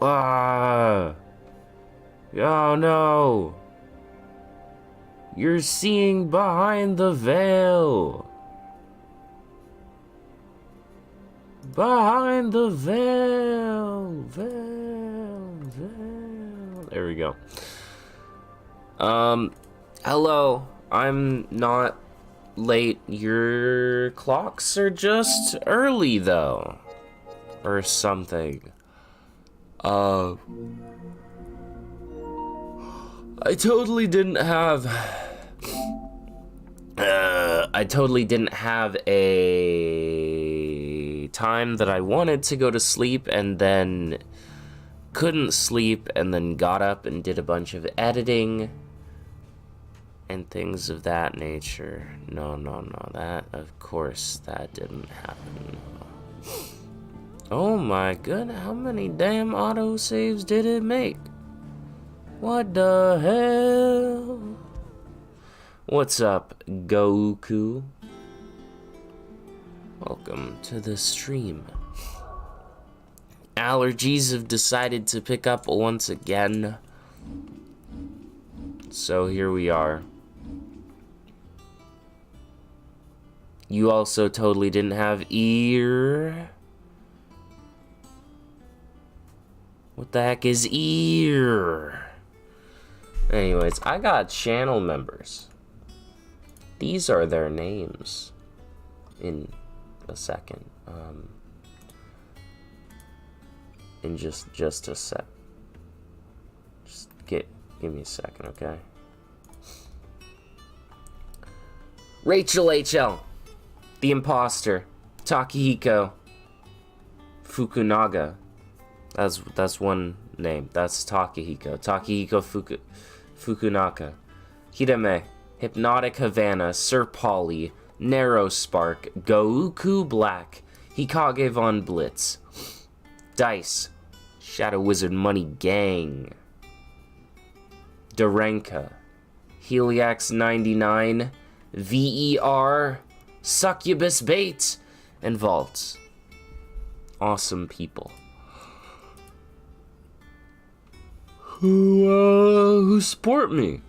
Ah! Oh no! You're seeing behind the veil! Behind the veil! Veil. There we go. Hello. I'm not late. Your clocks are just early, though. Or something. I totally didn't have... I totally didn't have a time that I wanted to go to sleep and then couldn't sleep and then got up and did a bunch of editing and things of that nature. No, that, of course, that didn't happen. Oh my god, how many damn autosaves did it make? What the hell? What's up, Goku? Welcome to the stream. Allergies have decided to pick up once again. So here we are. You also totally didn't have ear. What the heck is ear? Anyways, I got channel members. These are their names. In a second. In just a sec. Just give me a second, okay? Rachel HL. The Imposter, Takehiko Fukunaga. That's one name. That's Takehiko. Takehiko Fukunaga. Hidame, Hypnotic Havana, Sir Polly, Narrow Spark, Goku Black, Hikage Von Blitz, Dice, Shadow Wizard Money Gang, Darenka, Heliax 99, VER, Succubus Bait, and Vaults. Awesome people. Who support me?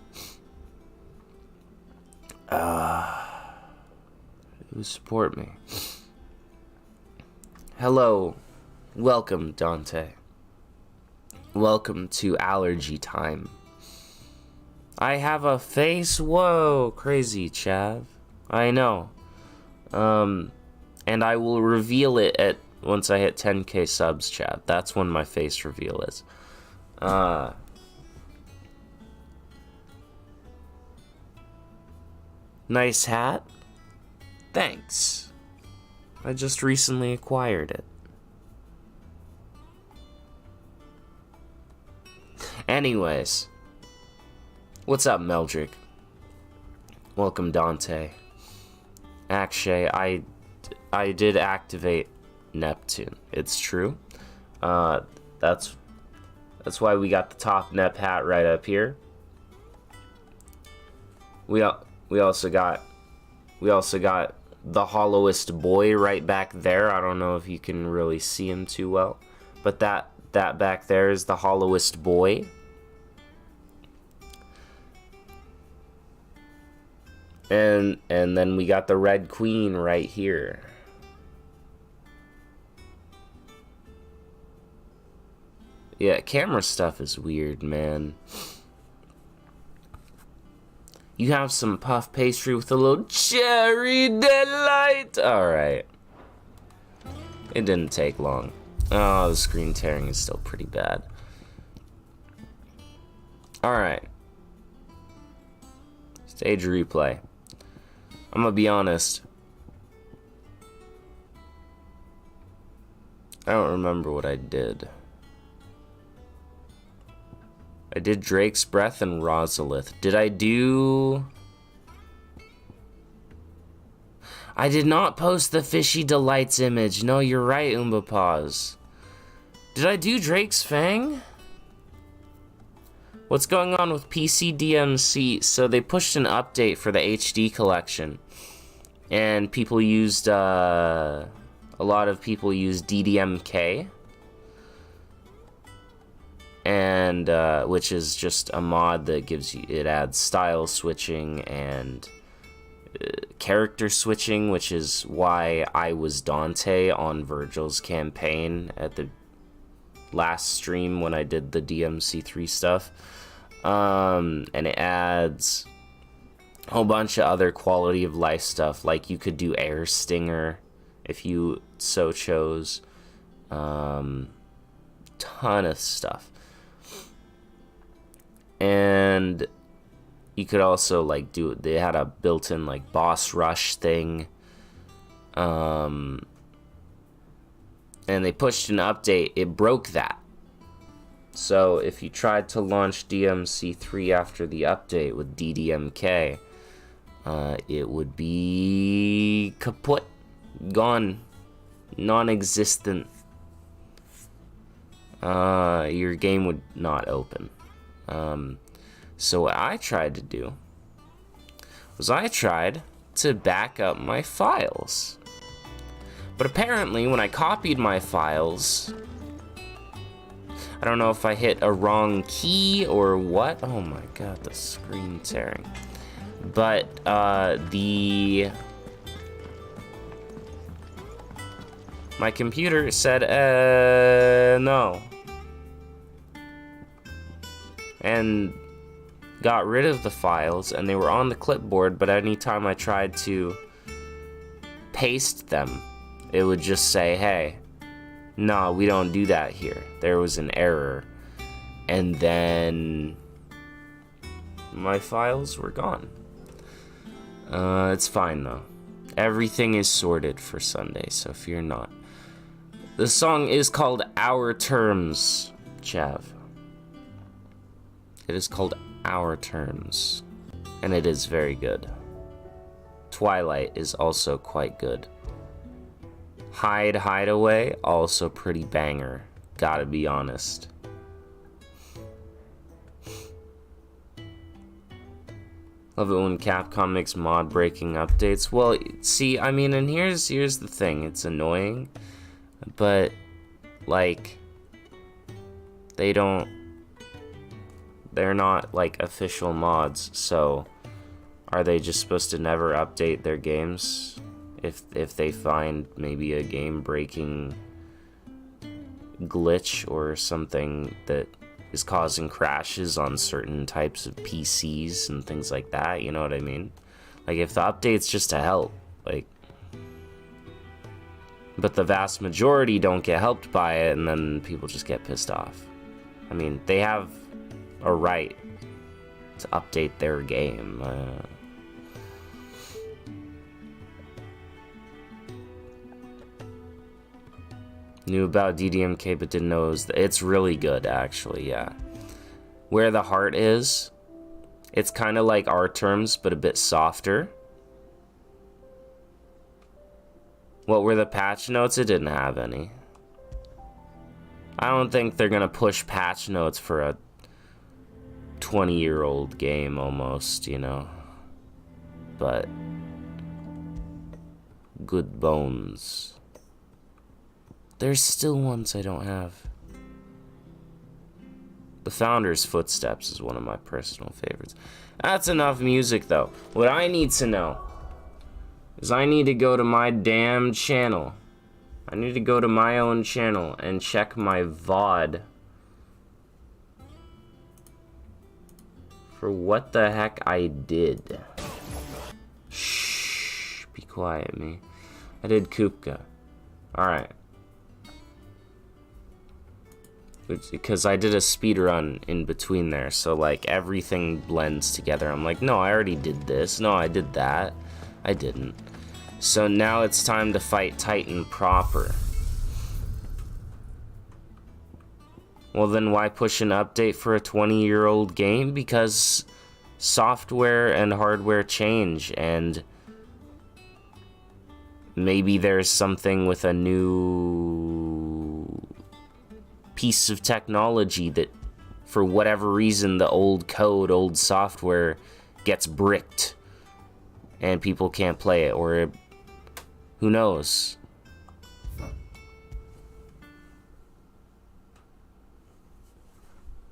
Who support me? Hello. Welcome, Dante. Welcome to allergy time. I have a face? Whoa, crazy, Chav. I know. And I will reveal it at once I hit 10k subs, Chav. That's when my face reveal is. Nice hat. Thanks. I just recently acquired it. Anyways. What's up, Meldrick? Welcome, Dante. Akshay, I did activate Neptune. It's true. That's why we got the top Nep hat right up here. We also got the hollowest boy right back there. I don't know if you can really see him too well, but that back there is the hollowest boy. And then we got the Red Queen right here. Yeah, camera stuff is weird, man. You have some puff pastry with a little cherry delight. Alright. It didn't take long. Oh, the screen tearing is still pretty bad. Alright. Stage replay. I'm gonna be honest. I don't remember what I did. I did Drake's Breath and Rosalith. Did I do... I did not post the Fishy Delights image. No, you're right, Oomba Paws. Did I do Drake's Fang? What's going on with PCDMC? So they pushed an update for the HD collection. And people used, a lot of people used DDMK. and which is just a mod that gives you, it adds style switching and character switching, which is why I was Dante on Virgil's campaign at the last stream when I did the DMC3 stuff. And it adds a whole bunch of other quality of life stuff, like you could do air stinger if you so chose. Ton of stuff. And you could also like do, they had a built-in like boss rush thing. And they pushed an update, it broke that. So if you tried to launch DMC3 after the update with DDMK, it would be kaput, gone, non-existent. Your game would not open. So what I tried to do was I tried to back up my files. But apparently when I copied my files, I don't know if I hit a wrong key or what. Oh my god, the screen tearing. But my computer said no. And got rid of the files, and they were on the clipboard, but anytime I tried to paste them, it would just say, hey, no, we don't do that here. There was an error. And then my files were gone. It's fine though. Everything is sorted for Sunday, so fear not. The song is called Our Terms, Chav. It is called Our Terms, and it is very good. Twilight is also quite good. Hideaway, also pretty banger, gotta be honest. Love it when Capcom makes mod breaking updates. Well, see, I mean, and here's the thing, it's annoying, but like they're not like official mods, so are they just supposed to never update their games if they find maybe a game breaking glitch or something that is causing crashes on certain types of PCs and things like that, you know what I mean? Like if the update's just to help, like, but the vast majority don't get helped by it, and then people just get pissed off. I mean, they have a right to update their game. Knew about DDMK but didn't know it was it's really good, actually, yeah. Where the Heart is, it's kind of like Our Terms but a bit softer. What were the patch notes? It didn't have any. I don't think they're gonna push patch notes for a 20-year-old game almost, you know. But good bones. There's still ones I don't have. The Founder's Footsteps is one of my personal favorites. That's enough music though. What I need to know is I need to go to my damn channel. I need to go to my own channel and check my VOD for what the heck I did. Shh, be quiet, me. I did Kupka. Alright. Because I did a speed run in between there, so like everything blends together. I'm like, no, I already did this. No, I did that. I didn't. So now it's time to fight Titan proper. Well, then why push an update for a 20-year-old game? Because software and hardware change, and maybe there's something with a new piece of technology that, for whatever reason, the old code, old software gets bricked and people can't play it, or who knows.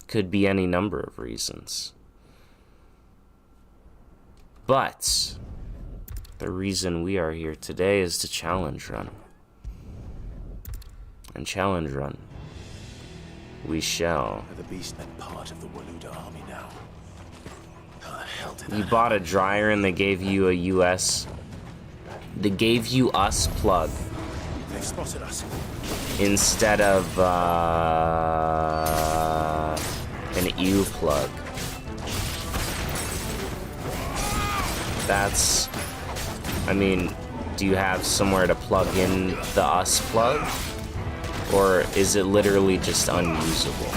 Could be any number of reasons. But the reason we are here today is to challenge run. And challenge run we shall. The beast meant part of the Waluda army now. How the hell did You bought a dryer and they gave you a US. They gave you us plug. They've spotted us. Instead of an U plug. That's, I mean, do you have somewhere to plug in the us plug? Or is it literally just unusable?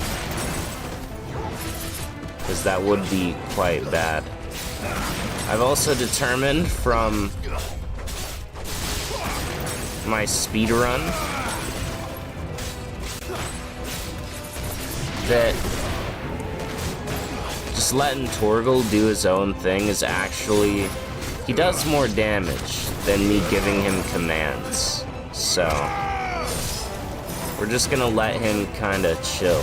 Because that would be quite bad. I've also determined from my speedrun that just letting Torgal do his own thing is actually, he does more damage than me giving him commands. So we're just gonna let him kinda chill.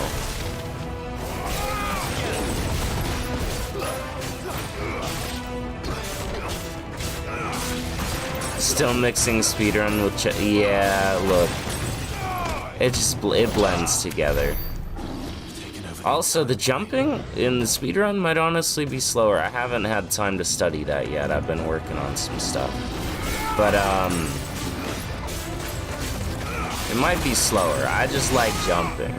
Still mixing speedrun with yeah, look. It blends together. Also, the jumping in the speedrun might honestly be slower. I haven't had time to study that yet. I've been working on some stuff. But, it might be slower. I just like jumping.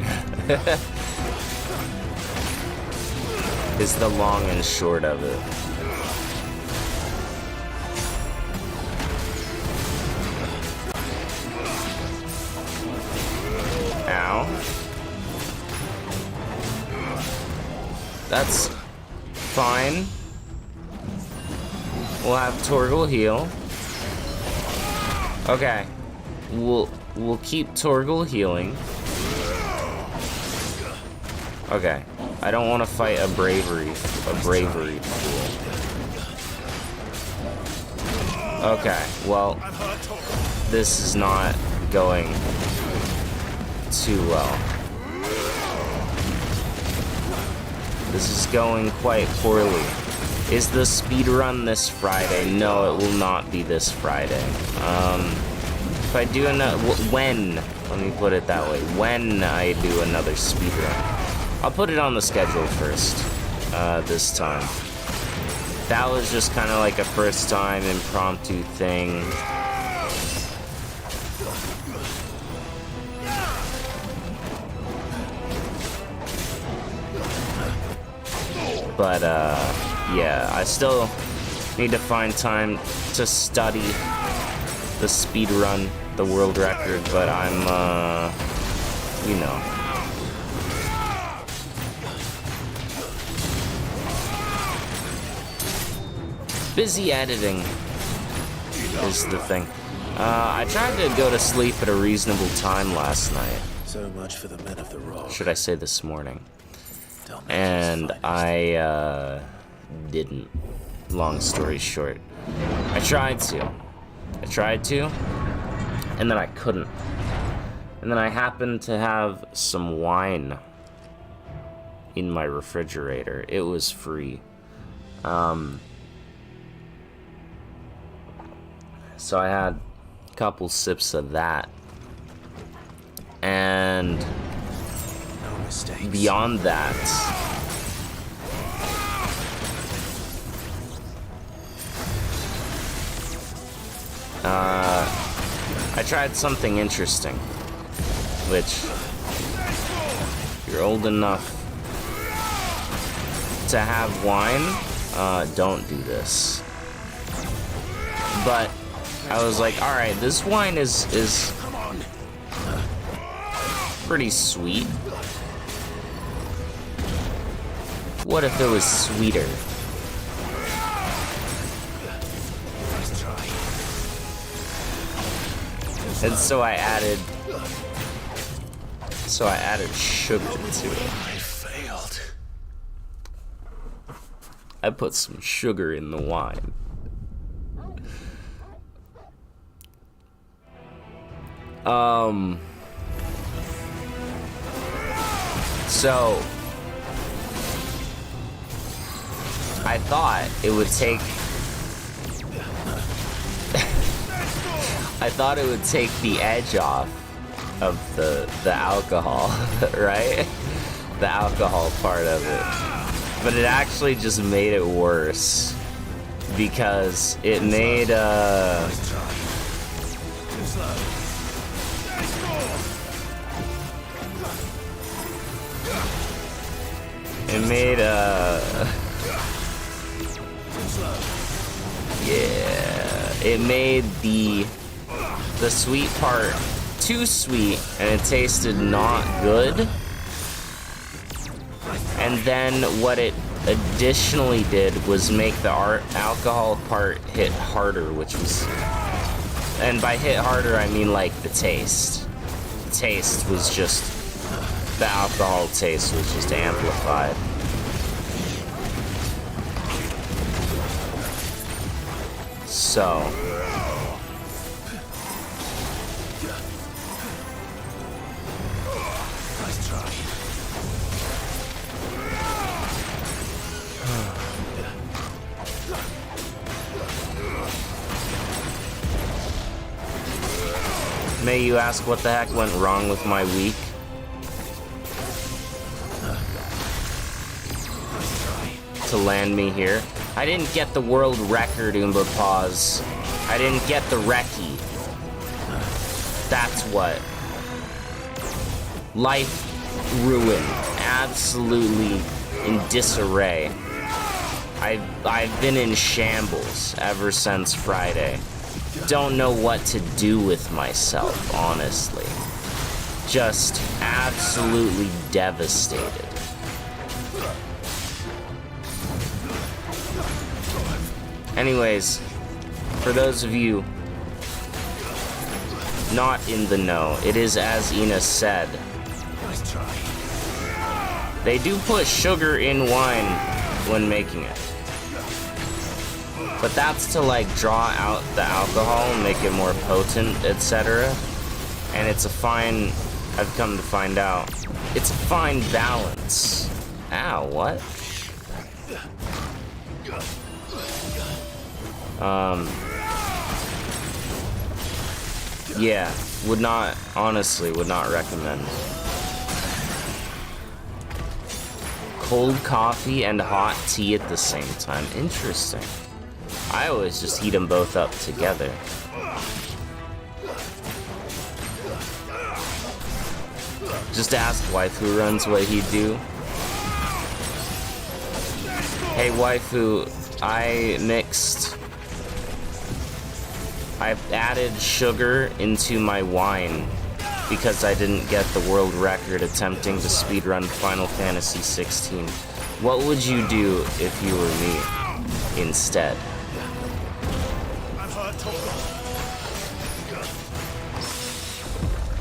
Is the long and short of it. Ow. That's fine. We'll have Torgal heal. Okay. We'll keep Torgal healing. Okay. I don't want to fight a bravery fool. Okay, well, this is not going too well. This is going quite poorly. Is the speedrun this Friday? No, it will not be this Friday. If I do another, when, let me put it that way, when I do another speedrun, I'll put it on the schedule first, this time. That was just kind of like a first time impromptu thing. But, yeah, I still need to find time to study the speed run, the world record, but I'm, you know. Busy editing is the thing. I tried to go to sleep at a reasonable time last night. So much for the men of the rock. Should I say this morning? And I didn't. Long story short. I tried to, and then I couldn't. And then I happened to have some wine in my refrigerator. It was free. So I had a couple sips of that. And beyond that, I tried something interesting, which, if you're old enough to have wine, don't do this. But I was like, alright, this wine is pretty sweet. What if it was sweeter? And so I added sugar to it. I failed. I put some sugar in the wine. So I thought it would take I thought it would take the edge off of the alcohol, right? The alcohol part of it. But it actually just made it worse because it made it made the sweet part too sweet, and it tasted not good. And then what it additionally did was make the alcohol part hit harder, which was, and by hit harder I mean like the taste. The taste was just, the alcohol taste was just amplified. So may you ask what the heck went wrong with my week? To land me here. I didn't get the world record, Oomba Paws. I didn't get the recce. That's what. Life ruined. Absolutely in disarray. I've been in shambles ever since Friday. Don't know what to do with myself, honestly. Just absolutely devastated. Anyways, for those of you not in the know, it is as Ina said. They do put sugar in wine when making it. But that's to like draw out the alcohol, make it more potent, etc. And it's a fine, I've come to find out, it's a fine balance. Ow, what? Yeah, honestly, would not recommend. Cold coffee and hot tea at the same time. Interesting. I always just heat them both up together. Just ask Waifu Runs what he'd do. Hey Waifu, I've added sugar into my wine because I didn't get the world record attempting to speedrun Final Fantasy XVI. What would you do if you were me instead?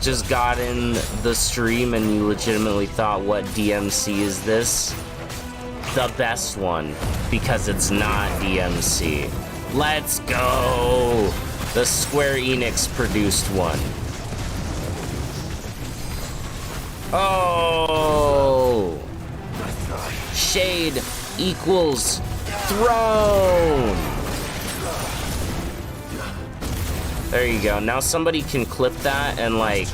Just got in the stream and you legitimately thought, what DMC is this? The best one, because it's not DMC. Let's go! The Square Enix produced one. Oh! Shade equals throne! There you go. Now somebody can clip that and like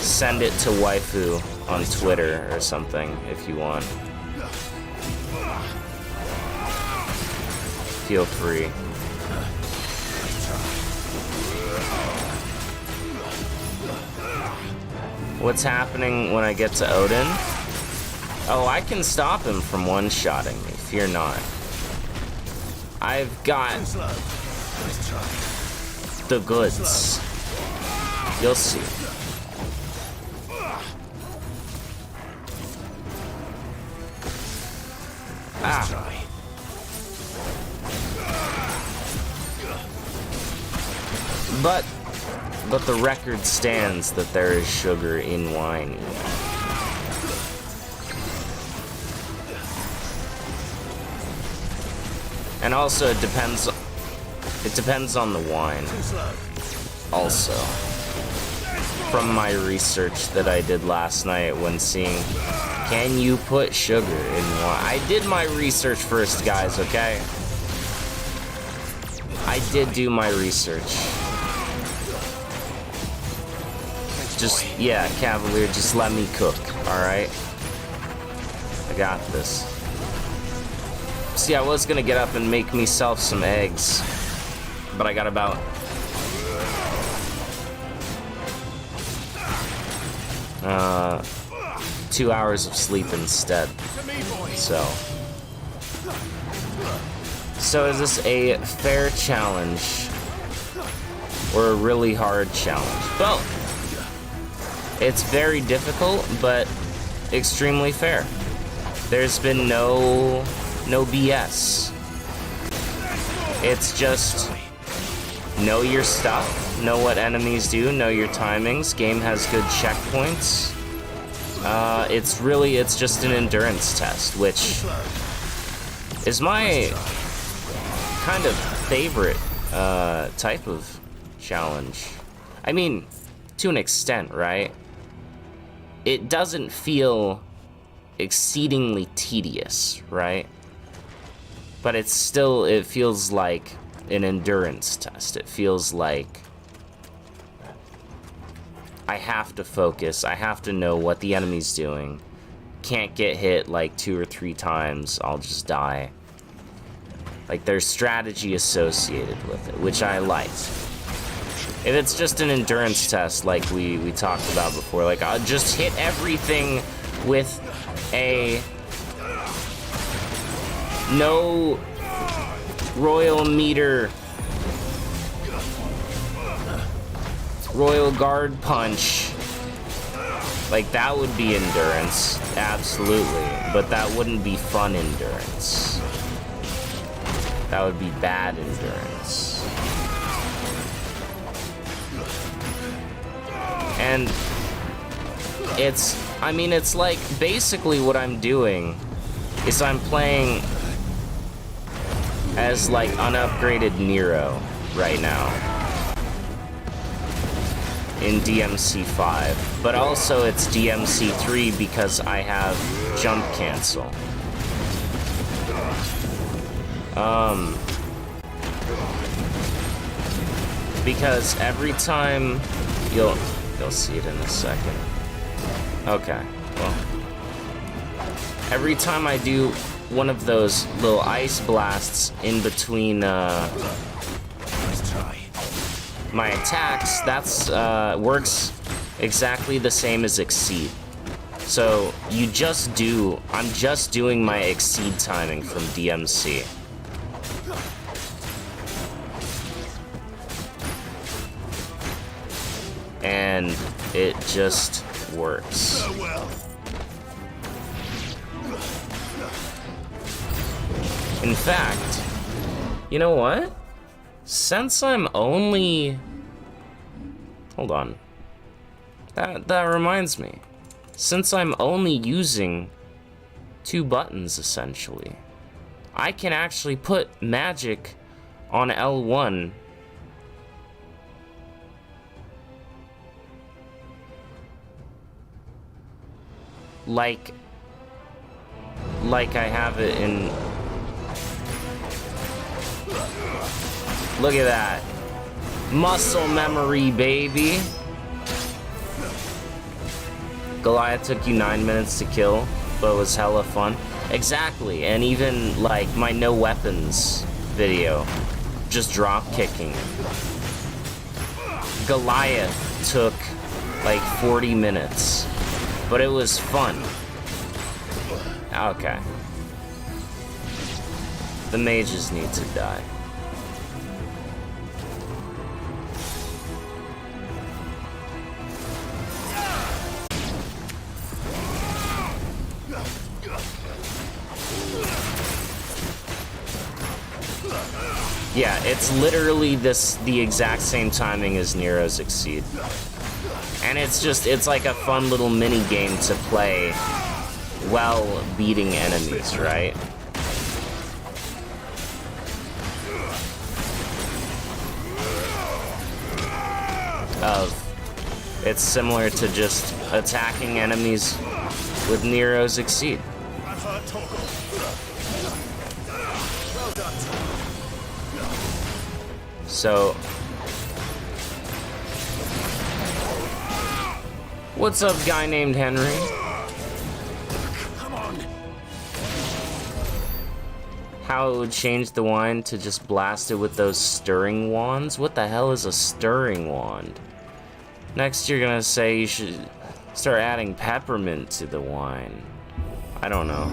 send it to Waifu on Twitter or something if you want. Feel free. What's happening when I get to Odin? Oh, I can stop him from one-shotting me. Fear not. I've got the goods. You'll see. Ah. But the record stands that there is sugar in wine. And also it depends on the wine. Also. from my research that I did last night when seeing, can you put sugar in wine? I did my research first, guys, okay? I did do my research. Just, yeah, Cavalier, just let me cook, alright? I got this. See, I was gonna get up and make myself some eggs, but I got about 2 hours of sleep instead. So is this a fair challenge or a really hard challenge? Well, it's very difficult, but extremely fair. There's been no BS. It's just know your stuff, know what enemies do, know your timings. Game has good checkpoints. It's just an endurance test, which is my kind of favorite type of challenge. I mean, to an extent, right? It doesn't feel exceedingly tedious, right? But it feels like an endurance test. It feels like I have to focus. I have to know what the enemy's doing. Can't get hit like 2 or 3 times. I'll just die. Like, there's strategy associated with it, which I like. If it's just an endurance test like we talked about before, like, I'll just hit everything with a no royal meter royal guard punch, like, that would be endurance, absolutely, but that wouldn't be fun endurance. That would be bad endurance. And it's like, basically what I'm doing is I'm playing as, like, unupgraded Nero right now in DMC 5, but also it's DMC 3 because I have jump cancel. Because every time you'll see it in a second. Okay, well, every time I do one of those little ice blasts in between my attacks, that's works exactly the same as Exceed. So I'm just doing my Exceed timing from DMC. And it just works. In fact, you know what? Since I'm only... Hold on. That reminds me. Since I'm only using 2 buttons, essentially, I can actually put magic on L1 like I have it in... Look at that. Muscle memory, baby. Goliath took you 9 minutes to kill, but it was hella fun. Exactly, and even, like, my no weapons video, just drop kicking. Goliath took, like, 40 minutes, but it was fun. Okay. The mages need to die. Yeah, it's literally the exact same timing as Nero's Exceed. And it's like a fun little mini game to play while beating enemies, right? It's similar to just attacking enemies with Nero's Exceed. I've heard Torgal. Well done. So, what's up, guy named Henry? Come on. How it would change the wine to just blast it with those stirring wands? What the hell is a stirring wand? Next, you're gonna say you should start adding peppermint to the wine. I don't know.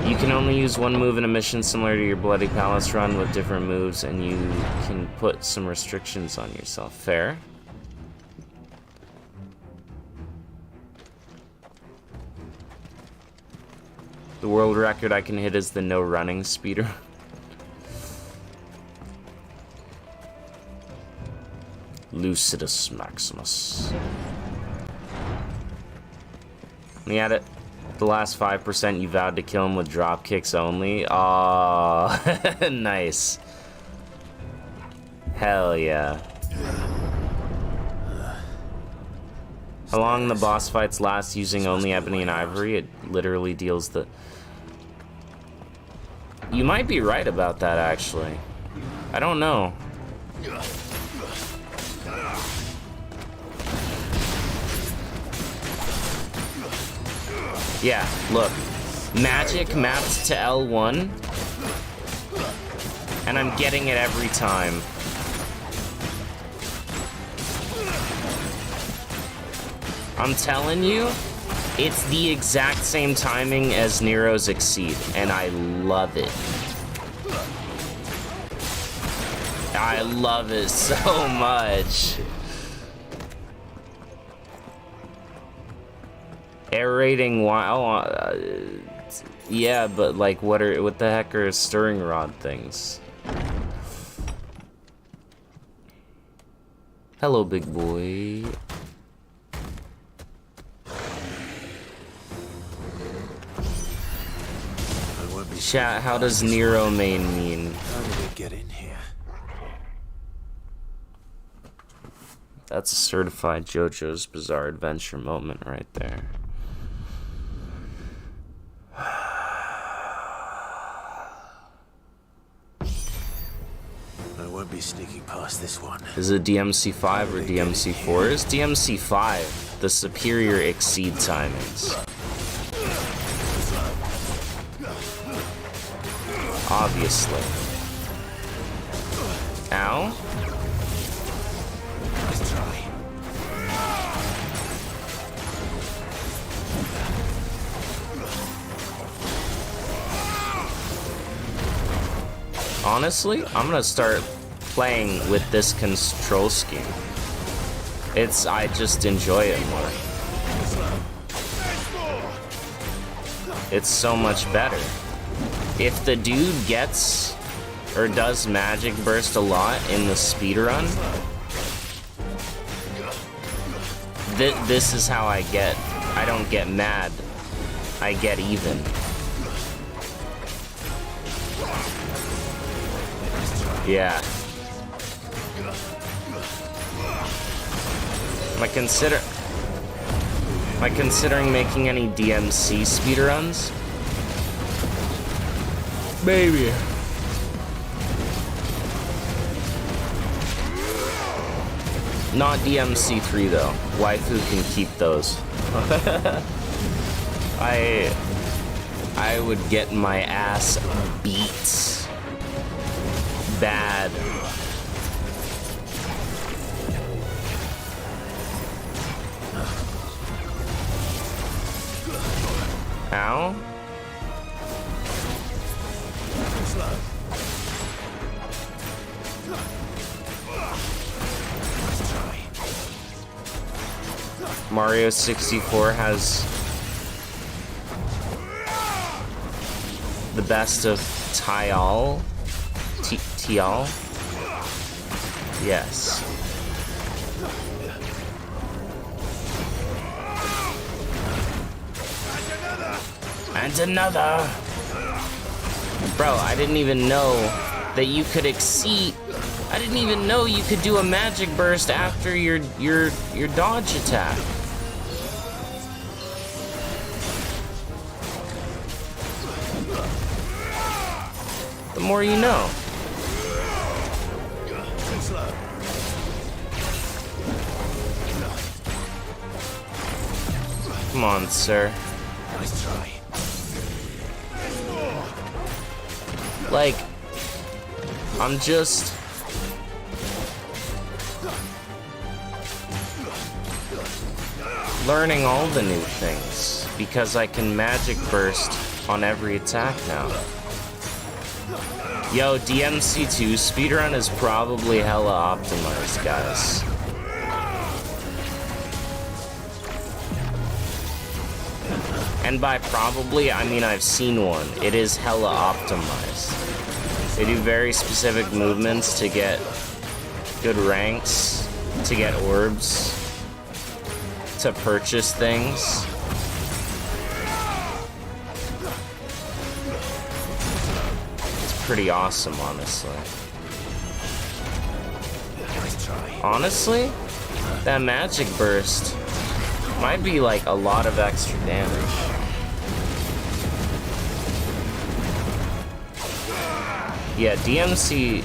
You can only use one move in a mission similar to your Bloody Palace run with different moves, and you can put some restrictions on yourself. Fair? The world record I can hit is the no running speeder. Lucidus Maximus. We had it. The last 5% you vowed to kill him with drop kicks only. Aww. Nice. Hell yeah. How long the boss fights last using only ebony and ivory? It literally deals the... You might be right about that, actually. I don't know. Yeah, look. Magic mapped to L1. And I'm getting it every time. I'm telling you, it's the exact same timing as Nero's Exceed, and I love it. I love it so much. Aerating wine. Yeah, but like, what the heck are stirring rod things? Hello, big boy. Chat, how does Nero main mean? How did it get in here? That's a certified JoJo's Bizarre Adventure moment right there. I won't be sneaking past this one. Is it DMC5 or DMC4? It's DMC5, the superior Exceed timings. Obviously. Ow? Let's try. Honestly, I'm gonna start playing with this control scheme. I just enjoy it more. It's so much better. If the dude gets or does magic burst a lot in the speedrun, this is how I get. I don't get mad. I get even. Yeah. Am I considering making any DMC speedruns? Maybe. Not DMC3 though. Waifu can keep those. I would get my ass beat. Bad. Ow? Mario 64 has the best of Tial. Tial? Yes. And another! Bro, I didn't even know that you could exceed... I didn't even know you could do a magic burst after your dodge attack. The more you know. Come on, sir. Nice try. Like, I'm just... learning all the new things, because I can magic burst on every attack now. Yo, DMC2 speedrun is probably hella optimized, guys. And by probably, I mean I've seen one. It is hella optimized. They do very specific movements to get good ranks, to get orbs, to purchase things. It's pretty awesome, honestly. Honestly, that magic burst might be like a lot of extra damage. Yeah, DMC...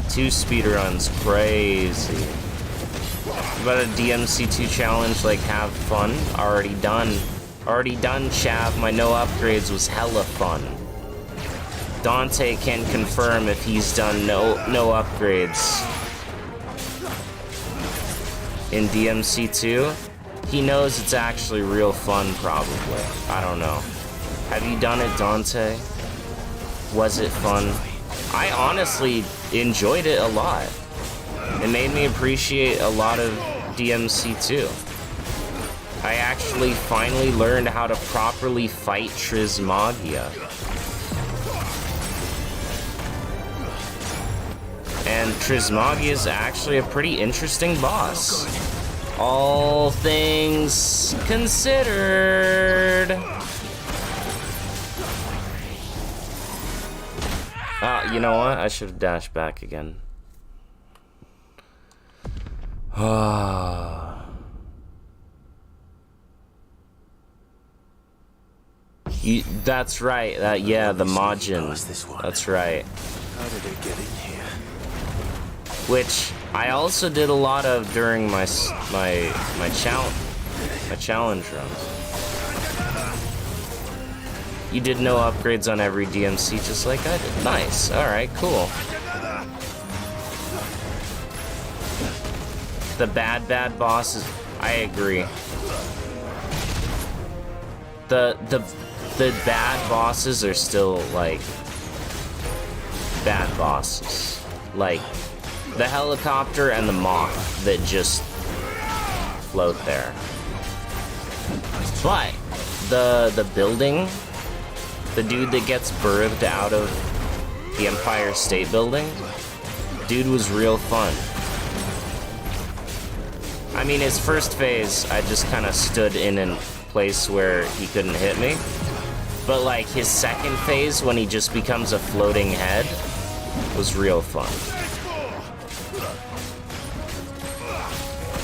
two speedruns, crazy. About a DMC2 challenge, like, have fun. Already done, chav. My no upgrades was hella fun. Dante can confirm if he's done no upgrades in DMC2. He knows it's actually real fun, probably. I don't know. Have you done it, Dante? Was it fun? I honestly enjoyed it a lot. It made me appreciate a lot of DMC2. I actually finally learned how to properly fight Trismagia. And Trismagia is actually a pretty interesting boss. All things considered. You know what? I should have dashed back again. That's right. Yeah, the Majin. That's right. How did it get in here? Which I also did a lot of during my challenge run. You did no upgrades on every DMC just like I did. Nice. Alright, cool. The bad bosses, I agree. The bad bosses are still like bad bosses. Like the helicopter and the moth that just float there. But the building, the dude that gets birthed out of the Empire State Building, dude was real fun. I mean, his first phase, I just kind of stood in a place where he couldn't hit me. But like his second phase, when he just becomes a floating head, was real fun.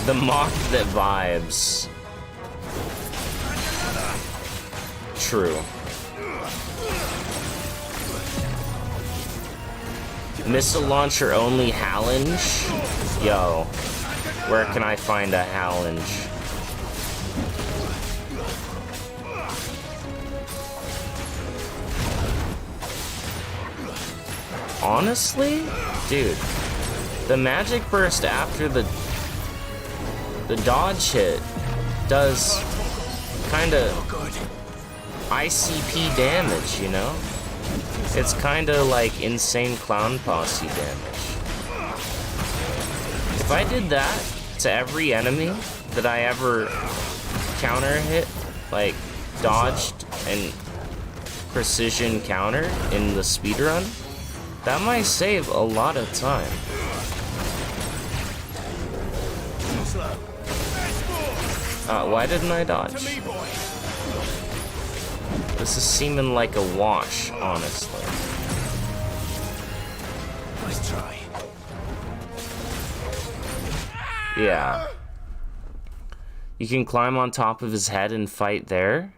The moth that vibes. True. Missile launcher only Hallinge? Yo, where can I find a Hallinge? Honestly? Dude, the magic burst after the dodge hit does kinda ICP damage, you know? It's kinda like insane clown posse damage. If I did that to every enemy that I ever counter hit, like dodged and precision counter in the speedrun, that might save a lot of time. Why didn't I dodge? This is seeming like a wash, honestly. Nice try. Yeah. You can climb on top of his head and fight there?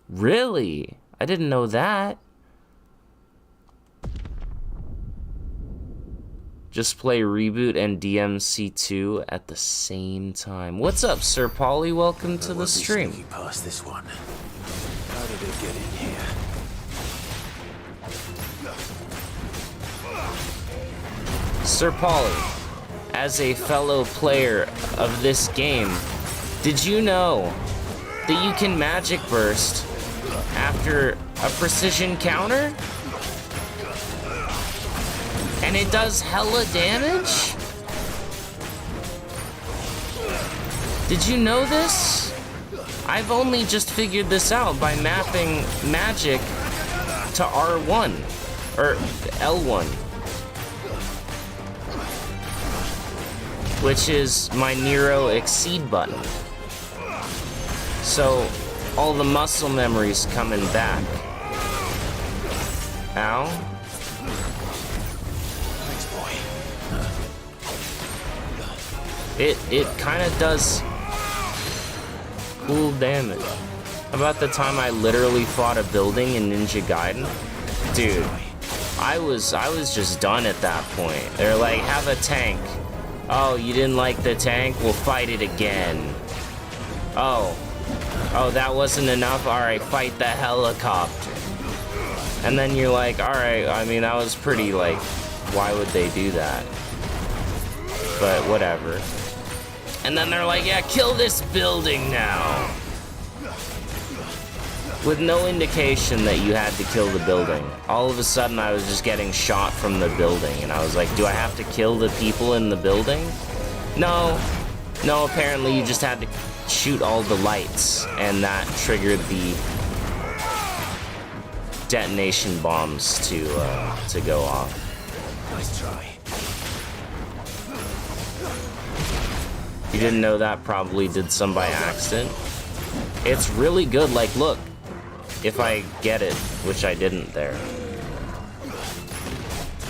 Really? I didn't know that. Just play Reboot and DMC2 at the same time. What's up, Sir Polly? Welcome to the stream. Sneaking past this one. How did it get in here? Sir Polly, as a fellow player of this game, did you know that you can magic burst after a precision counter? And it does hella damage? Did you know this? I've only just figured this out by mapping magic to R1 or L1, which is my Nero Exceed button. So all the muscle memory's coming back. Ow. It kind of does cool damage. About the time I literally fought a building in Ninja Gaiden? Dude, I was just done at that point. They're like, have a tank. Oh, you didn't like the tank? We'll fight it again. Oh, that wasn't enough? Alright, fight the helicopter. And then you're like, alright, I mean, that was pretty, like, why would they do that? But whatever. And then they're like, yeah, kill this building now. With no indication that you had to kill the building. All of a sudden, I was just getting shot from the building. And I was like, do I have to kill the people in the building? No, apparently you just had to shoot all the lights. And that triggered the detonation bombs to go off. Nice try. You didn't know that? Probably did some by accident. It's really good. Like, look, if I get it, which I didn't there.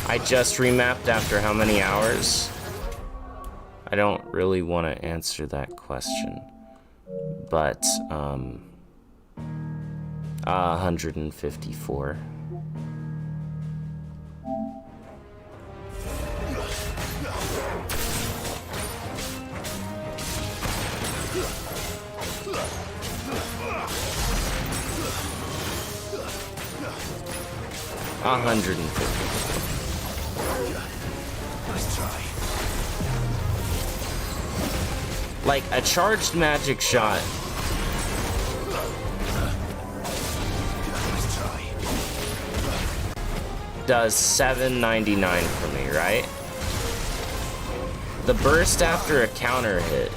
I just remapped after how many hours? I don't really want to answer that question. But, 154. Nice try. Like, a charged magic shot Nice try. does $7.99 for me, right? The burst after a counter hit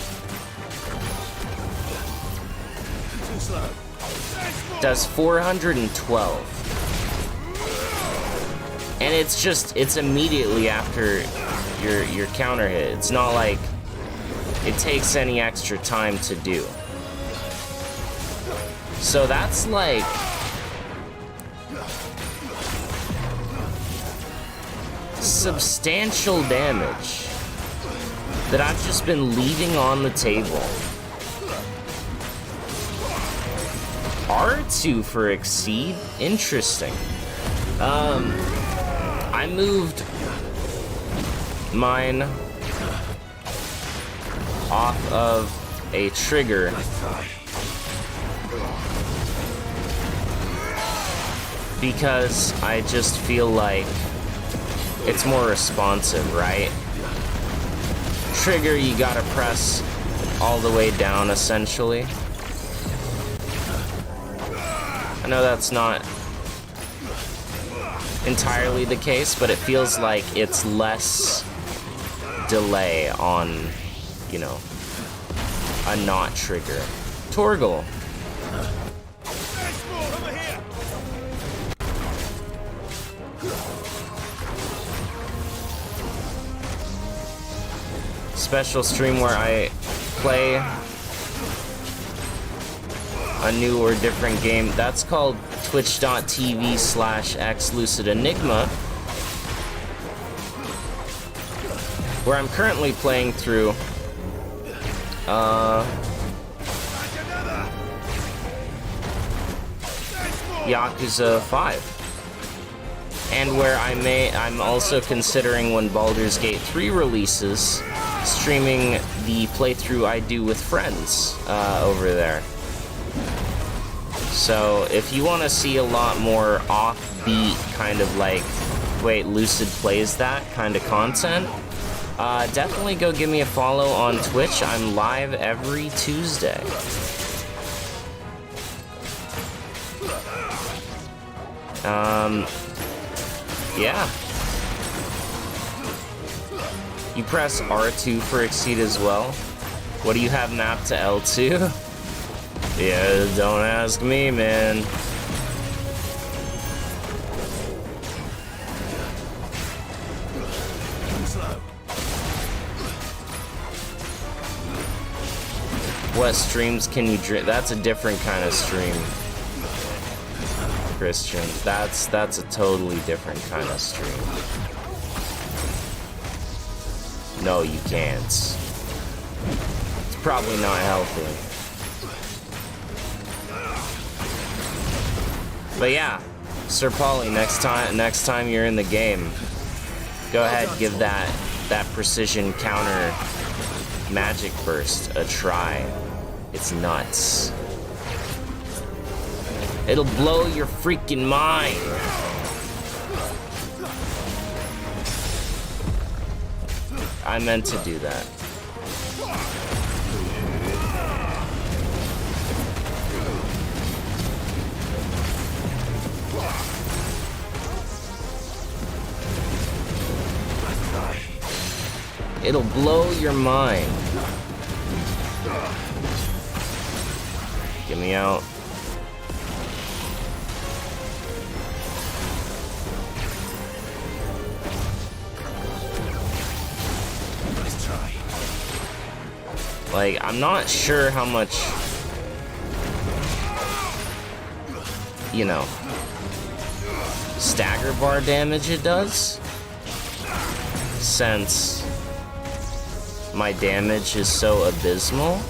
Too slow. does 412. And it's immediately after your counter hit. It's not like it takes any extra time to do. So that's like substantial damage that I've just been leaving on the table. R2 for Exceed? Interesting. I moved mine off of a trigger because I just feel like it's more responsive, right? Trigger, you gotta press all the way down, essentially. I know that's not entirely the case, but it feels like it's less delay on, you know, a not trigger. Torgal. Special stream where I play a new or different game. That's called twitch.tv/xlucidenigma, where I'm currently playing through Yakuza 5. And where I'm also considering, when Baldur's Gate 3 releases, streaming the playthrough I do with friends over there. So if you want to see a lot more offbeat, kind of like, wait, Lucid plays that kind of content, definitely go give me a follow on Twitch. I'm live every Tuesday. Yeah. You press R2 for Exceed as well. What do you have mapped to L2? Yeah, don't ask me, man. What streams can you drink? That's a different kind of stream, Christian. That's a totally different kind of stream. No, you can't. It's probably not healthy. But yeah, Sir Pauly, next time you're in the game, go ahead, give that precision counter magic burst a try. It's nuts. It'll blow your freaking mind. I meant to do that. It'll blow your mind. Get me out. Like, I'm not sure how much, you know, stagger bar damage it does, since my damage is so abysmal.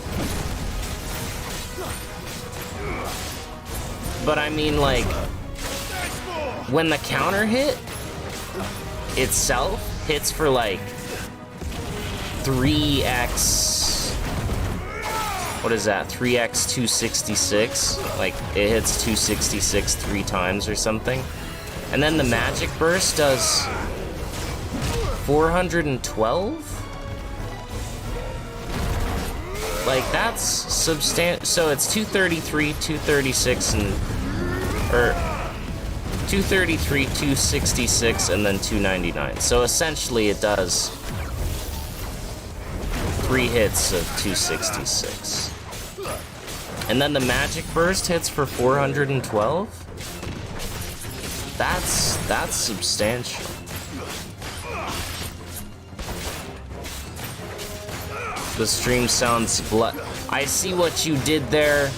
But I mean, like, when the counter hit itself hits for like 3x, what is that, 3x 266, like it hits 266 3 times or something, and then the magic burst does 412. Like, that's substantial. So it's 233, 236, and, or 233, 266, and then 299. So essentially it does 3 hits of 266. And then the magic burst hits for 412? That's substantial. The stream sounds I see what you did there.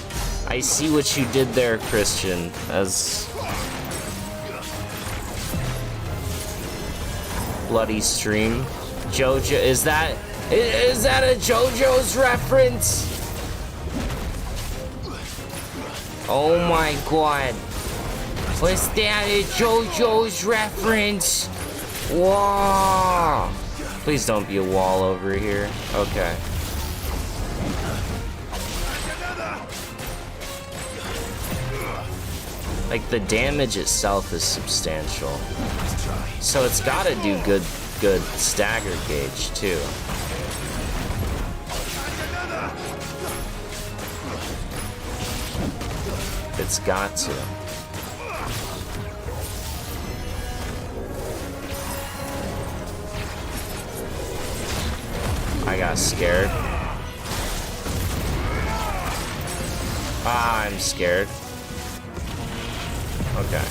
I see what you did there, Christian. As bloody stream. Jojo, is that a JoJo's reference? Oh my god. Was that a JoJo's reference? Whoa. Please don't be a wall over here. Okay. Like, the damage itself is substantial. So it's gotta do good stagger gauge too. It's got to. I got scared. Ah, I'm scared. Okay.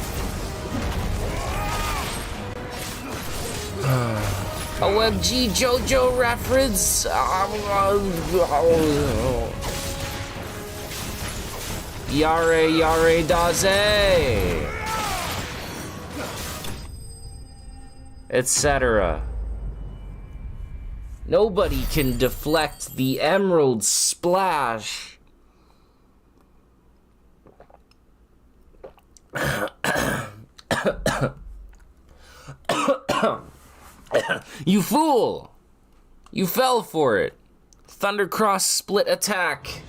OMG JoJo reference. Yare yare daze! Etc. Nobody can deflect the emerald splash. You fool! You fell for it. Thundercross split attack.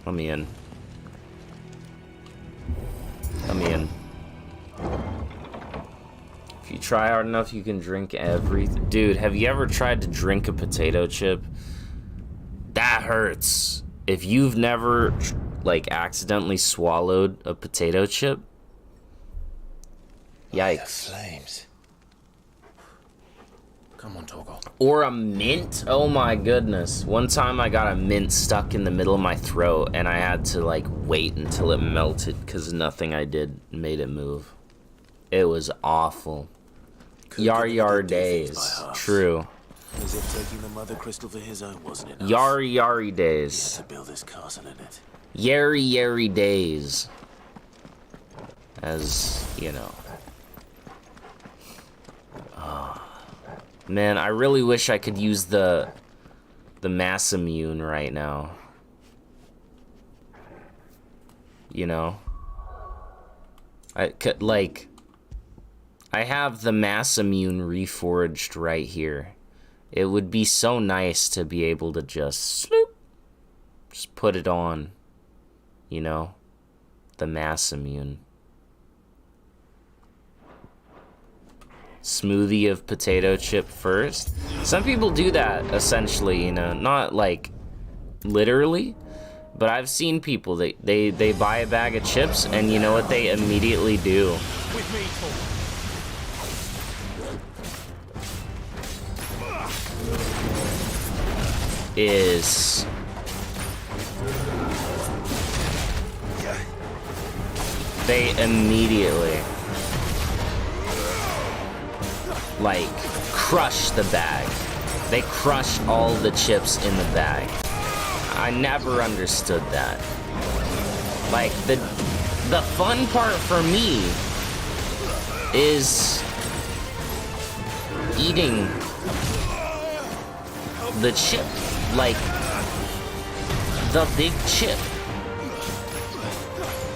Let me in. Let me in. If you try hard enough, you can drink everything. Dude, have you ever tried to drink a potato chip? That hurts. If you've never, like, accidentally swallowed a potato chip, yikes. Flames. Come on, Torgal. Or a mint? Oh my goodness. One time I got a mint stuck in the middle of my throat and I had to like wait until it melted because nothing I did made it move. It was awful. Yar days. True. As if taking the mother crystal for his own wasn't enough. Yari He days. had to build this castle in it. Yari days. As, you know. Man, I really wish I could use the mass immune right now. You know? I could, like, I have the mass immune reforged right here. It would be so nice to be able to just put it on. You know? The mass immune. Smoothie of potato chip first. Some people do that, essentially, you know, not like literally, but I've seen people that they buy a bag of chips and you know what they immediately do? With me, Is they immediately like crush the bag. They crush all the chips in the bag. I never understood that. Like the fun part for me is eating the chip, like the big chip.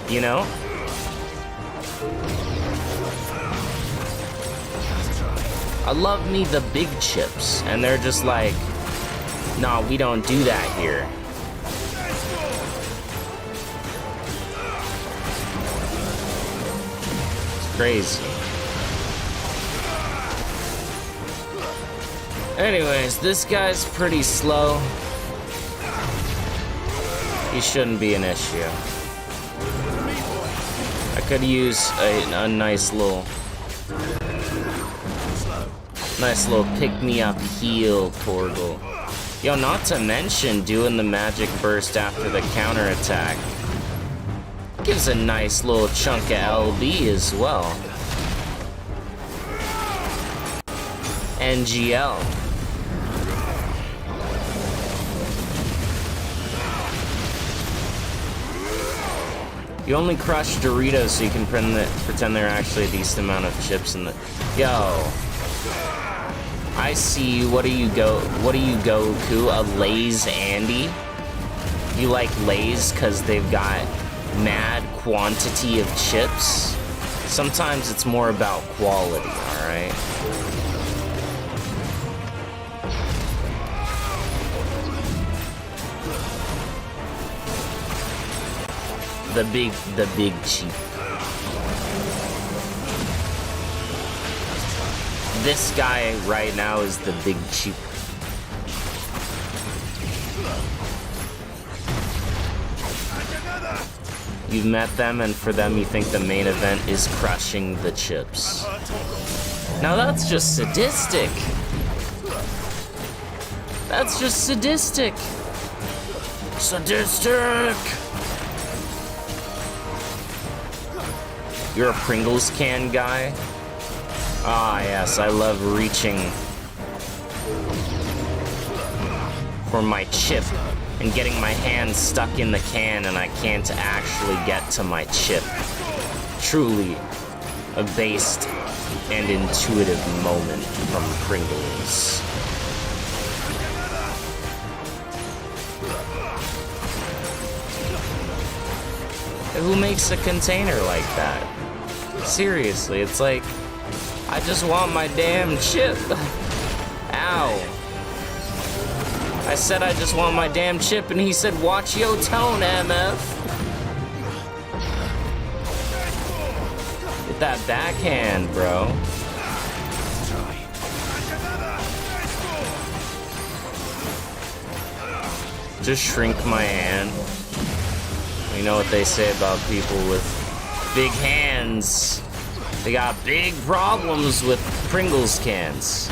You know? I love me the big chips, and they're just like, nah, we don't do that here. It's crazy. Anyways, this guy's pretty slow. He shouldn't be an issue. I could use a nice little pick-me-up heal, Torgal. Yo, not to mention doing the magic burst after the counterattack. Gives a nice little chunk of LB as well. NGL. You only crush Doritos so you can pretend there are actually a decent amount of chips in the... Yo. I see you. What do you, Goku? A Lay's Andy? You like Lay's because they've got mad quantity of chips? Sometimes it's more about quality, alright? The big cheap. This guy right now is the big cheap. You've met them, and for them you think the main event is crushing the chips. Now that's just sadistic. That's just sadistic. Sadistic! You're a Pringles can guy? Ah, yes, I love reaching for my chip and getting my hand stuck in the can and I can't actually get to my chip. Truly a based and intuitive moment from Pringles. Who makes a container like that? Seriously, it's like, I just want my damn chip. Ow. I said I just want my damn chip, and he said, watch your tone, MF. Get that backhand, bro. Just shrink my hand. You know what they say about people with big hands. They got big problems with Pringles cans.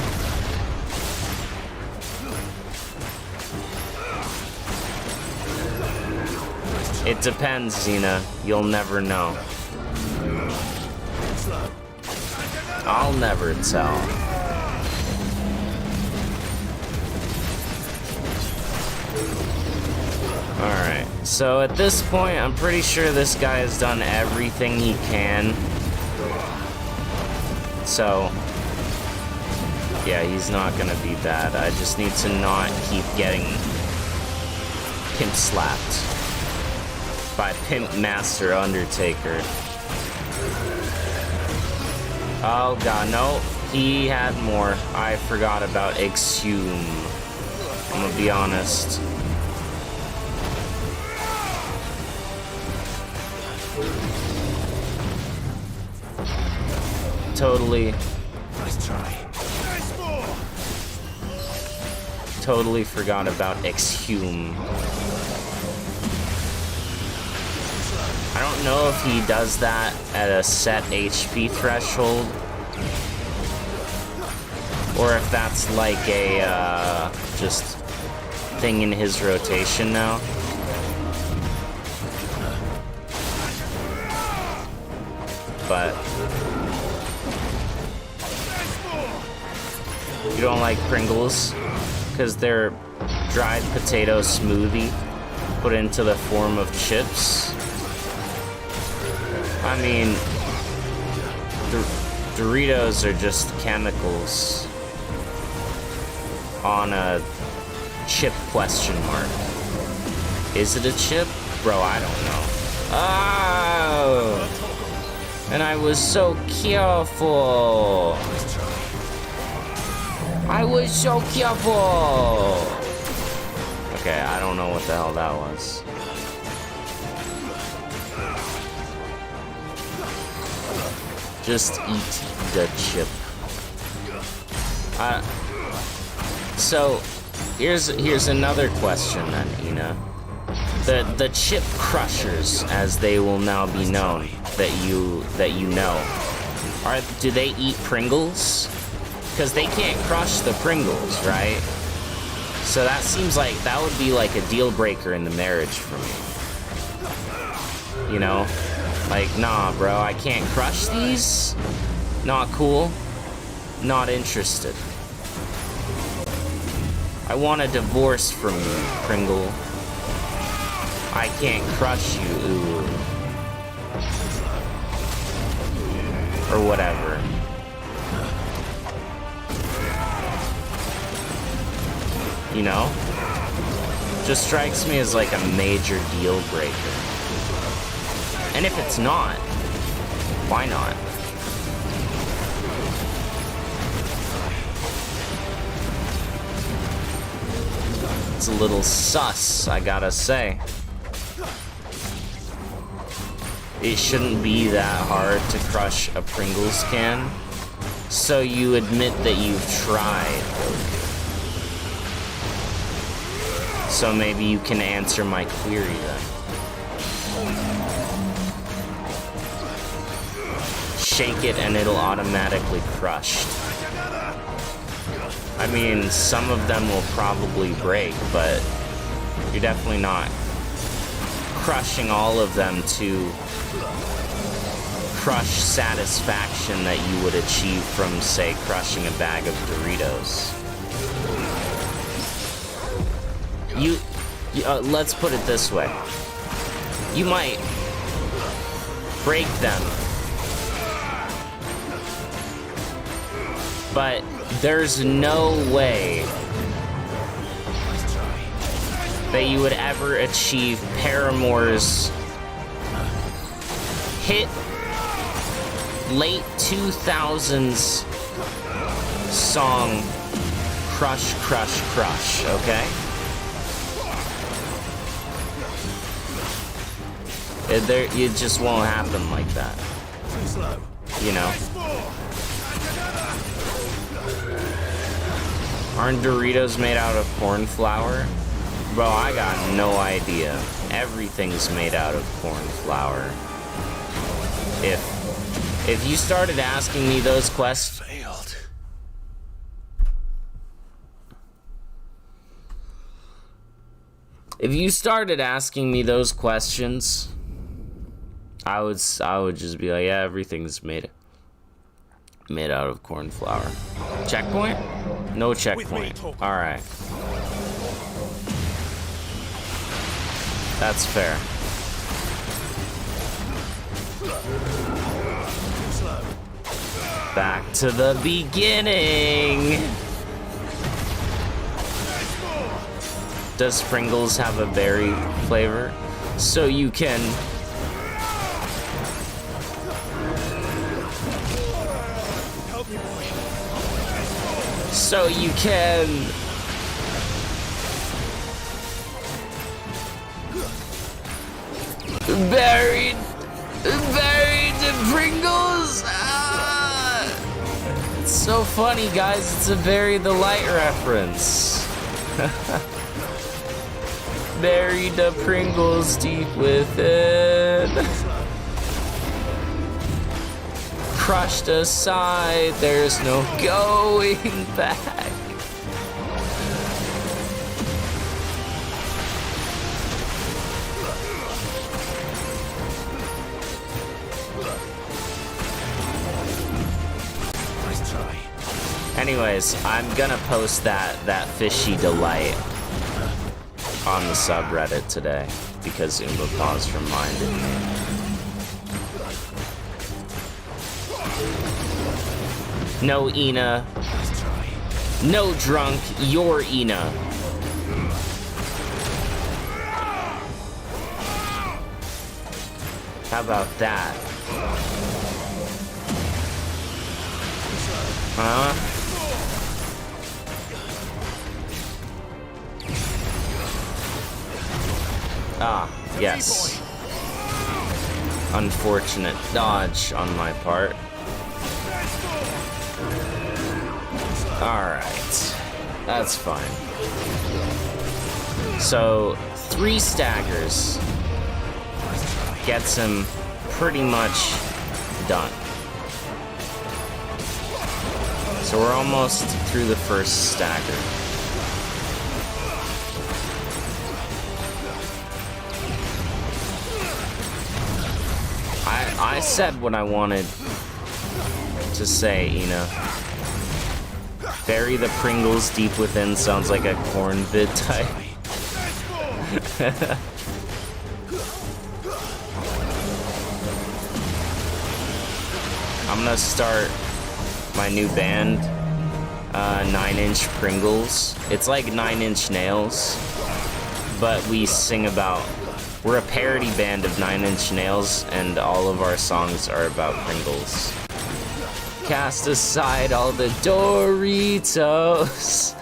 It depends, Xena. You'll never know. I'll never tell. Alright, so at this point, I'm pretty sure this guy has done everything he can. So, yeah, he's not gonna be bad. I just need to not keep getting pimp slapped by Pimp Master Undertaker. Oh god, no, he had more. I forgot about Exhume. I'm gonna be honest. Totally. Nice try. Totally forgot about Exhume. I don't know if he does that at a set HP threshold, or if that's like a just thing in his rotation now. But you don't like Pringles because they're dried potato smoothie put into the form of chips. I mean, Doritos are just chemicals on a chip question mark. Is it a chip? Bro, I don't know. Oh! And I was so careful. I was so careful. Okay, I don't know what the hell that was. Just eat the chip. So here's another question then, Ina. The chip crushers, as they will now be known, that you know, do they eat Pringles? Because they can't crush the Pringles, right? So that seems like that would be like a deal breaker in the marriage for me. You know? Like, nah, bro, I can't crush these? Not cool. Not interested. I want a divorce from you, Pringle. I can't crush you, ooh. Or whatever. You know? Just strikes me as like a major deal breaker. And if it's not, why not? It's a little sus, I gotta say. It shouldn't be that hard to crush a Pringles can. So you admit that you've tried. So maybe you can answer my query then. Shake it and it'll automatically crush. I mean, some of them will probably break, but you're definitely not crushing all of them to crush satisfaction that you would achieve from, say, crushing a bag of Doritos. let's put it this way. You might break them, but there's no way that you would ever achieve Paramore's hit late 2000s song Crush, Crush, Crush, okay? It just won't happen like that. You know? Aren't Doritos made out of corn flour? Bro, I got no idea. Everything's made out of corn flour. If you started asking me those questions... Failed. If you started asking me those questions, I would just be like, yeah, everything's made out of corn flour. Checkpoint? No checkpoint. Alright. That's fair. Back to the beginning. Does Pringles have a berry flavor? So you can... So you can... Buried the Pringles! Ah! It's so funny, guys. It's a Bury the Light reference. Bury the Pringles deep within. Crushed aside, there's no going back. Anyways, I'm gonna post that fishy delight on the subreddit today because Umbapause reminded me. No, Ina. No, drunk. You're Ina. How about that? Huh? Ah, yes. Unfortunate dodge on my part. Alright. That's fine. So, 3 staggers gets him pretty much done. So we're almost through the first stagger. I said what I wanted to say, you know. Bury the Pringles deep within sounds like a corn vid type. I'm gonna start my new band, 9 Inch Pringles. It's like 9 Inch Nails, but we sing about... We're a parody band of 9 Inch Nails, and all of our songs are about Pringles. Cast aside all the Doritos.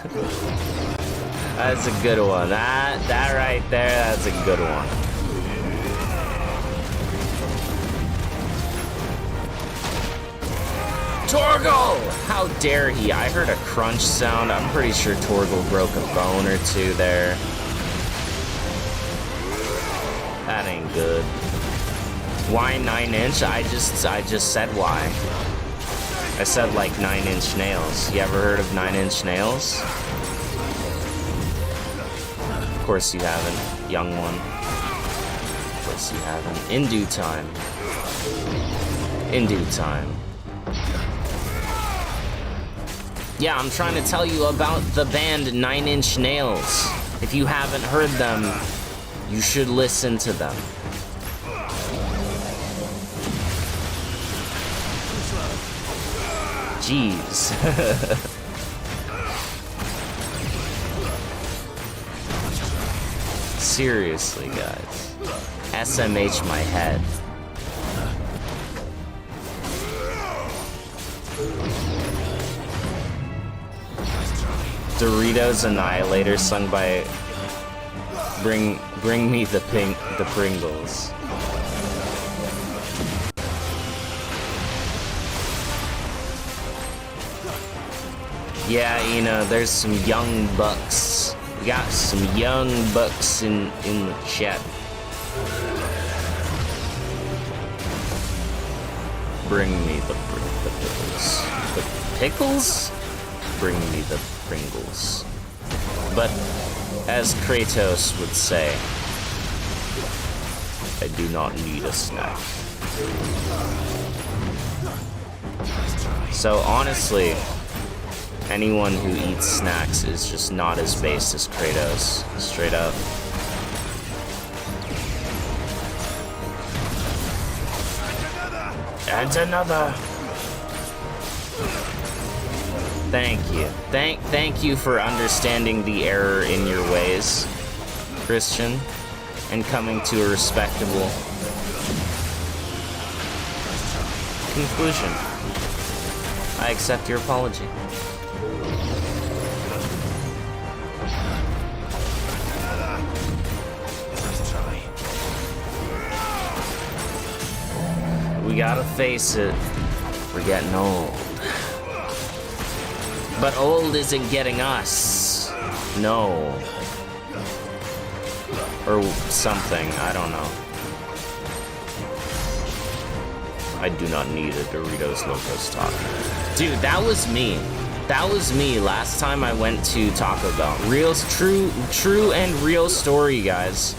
That's a good one. That right there, that's a good one. Torgal! How dare he? I heard a crunch sound. I'm pretty sure Torgal broke a bone or two there. That ain't good. Why 9 Inch? I just said why. I said like 9 Inch Nails. You ever heard of 9 Inch Nails? Of course you haven't, young one. Of course you haven't. In due time. In due time. Yeah, I'm trying to tell you about the band 9 Inch Nails. If you haven't heard them, you should listen to them. Jeez. Seriously, guys. SMH my head. Doritos Annihilator sung by Bring Me the Pringles. Yeah, you know, there's some young bucks. We got some young bucks in the chat. Bring me the pickles. The pickles? Bring me the Pringles. But as Kratos would say, I do not need a snack. So honestly, anyone who eats snacks is just not as base as Kratos, straight up. And another. Thank you. Thank you for understanding the error in your ways, Christian, and coming to a respectable conclusion. I accept your apology. We gotta face it. We're getting old. But old isn't getting us. No. Or something, I don't know. I do not need a Doritos Locos Taco. Dude, that was me. That was me last time I went to Taco Bell. True and real story, guys.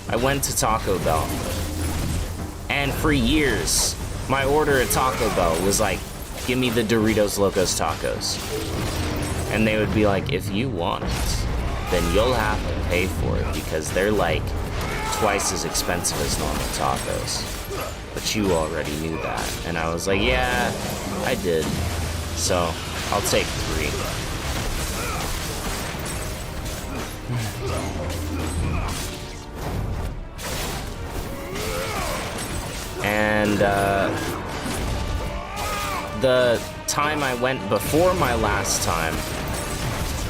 I went to Taco Bell. And for years, my order at Taco Bell was like, give me the Doritos Locos Tacos. And they would be like, if you want it, then you'll have to pay for it because they're like twice as expensive as normal tacos. But you already knew that. And I was like, yeah, I did. So I'll take 3. And the time I went before my last time,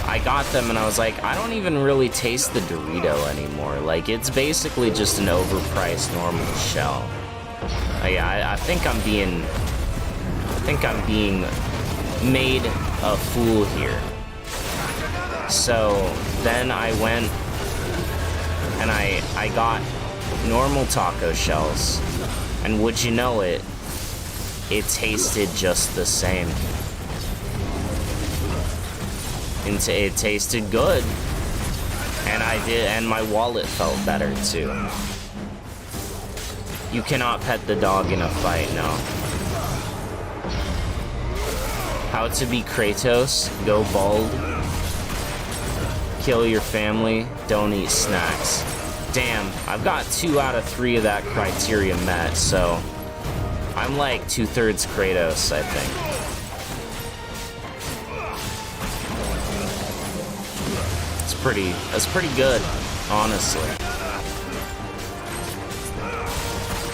I got them and I was like, I don't even really taste the Dorito anymore. Like, it's basically just an overpriced normal shell. I think I'm being made a fool here. So then I went and I got normal taco shells. And would you know it, it tasted just the same. It tasted good. And and my wallet felt better too. You cannot pet the dog in a fight, no. How to be Kratos, go bald, kill your family, don't eat snacks. Damn, I've got 2 out of 3 of that criteria met, so I'm like 2/3 Kratos, I think. That's pretty good, honestly.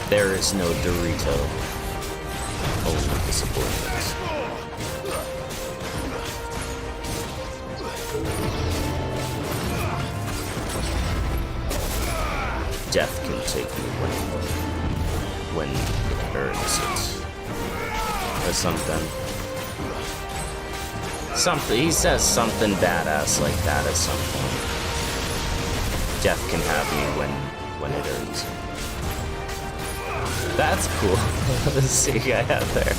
There is no Dorito, only disappointment. Death can take you when it earns it. Or something. He says something badass like that at some point. Death can have me when it earns it. That's cool. See, I have there.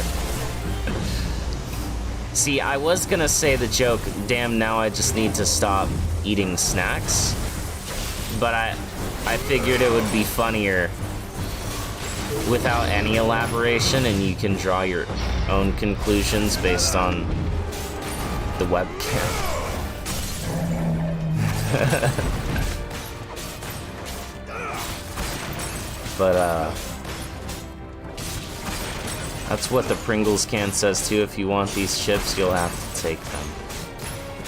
See, I was gonna say the joke, damn, now I just need to stop eating snacks. But I figured it would be funnier without any elaboration, and you can draw your own conclusions based on the webcam. But, that's what the Pringles can says too. If you want these chips, you'll have to take them.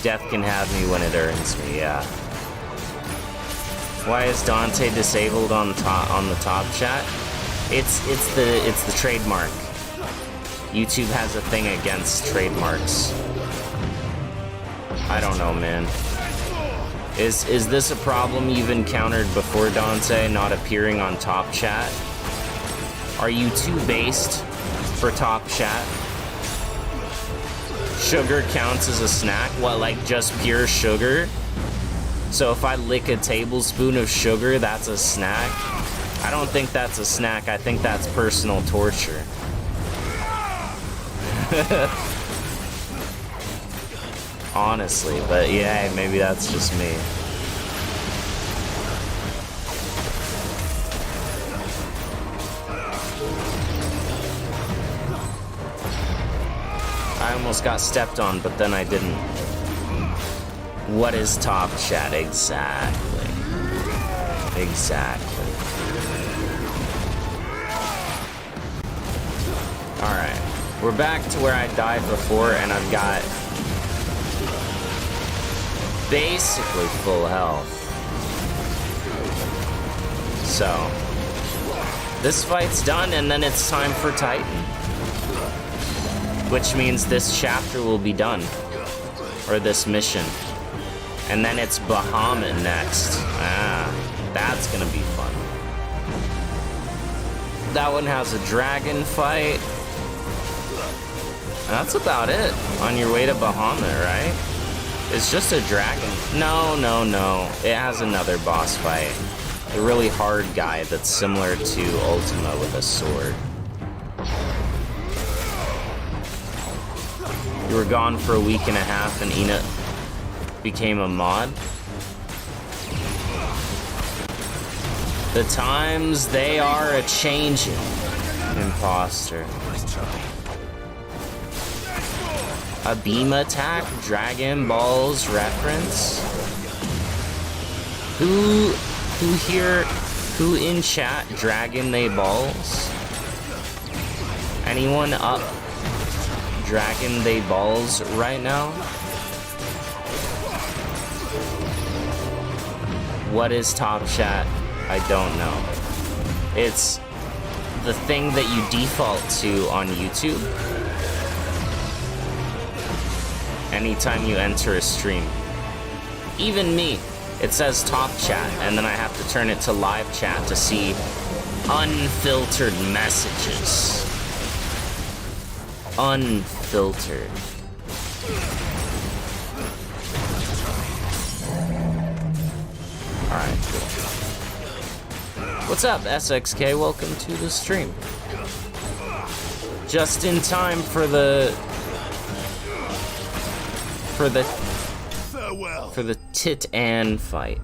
Death can have me when it earns me, yeah. Why is Dante disabled on the top chat? It's the trademark. YouTube has a thing against trademarks. I don't know, man. Is this a problem you've encountered before, Dante, not appearing on top chat? Are you too based for top chat? Sugar counts as a snack? What, like just pure sugar? So if I lick a tablespoon of sugar, that's a snack? I don't think that's a snack. I think that's personal torture. Honestly, but yeah, maybe that's just me. I almost got stepped on, but then I didn't. What is top chat? Exactly. Exactly. Alright. We're back to where I died before, and I've got basically full health. So, this fight's done, and then it's time for Titan. Which means this chapter will be done. Or this mission. And then it's Bahamut next. Ah, that's gonna be fun. That one has a dragon fight. That's about it. On your way to Bahamut, right? It's just a dragon. No. It has another boss fight. A really hard guy that's similar to Ultima with a sword. You were gone for a week and a half and Ina became a mod. The times they are a-changing. Imposter. A beam attack? Dragon Balls reference? Who in chat Dragon They Balls? Anyone up Dragon They Balls right now? What is top chat? I don't know. It's the thing that you default to on YouTube anytime you enter a stream. Even me, it says top chat, and then I have to turn it to live chat to see unfiltered messages. Unfiltered. Alright, cool. What's up, SXK? Welcome to the stream. Just in time for the Titan fight.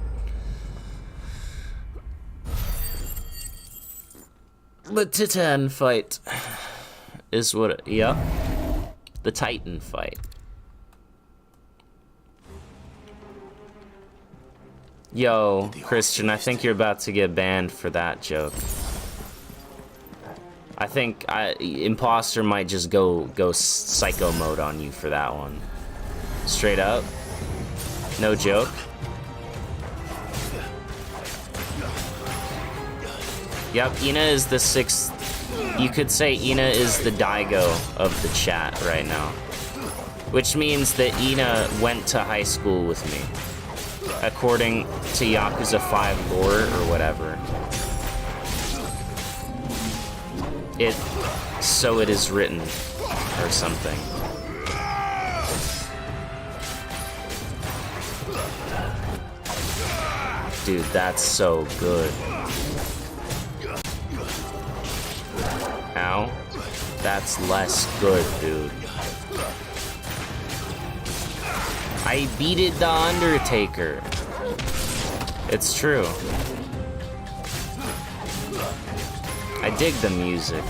The Titan fight is what, yeah. The Titan fight. Yo, Christian, I think you're about to get banned for that joke. I think Imposter might just go psycho mode on you for that one. Straight up. No joke. Yep, Ina is the 6th. You could say Ina is the Daigo of the chat right now. Which means that Ina went to high school with me. According to Yakuza 5 lore or whatever. So it is written. Or something. Dude, that's so good. Ow. That's less good, dude. I beated the Undertaker. It's true. I dig the music.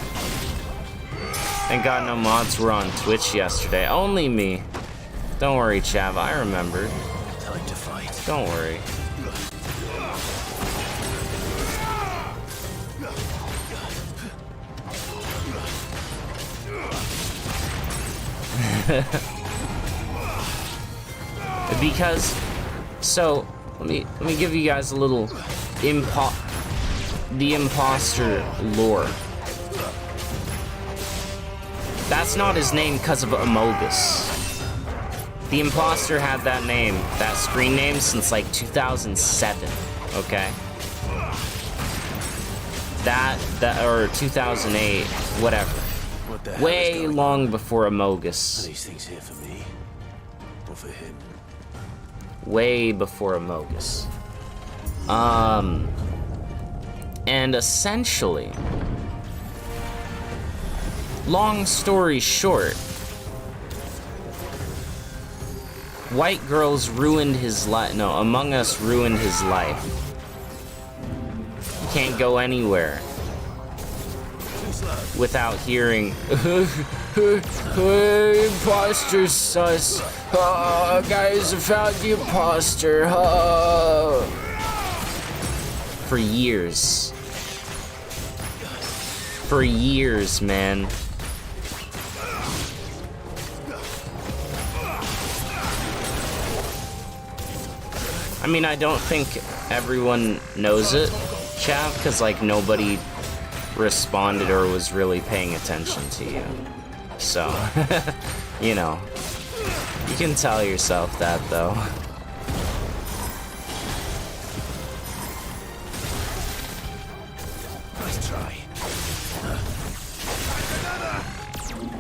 Thank God no mods were on Twitch yesterday. Only me. Don't worry, Chav, I remember. Time to fight. Don't worry. Because, so let me give you guys a little the imposter lore. That's not his name because of Amogus. The imposter had that name, that screen name, since like 2007. Okay. That or 2008, whatever. What the hell Way is going long before on? Are Amogus. these things here for me? Or for him? Way before Amogus. And essentially, long story short, White Girls ruined his life. No, Among Us ruined his life. Can't go anywhere without hearing imposter sus. Oh, guys, I found the imposter. Oh. For years. For years, man. I mean, I don't think everyone knows it, Chav, because, like, nobody responded or was really paying attention to you. So, you know, you can tell yourself that, though. Nice try.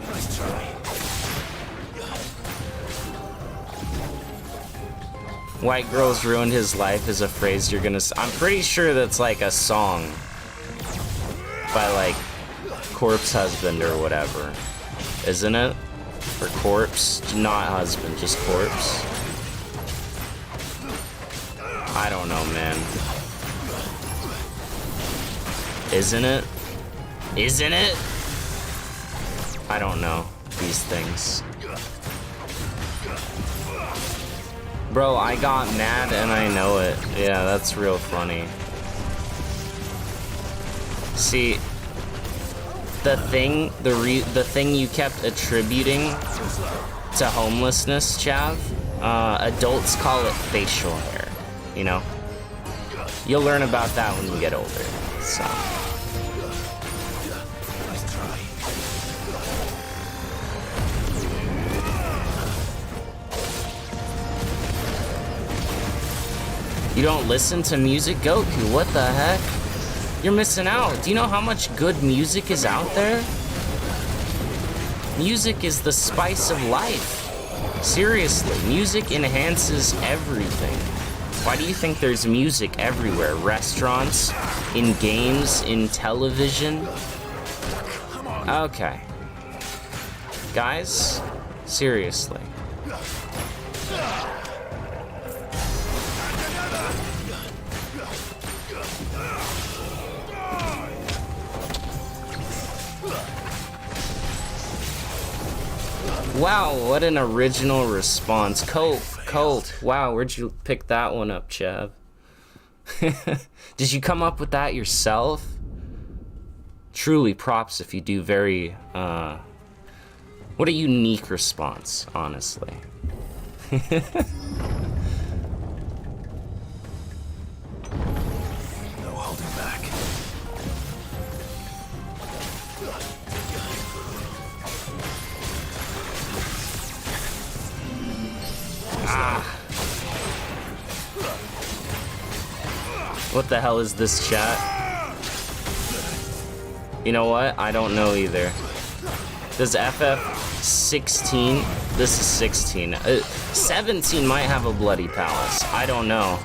Nice try. White Girls ruined his life is a phrase you're gonna I'm pretty sure that's like a song by like Corpse Husband or whatever, isn't it? Or Corpse, not Husband, just Corpse. I don't know, man. Isn't it? Isn't it? I don't know these things. Bro, I got mad and I know it. Yeah, that's real funny. See, the thing you kept attributing to homelessness, Chav, adults call it facial hair, you know? You'll learn about that when you get older, so. You don't listen to music, Goku? What the heck? You're missing out. Do you know how much good music is out there? Music is the spice of life. Seriously, music enhances everything. Why do you think there's music everywhere? Restaurants, in games, in television? Okay. Guys, seriously. Wow, what an original response. Colt. Wow, where'd you pick that one up, Chav? Did you come up with that yourself? Truly props if you do very, what a unique response, honestly. No holding back. What the hell is this, chat? You know what? I don't know either. Does FF16? This is 16. 17 might have a bloody palace. I don't know.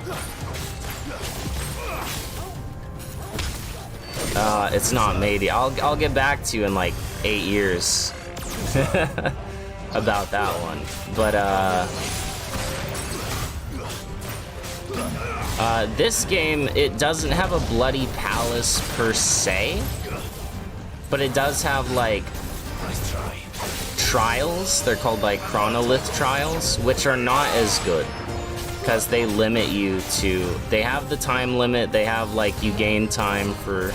It's not maybe. I'll get back to you in like 8 years about that one. But this game, it doesn't have a bloody palace per se, but it does have like trials. They're called like chronolith trials, which are not as good because they limit you to, they have the time limit, they have like you gain time for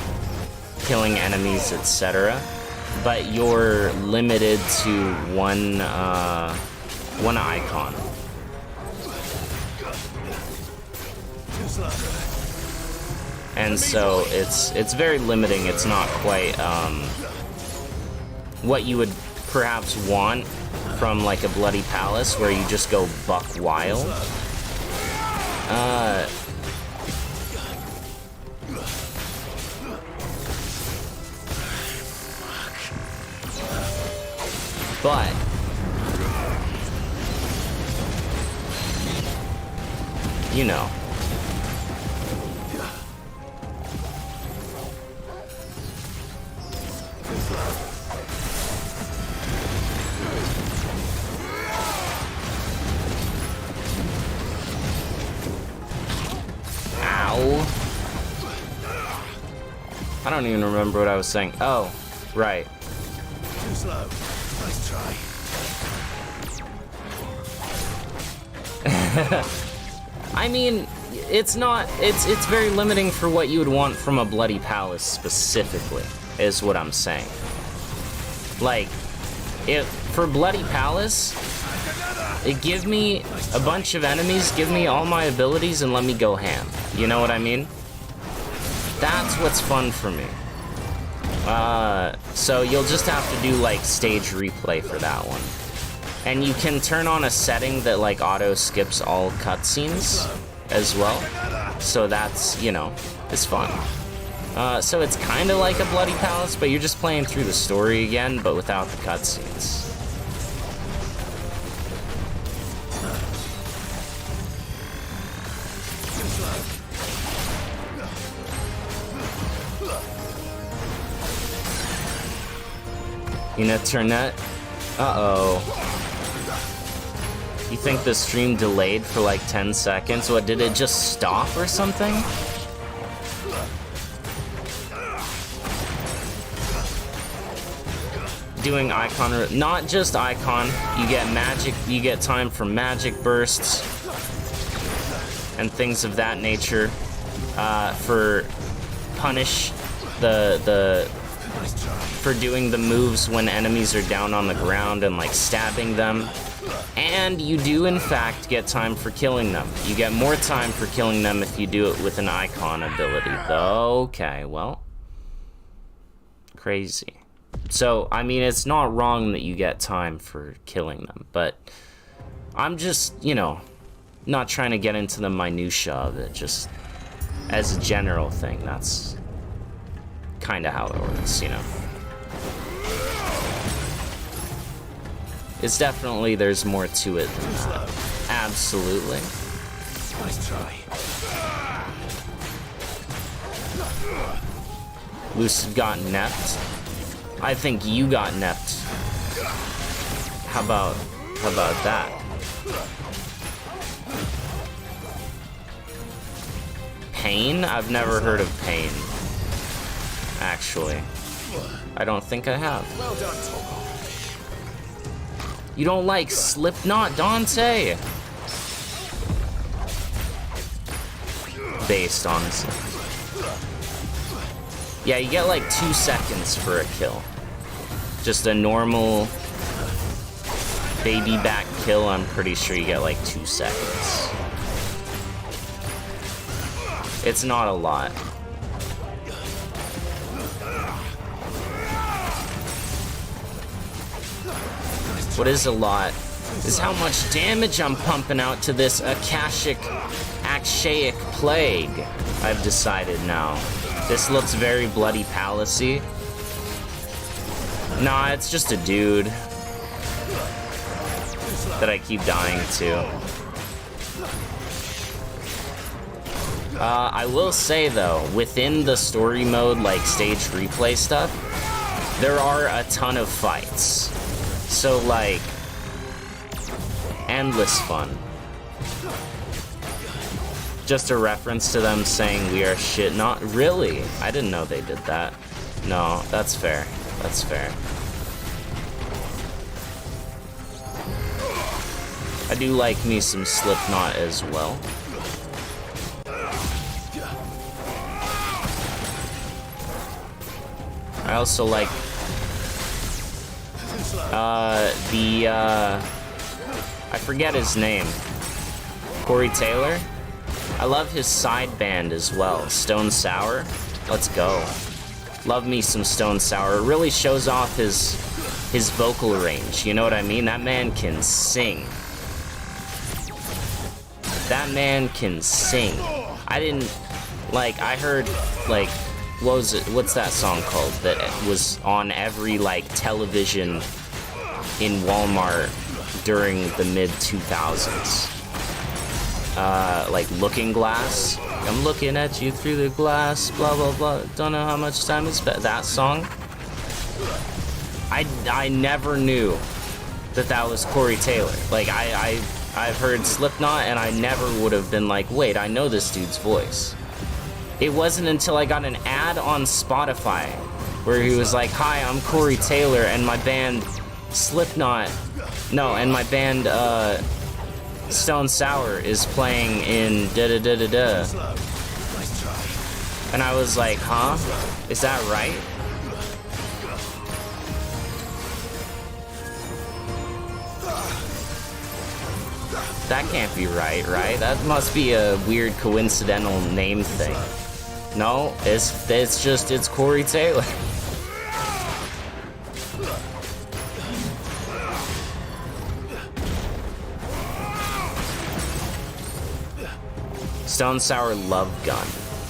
killing enemies, etc. But you're limited to one icon. And so it's very limiting. It's not quite what you would perhaps want from like a Bloody Palace, where you just go buck wild. But you know. Ow. I don't even remember what I was saying. Oh, right. Too slow. Nice try. I mean, it's very limiting for what you would want from a Bloody Palace specifically, is what I'm saying. Like, for Bloody Palace, give me a bunch of enemies, give me all my abilities, and let me go ham. You know what I mean? That's what's fun for me. So you'll just have to do, like, stage replay for that one. And you can turn on a setting that, like, auto skips all cutscenes as well. So that's, you know, it's fun. So it's kind of like a Bloody Palace, but you're just playing through the story again, but without the cutscenes. Internet? Uh-oh. You think the stream delayed for like 10 seconds? What, did it just stop or something? Doing icon, not just icon, you get magic, you get time for magic bursts and things of that nature. For punish for doing the moves when enemies are down on the ground and like stabbing them. And you do in fact get time for killing them. You get more time for killing them if you do it with an icon ability. Okay, well, crazy. So, I mean, it's not wrong that you get time for killing them, but I'm just, you know, not trying to get into the minutia of it, just as a general thing. That's kind of how it works, you know. It's definitely, there's more to it than that. Absolutely. Nice try. Lucid got nepped. I think you got nepped. How about that? Pain? I've never heard of Pain. Actually. I don't think I have. Well done, Torgal. You don't like Slipknot, Dante? Based, honestly. Yeah, you get like 2 seconds for a kill. Just a normal baby back kill, I'm pretty sure you get like 2 seconds. It's not a lot. What is a lot is how much damage I'm pumping out to this Akashic Plague, I've decided now. This looks very Bloody Palace-y. Nah, it's just a dude that I keep dying to. I will say though, within the story mode, like stage replay stuff, there are a ton of fights. So like, endless fun. Just a reference to them saying we are shit. Not really. I didn't know they did that. No, that's fair. That's fair. I do like me some Slipknot as well. I also like I forget his name. Corey Taylor? I love his side band as well. Stone Sour. Let's go. Love me some Stone Sour. It really shows off his vocal range. You know what I mean? That man can sing. That man can sing. I heard, like, what's that song called that was on every, like, television in Walmart during the mid-2000s? Like Looking Glass. I'm looking at you through the glass, blah, blah, blah. Don't know how much time is spent. That song. I never knew that was Corey Taylor. Like, I've heard Slipknot, and I never would have been like, wait, I know this dude's voice. It wasn't until I got an ad on Spotify where he was like, hi, I'm Corey Taylor, and my band Slipknot, no, and my band, Stone Sour is playing in da-da-da-da-da. And I was like, huh? Is that right? That can't be right? That must be a weird coincidental name thing. No, it's Corey Taylor. Stone Sour Love Gun.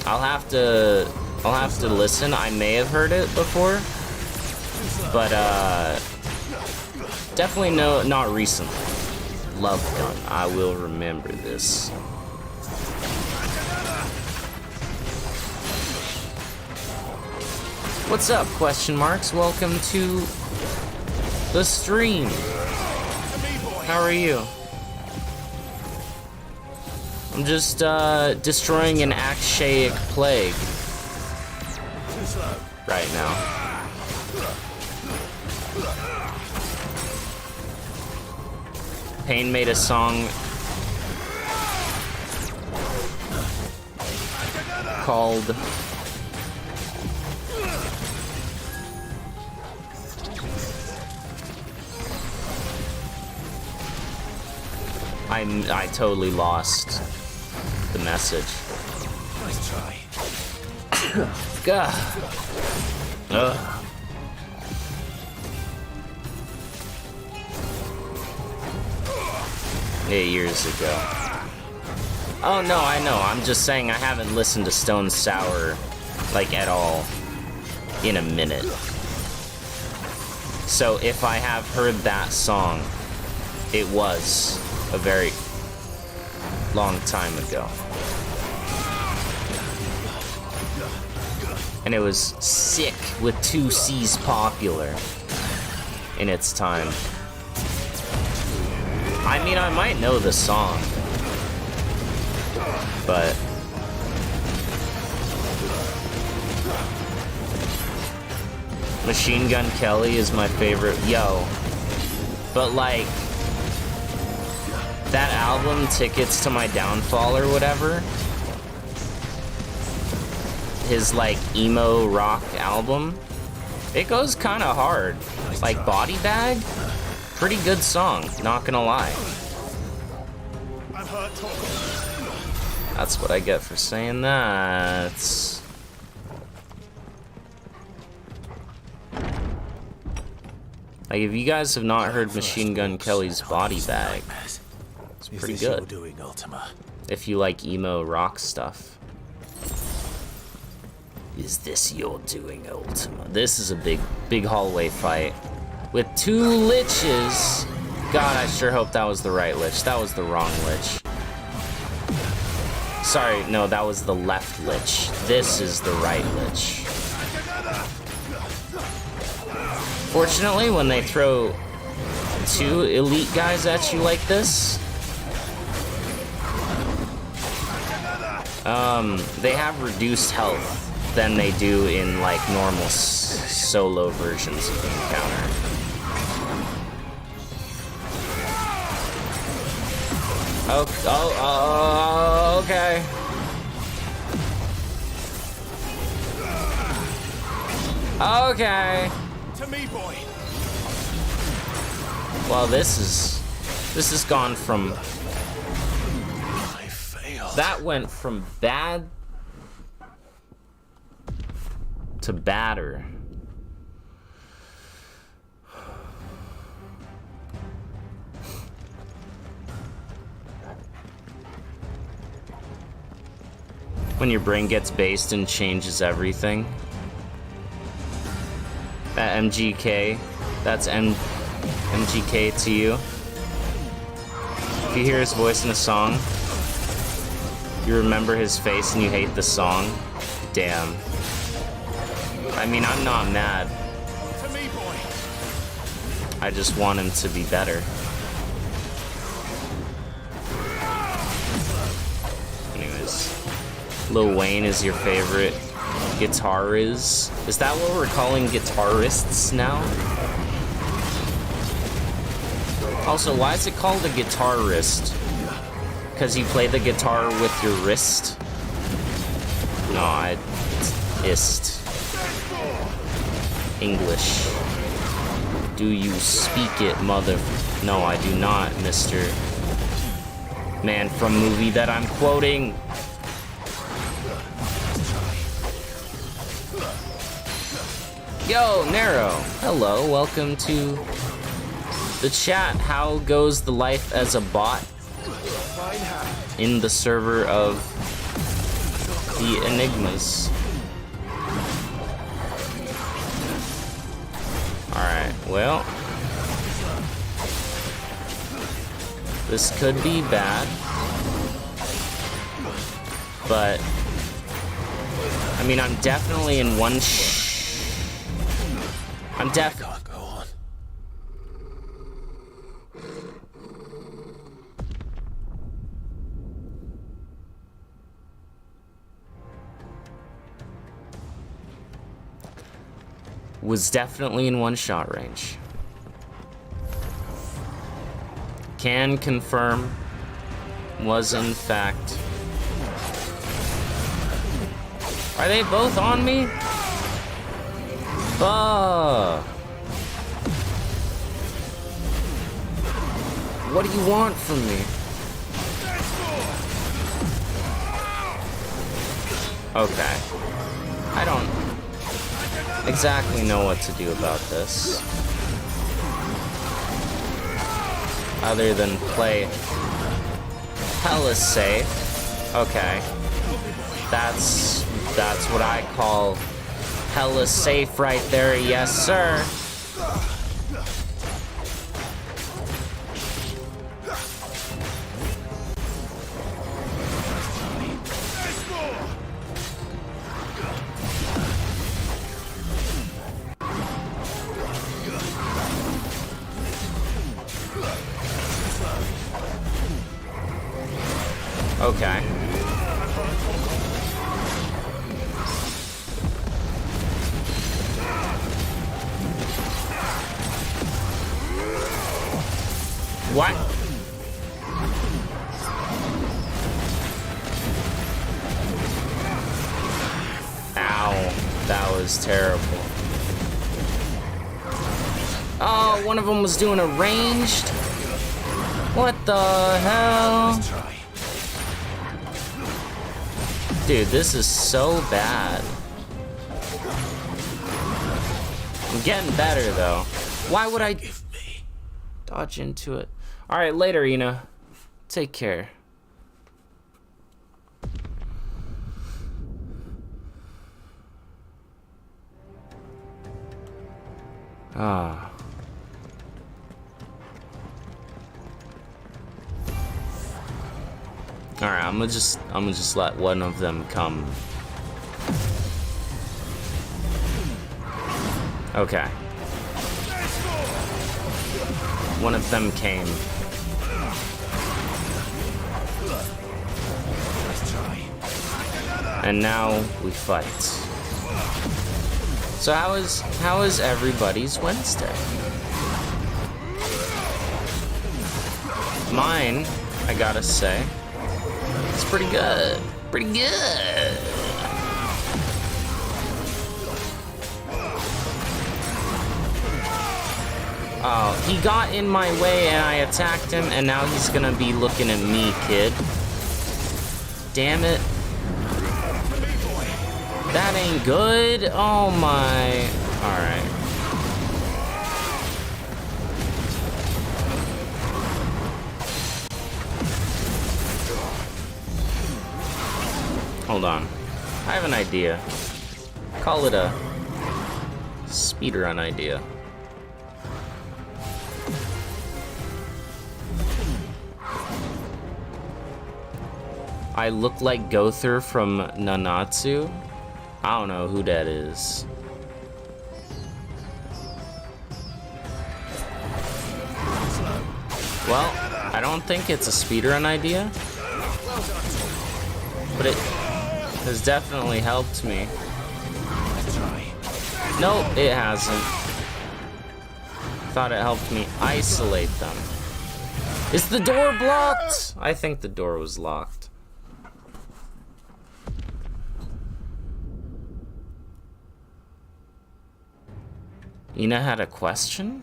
I'll have to listen. I may have heard it before, but definitely not recently. Love Gun. I will remember this. What's up, question marks? Welcome to the stream. How are you? I'm just destroying an Akshaic plague right now. Pain made a song called I totally lost the message. Nice try. God. Ugh. 8 years ago. Oh no, I know. I'm just saying I haven't listened to Stone Sour like at all in a minute. So if I have heard that song, it was a very long time ago. And it was sick with 2 C's popular in its time. I mean, I might know the song, but Machine Gun Kelly is my favorite. Yo, but like that album, Tickets to My Downfall or whatever, his like emo rock album, it goes kind of hard. Like Body Bag, pretty good song, not gonna lie. That's what I get for saying that. Like, if you guys have not heard Machine Gun Kelly's Body Bag, it's pretty good. If you like emo rock stuff. Is this your doing, Ultima? This is a big hallway fight with 2 liches. God, I sure hope that was the right lich. That was the wrong lich. Sorry, no, that was the left lich. This is the right lich. Fortunately, when they throw 2 elite guys at you like this, they have reduced health than they do in like normal solo versions of the encounter. Okay. Okay. To me, boy. Well, this is gone from. I failed. That went from bad to badder. When your brain gets based and changes everything. That MGK, that's MGK to you. If you hear his voice in a song, you remember his face and you hate the song. Damn. I mean, I'm not mad. To me, boy. I just want him to be better. Anyways, Lil Wayne is your favorite guitarist? Is that what we're calling guitarists now? Also, why is it called a guitarist? Because you play the guitar with your wrist? No, it's ist. English. Do you speak it, mother? No, I do not, Mr. Man from movie that I'm quoting. Yo, Nero. Hello, welcome to the chat. How goes the life as a bot in the server of the Enigmas? Alright, well, this could be bad, but I mean, I'm definitely in one I'm definitely Go on. was definitely in one shot range. Can confirm was in fact. Are they both on me? What do you want from me? Okay. I don't exactly know what to do about this. Other than play hella safe. Okay. That's what I call hella safe right there, yes sir. Okay. What? Ow, that was terrible. Oh, one of them was doing a ranged? What the hell? Dude, this is so bad. I'm getting better though. Why would I dodge into it? Alright, later, Ina. Take care. Ah. Alright, I'm gonna just let one of them come. Okay. One of them came. And now we fight. So how is everybody's Wednesday? Mine, I gotta say. It's pretty good. Pretty good. Oh, he got in my way and I attacked him, and now he's gonna be looking at me, kid. Damn it. That ain't good. Oh my. Alright. Hold on. I have an idea. Call it a speedrun idea. I look like Gother from Nanatsu. I don't know who that is. Well, I don't think it's a speedrun idea, but it has definitely helped me. Nope, it hasn't. Thought it helped me isolate them. Is the door blocked? I think the door was locked. Ina had a question?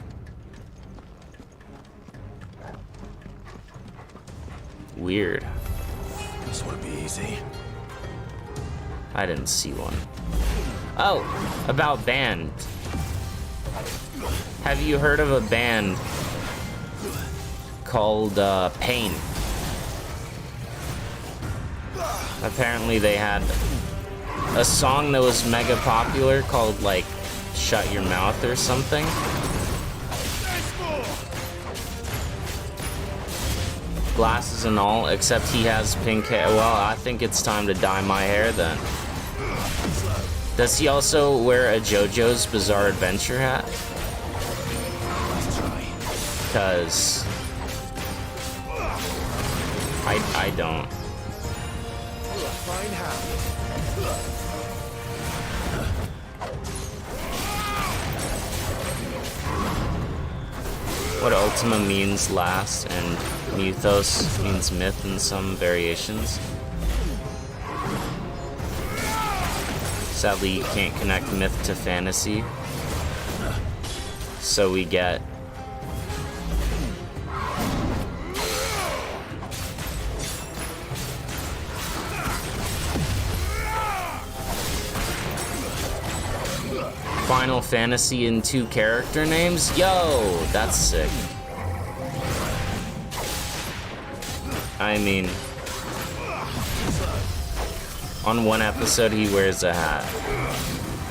Weird. This won't be easy. I didn't see one. Oh, about band. Have you heard of a band called Pain? Apparently they had a song that was mega popular called like Shut Your Mouth or something. Glasses and all, except he has pink hair. Well, I think it's time to dye my hair then. Does he also wear a JoJo's Bizarre Adventure hat? Because I don't. What Ultima means last and Mythos means myth in some variations. Sadly, you can't connect myth to fantasy. So we get Final Fantasy in 2 character names? Yo, that's sick. I mean, on one episode he wears a hat.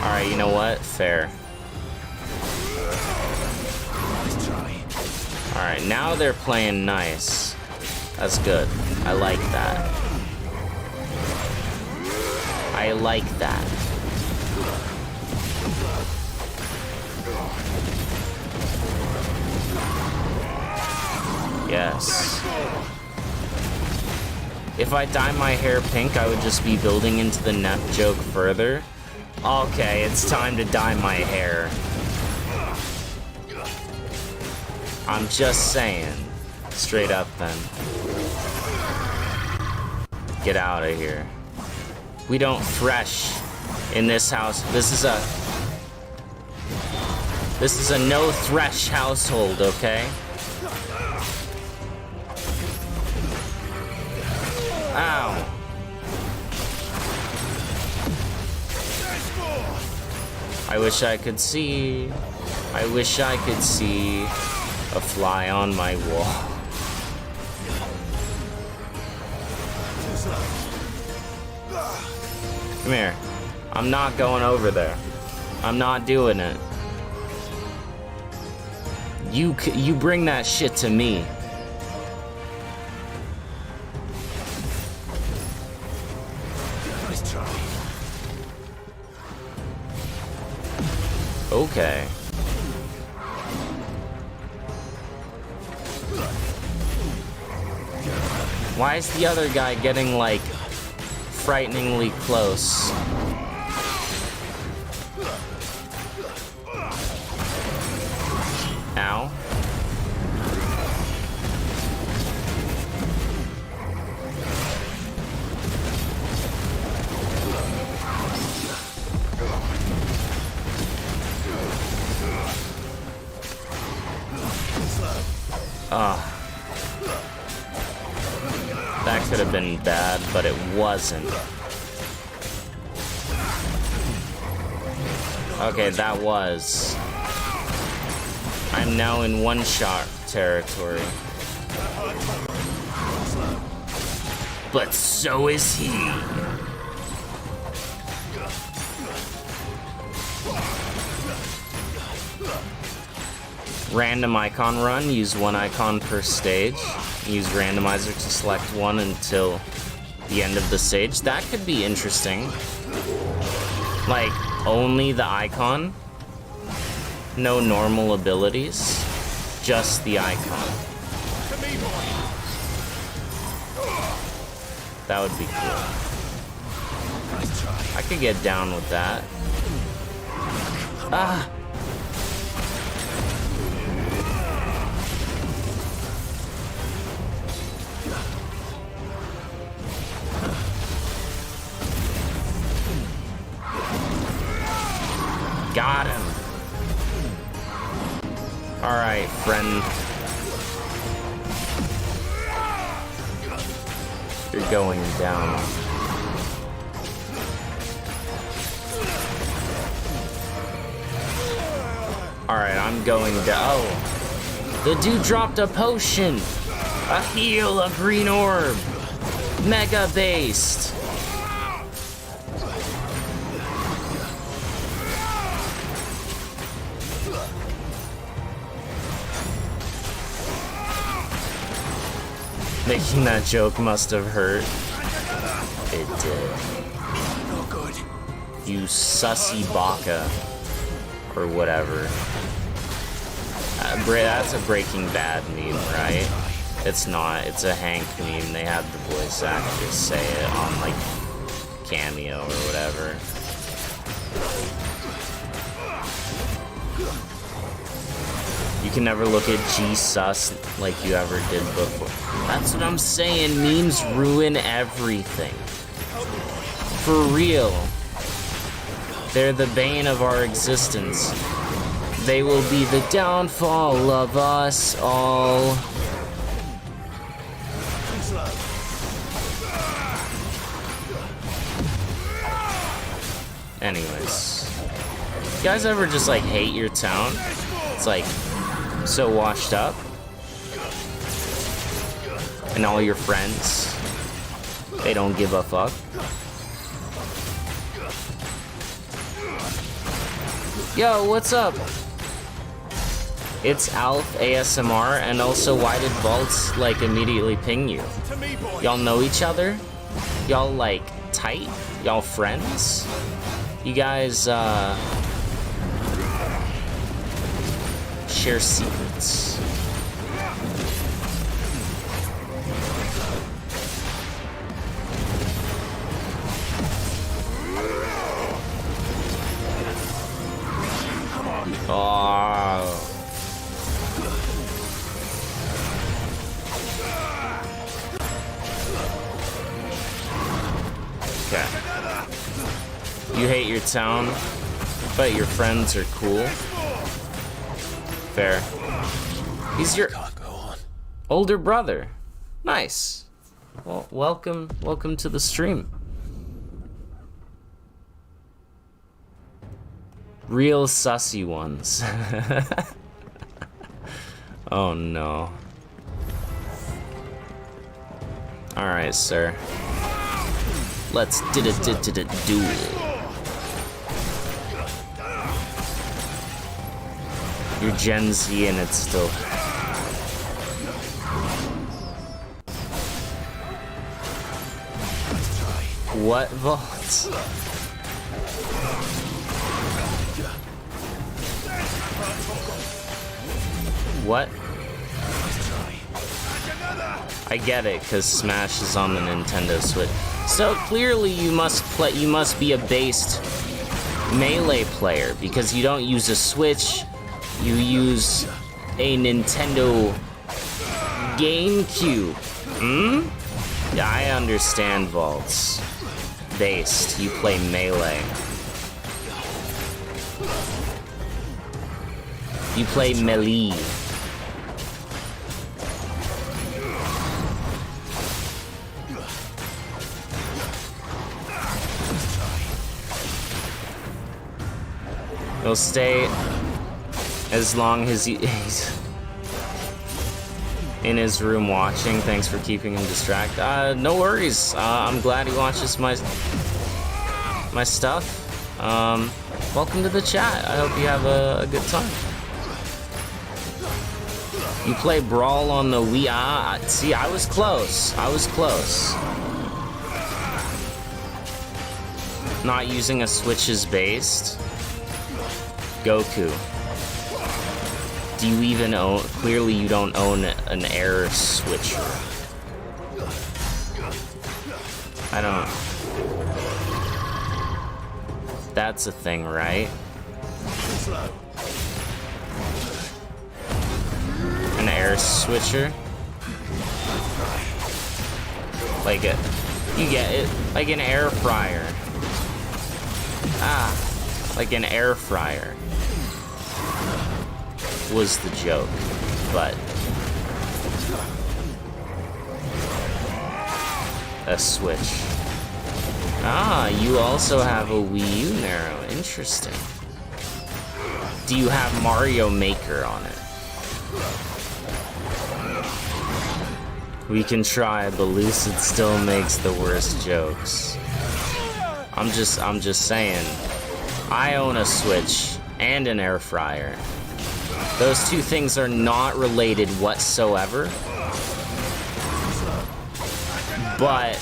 Alright, you know what? Fair. Alright, now they're playing nice. That's good. I like that. I like that. Yes. If I dye my hair pink, I would just be building into the Nep joke further. Okay, it's time to dye my hair. I'm just saying. Straight up then. Get out of here. We don't thresh in this house. This is a no thresh household, okay? Ow. I wish I could see. I wish I could see a fly on my wall. Come here. I'm not going over there. I'm not doing it. You bring that shit to me. Okay. Why is the other guy getting, like, frighteningly close? Ow. That could have been bad, but it wasn't. Okay, that was. I'm now in one-shot territory. But so is he. Random icon run, use one icon per stage. Use randomizer to select one until the end of the stage. That could be interesting. Like, only the icon. No normal abilities. Just the icon. That would be cool. I could get down with that. Ah! Got him. Alright, friend. You're going down. Alright, I'm going down. Oh! The dude dropped a potion! A heal, a green orb! Mega based! Making that joke must have hurt. It did. No good. You sussy baka. Or whatever. That's a Breaking Bad meme, right? It's not. It's a Hank meme. They had the voice actors say it on, like, Cameo or whatever. You can never look at G-Sus like you ever did before. That's what I'm saying. Memes ruin everything. For real. They're the bane of our existence. They will be the downfall of us all. Anyways. You guys ever just, like, hate your town? It's like so washed up, and all your friends, they don't give a fuck. Yo, what's up? It's Alf ASMR, and also why did Vaults like immediately ping you? Y'all know each other? Y'all like tight? Y'all friends? You guys share secrets. Oh. Okay. You hate your town, but your friends are cool. Fair. He's your older brother. Nice. Well, welcome to the stream. Real sussy ones. Oh no. Alright, sir. Let's duel. You're Gen Z and it's still... What vaults? What? I get it, cause Smash is on the Nintendo Switch. So clearly you must be a based Melee player, because you don't use a Switch, you use a Nintendo GameCube. Yeah, I understand vaults. Based, you play Melee. You play Melee. He'll stay as long as he's in his room watching. Thanks for keeping him distracted. No worries. I'm glad he watches my stuff. Welcome to the chat. I hope you have a good time. You play Brawl on the Wii? See, I was close. I was close. Not using a Switch is based. Goku. Do you even own... Clearly you don't own an air switcher. I don't... That's a thing, right? An air switcher? Like a... You get it? Like an air fryer. Like an air fryer. Was the joke, but a Switch. You also have a Wii U, Nero. Interesting. Do you have Mario Maker on it? We can try, but Lucid still makes the worst jokes. I'm just saying. I own a Switch and an air fryer. Those two things are not related whatsoever. But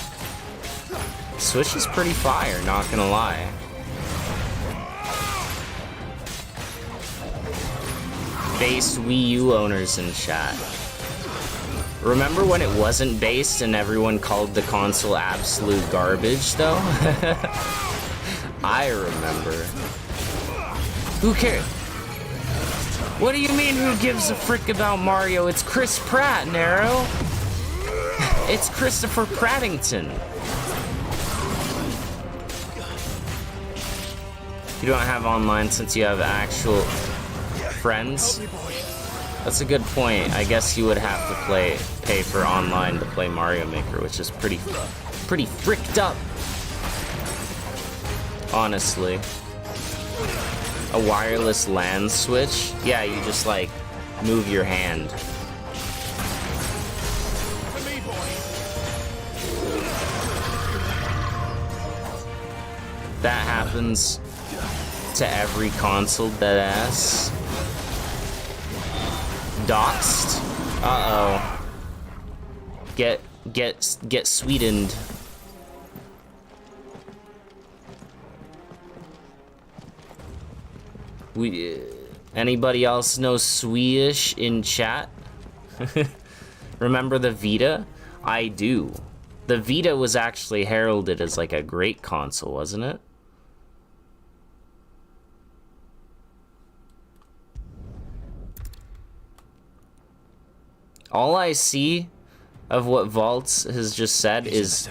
Switch is pretty fire, not gonna lie. Based Wii U owners in chat. Remember when it wasn't based and everyone called the console absolute garbage, though? I remember. Who cares? What do you mean, who gives a frick about Mario? It's Chris Pratt, Nero. It's Christopher Prattington. You don't have online since you have actual friends? That's a good point. I guess you would have to pay for online to play Mario Maker, which is pretty fricked up. Honestly. A wireless LAN switch? Yeah, you just like move your hand. That happens to every console, deadass. Doxed? Uh-oh. Get sweetened. Anybody else know Swedish in chat? Remember the Vita? I do. The Vita was actually heralded as like a great console, wasn't it? All I see of what Vaults has just said is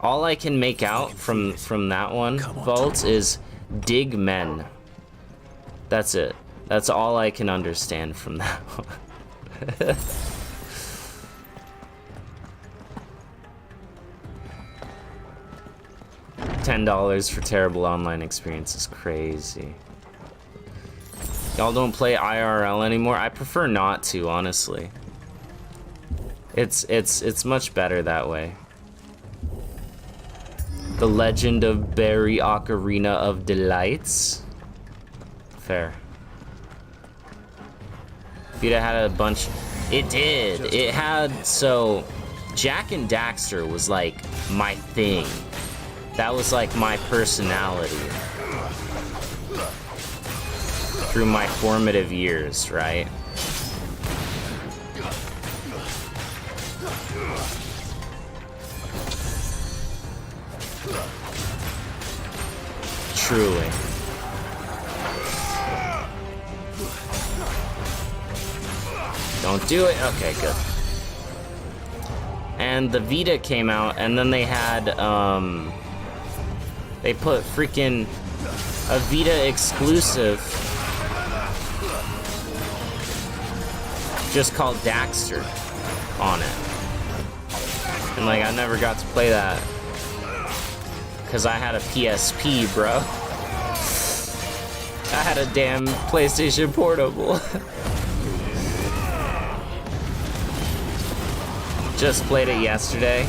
all I can make out from that one, Vaults, is dig men. That's it. That's all I can understand from that one. $10 for terrible online experience is crazy. Y'all don't play IRL anymore? I prefer not to, honestly. It's much better that way. The Legend of Berry Ocarina of Delights. Fair. Vita had a bunch. It did. It had, so Jak and Daxter was like my thing. That was like my personality through my formative years, right? Truly. Don't do it. Okay, good. And the Vita came out, and then they had, they put freaking a Vita exclusive just called Daxter on it. And like, I never got to play that because I had a PSP, bro. I had a damn PlayStation Portable. Just played it yesterday.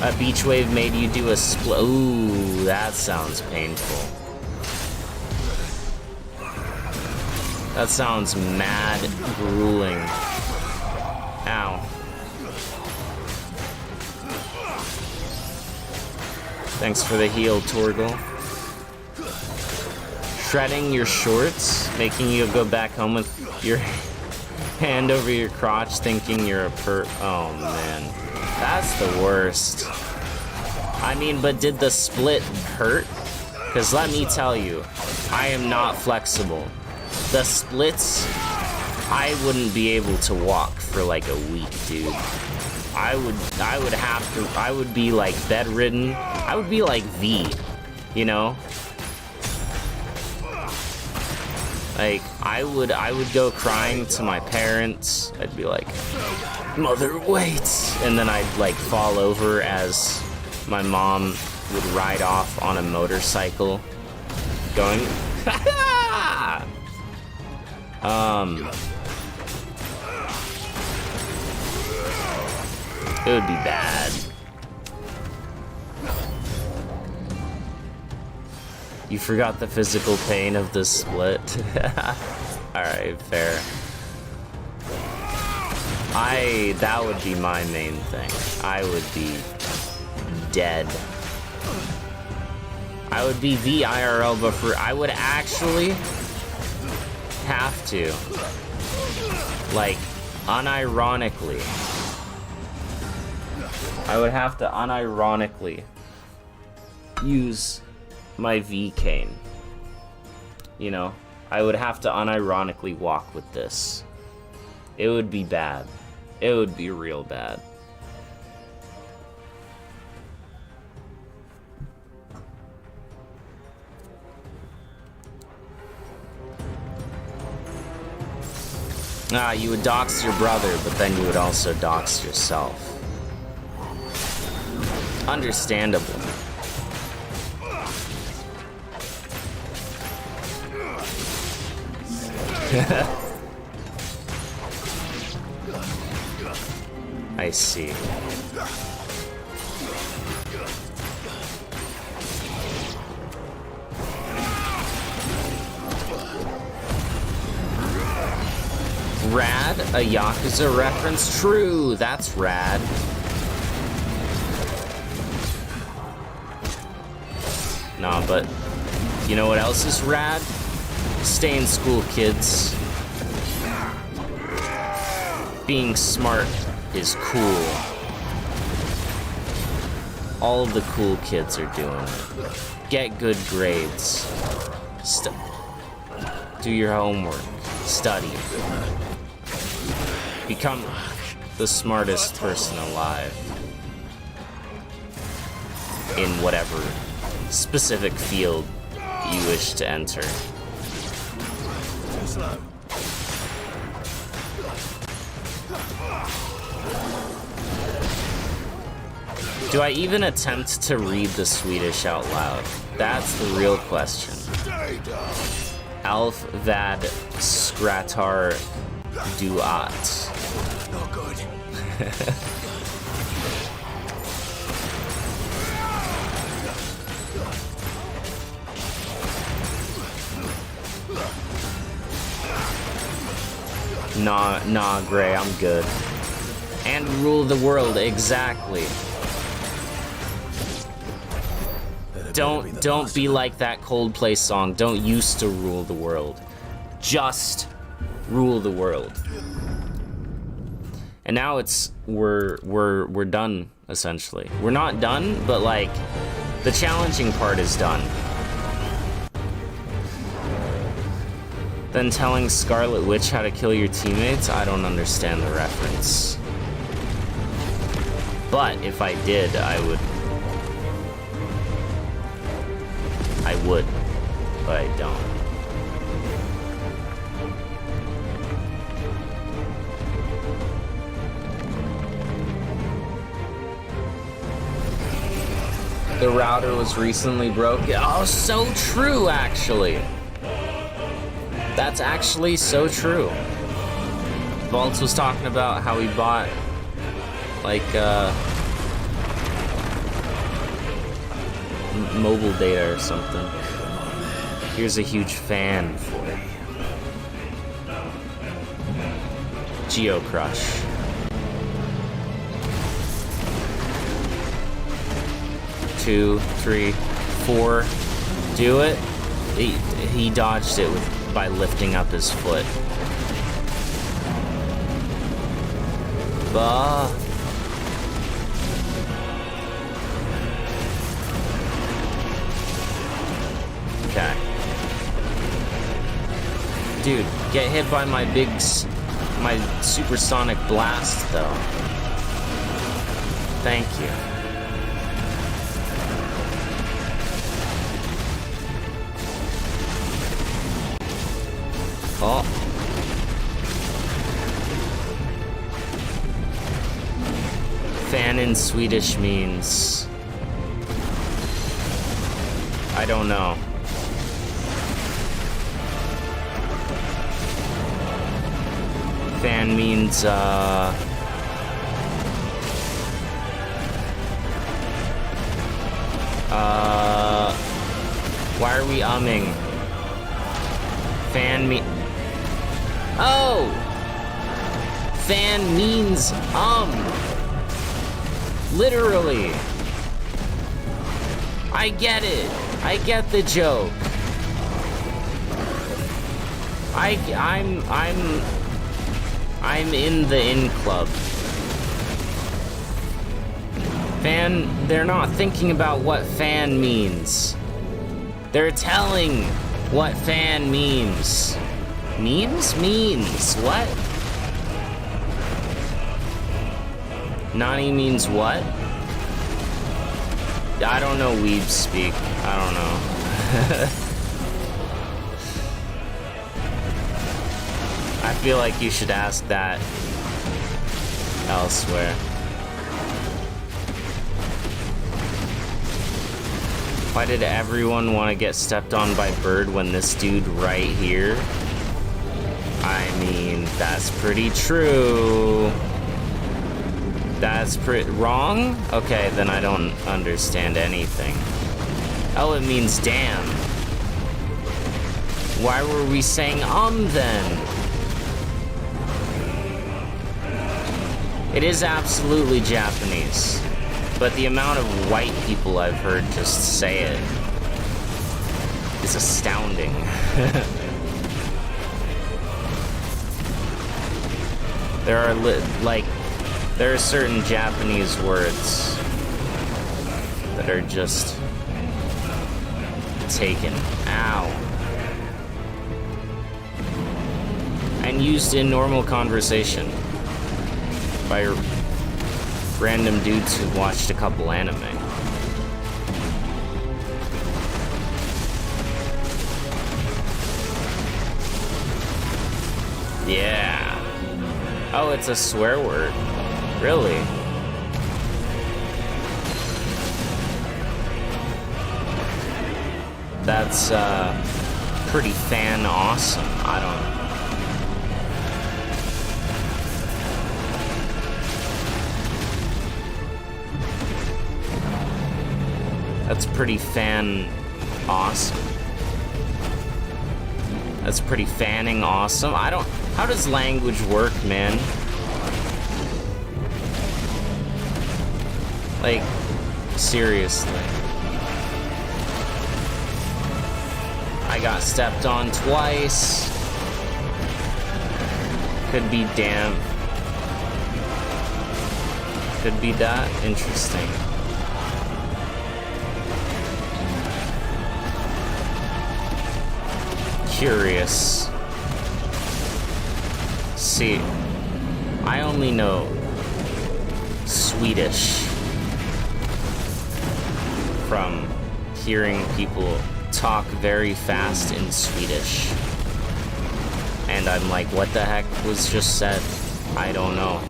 A beach wave made you do a split. Ooh, that sounds painful. That sounds mad grueling. Ow. Thanks for the heal, Torgal. Shredding your shorts, making you go back home with your hand over your crotch thinking you're a oh man. That's the worst. I mean, but did the split hurt? Because let me tell you, I am not flexible. The splits, I wouldn't be able to walk for like a week, dude. I would be like bedridden. I would be like V, you know? Like, I would go crying to my parents. I'd be like, "Mother, wait!" And then I'd like fall over as my mom would ride off on a motorcycle, going, it would be bad. You forgot the physical pain of the split. Alright, fair. That would be my main thing. I would be dead. I would be VIRL, but I would actually have to, like, unironically. I would have to unironically use my V cane. You know, I would have to unironically walk with this. It would be bad. It would be real bad. You would dox your brother, but then you would also dox yourself. Understandable. I see. Rad, a Yakuza reference? True, that's rad. Nah, but you know what else is rad? Stay in school, kids. Being smart is cool. All of the cool kids are doing it. Get good grades. Do your homework. Study. Become the smartest person alive. In whatever specific field you wish to enter. Do I even attempt to read the Swedish out loud? That's the real question. Alf vad skrattar du åt? Not good. Nah, Gray, I'm good. And rule the world, exactly. Don't be like that Coldplay song. Don't used to rule the world. Just rule the world. And now we're done, essentially. We're not done, but like the challenging part is done. Then telling Scarlet Witch how to kill your teammates? I don't understand the reference. But if I did, I would, but I don't. The router was recently broken. Oh, so true, actually. That's actually so true. Vaults was talking about how he bought, like, mobile data or something. Here's a huge fan for it. Geo Crush. Two, three, four. Do it. He dodged it by lifting up his foot. Bah. Okay. Dude, get hit by my my supersonic blast, though. Thank you. Oh. Fan in Swedish means... I don't know. Fan means, why are we umming? Fan Oh! Fan means, literally. I get it. I get the joke. I'm in the in club. Fan, they're not thinking about what fan means. They're telling what fan means. Memes? Means. What? Nani means what? I don't know weeb speak. I don't know. I feel like you should ask that elsewhere. Why did everyone want to get stepped on by Bird when this dude right here? I mean, that's pretty true. That's wrong? Okay, then I don't understand anything. Oh, it means damn. Why were we saying then? It is absolutely Japanese, but the amount of white people I've heard just say it is astounding. There are there are certain Japanese words that are just taken. Ow. And used in normal conversation by random dudes who watched a couple anime. Yeah. Oh, it's a swear word. Really? That's, pretty fan awesome. I don't... That's pretty fan awesome. That's pretty fanning awesome. I don't... How does language work, man? Like, seriously. I got stepped on twice. Could be damn. Could be that. Interesting. Curious. See, I only know Swedish from hearing people talk very fast in Swedish. And I'm like, what the heck was just said? I don't know.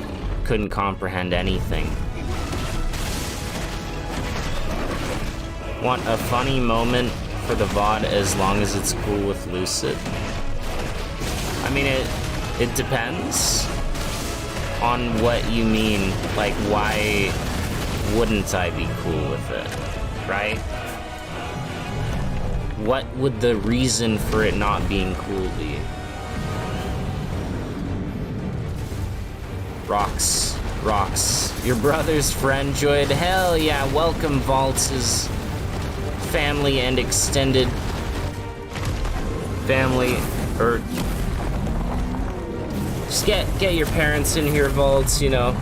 Couldn't comprehend anything. Want a funny moment for the VOD as long as it's cool with Lucid? mean, it depends on what you mean. Like, why wouldn't I be cool with it, right? What would the reason for it not being cool be? Rocks. Your brother's friend joined. Hell yeah, welcome Vaults' family and extended family. Or just get your parents in here, Vaults, you know.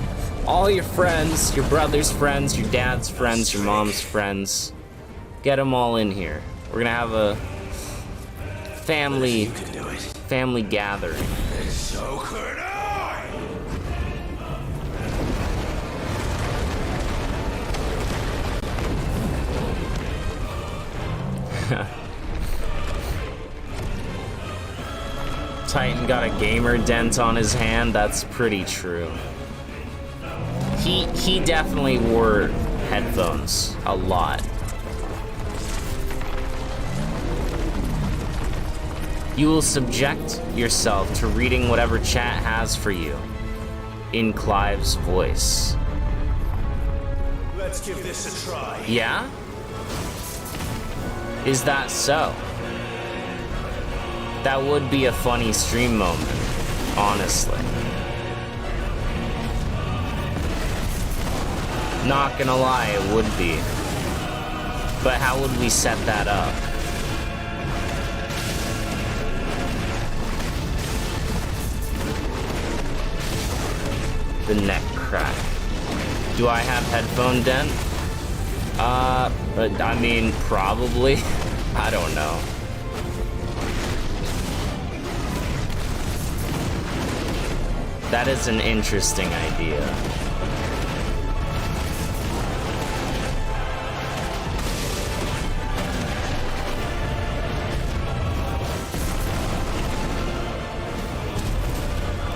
All your friends, your brother's friends, your dad's friends, your mom's friends. Get them all in here. We're gonna have a family gathering. So could I. Titan got a gamer dent on his hand. That's pretty true. He definitely wore headphones a lot. You will subject yourself to reading whatever chat has for you in Clive's voice. Let's give this a try. Yeah? Is that so? That would be a funny stream moment, honestly. Not gonna lie, it would be. But how would we set that up? The neck crack. Do I have headphone dent? I mean, probably. I don't know. That is an interesting idea.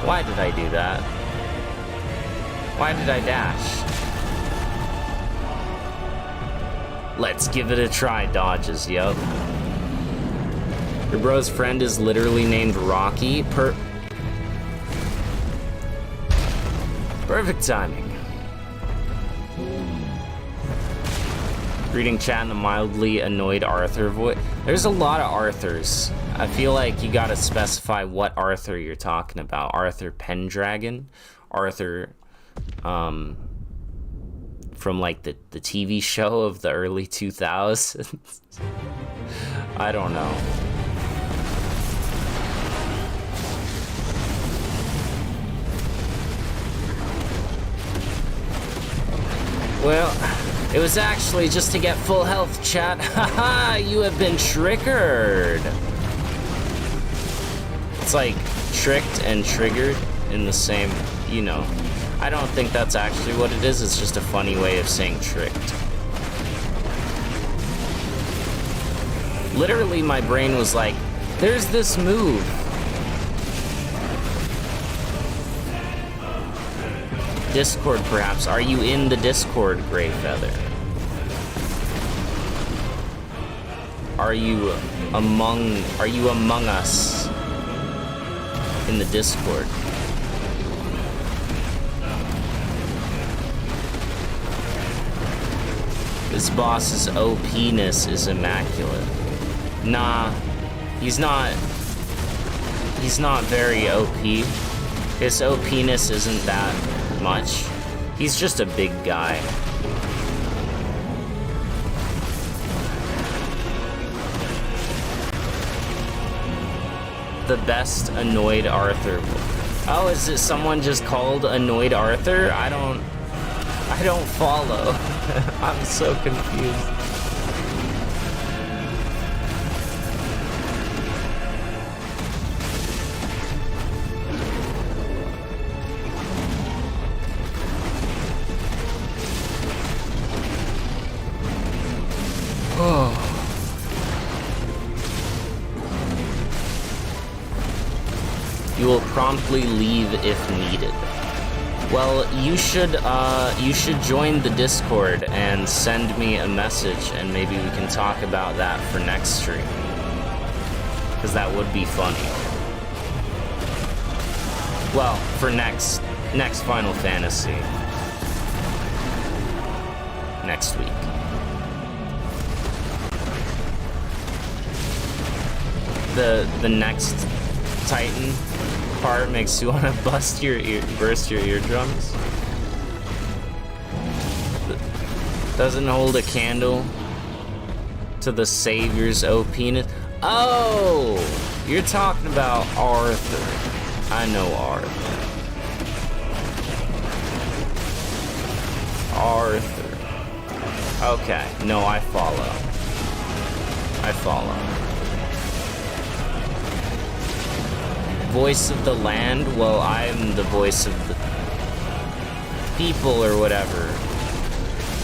Why did I do that? Why did I dash? Let's give it a try, dodges, yo. Your bro's friend is literally named Rocky. Perfect timing. Reading chat in the mildly annoyed Arthur voice. There's a lot of Arthurs. I feel like you gotta specify what Arthur you're talking about. Arthur Pendragon? Arthur, from like the TV show of the early 2000s. I don't know. Well, it was actually just to get full health, chat. Haha, you have been triggered. It's like tricked and triggered in the same, you know. I don't think that's actually what it is. It's just a funny way of saying tricked. Literally, my brain was like, there's this move. Discord, perhaps. Are you in the Discord, Greyfeather? Are you among us in the Discord? This boss's OP-ness is immaculate. Nah, he's not very OP. His OP-ness isn't that much. He's just a big guy. The best annoyed Arthur. Oh, is it someone just called annoyed Arthur? I don't follow. I'm so confused. You will promptly leave if needed. Well, you should join the Discord and send me a message, and maybe we can talk about that for next stream. Because that would be funny. Well, for next Final Fantasy. Next week. The next Titan part makes you want to burst your eardrums. Doesn't hold a candle to the Savior's OPness. Oh, you're talking about Arthur. I know Arthur. Okay, no, I follow. Voice of the land? Well, I'm the voice of the people or whatever.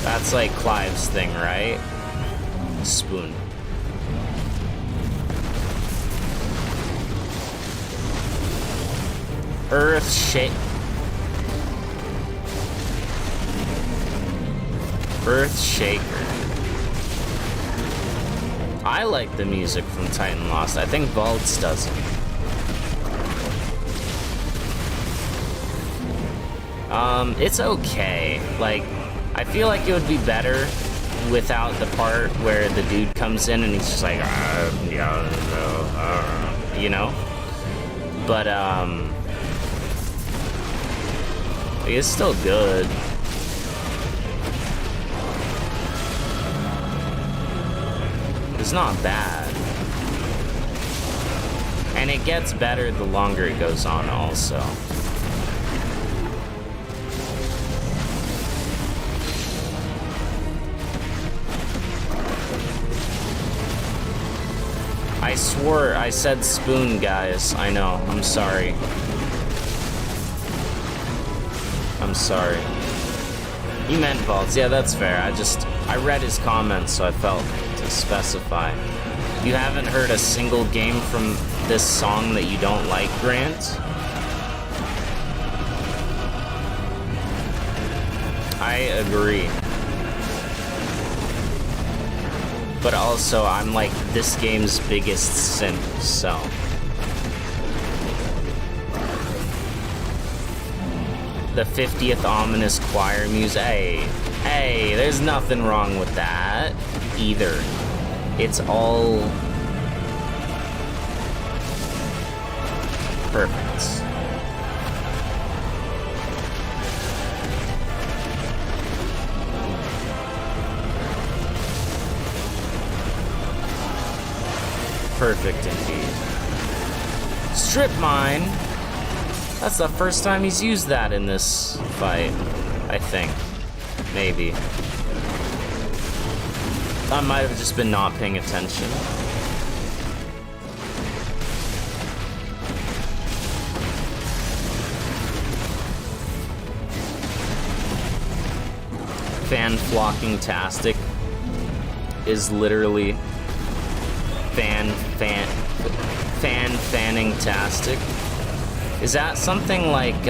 That's like Clive's thing, right? Spoon. Earthshaker. I like the music from Titan Lost. I think Vaults doesn't. It's okay. Like, I feel like it would be better without the part where the dude comes in and he's just like, you know? But, it's still good. It's not bad. And it gets better the longer it goes on also. I swore I said spoon, guys. I know. I'm sorry. You meant vaults. Yeah, that's fair. I read his comments, so I felt to specify. You haven't heard a single game from this song that you don't like, Grant? I agree. But also, I'm like this game's biggest simp, so. The 50th ominous choir music. Hey, there's nothing wrong with that either. It's all perfect. Perfect indeed. Strip mine. That's the first time he's used that in this fight, I think. Maybe. I might have just been not paying attention. Fan-flocking-tastic is literally fan-fanning-tastic. Is that something like,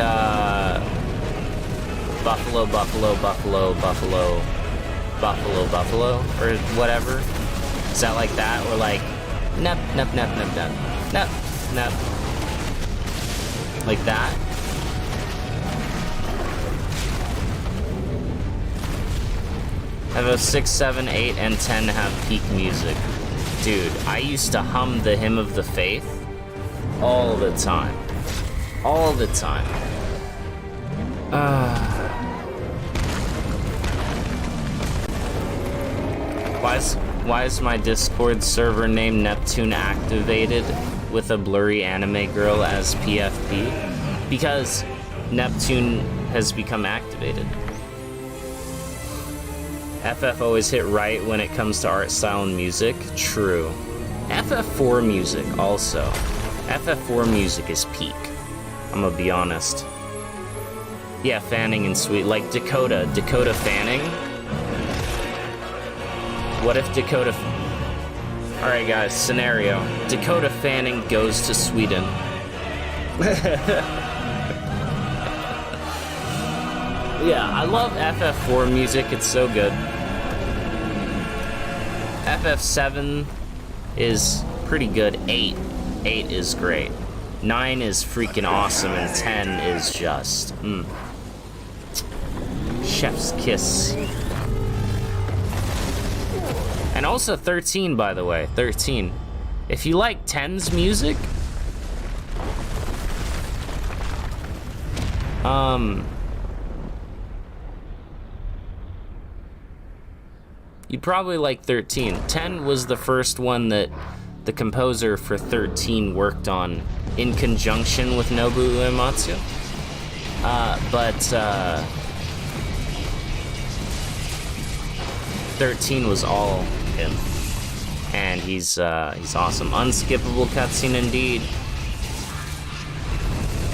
buffalo, buffalo, buffalo, buffalo, buffalo, buffalo, or whatever? Is that like that? Or like, nup, nup, nup, nup, nup, nup, nup. Like that? Have 6, 7, 8, and 10 have peak music. Dude, I used to hum the Hymn of the Faith all the time. All the time. Why is my Discord server name Neptune activated with a blurry anime girl as PFP? Because Neptune has become activated. FF always hit right when it comes to art style and music. True. FF4 music also. FF4 music is peak. I'm gonna be honest. Yeah, Fanning and Sweet. Like Dakota Fanning. What if Dakota... Alright guys, scenario. Dakota Fanning goes to Sweden. Yeah, I love FF4 music. It's so good. FF7 is pretty good. 8 is great. 9 is freaking awesome, and 10 is just, chef's kiss. And also 13, by the way, 13. If you like 10's music, you'd probably like 13. 10 was the first one that the composer for 13 worked on in conjunction with Nobuo Uematsu. But 13 was all him. And he's awesome. Unskippable cutscene indeed.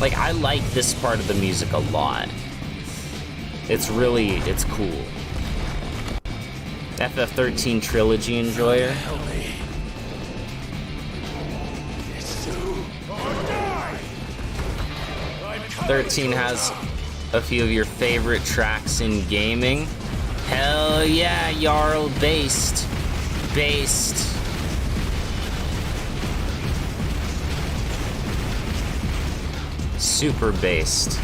Like, I like this part of the music a lot. It's cool. FF13 trilogy enjoyer. 13 has a few of your favorite tracks in gaming. Hell yeah, Jarl, based. Super based.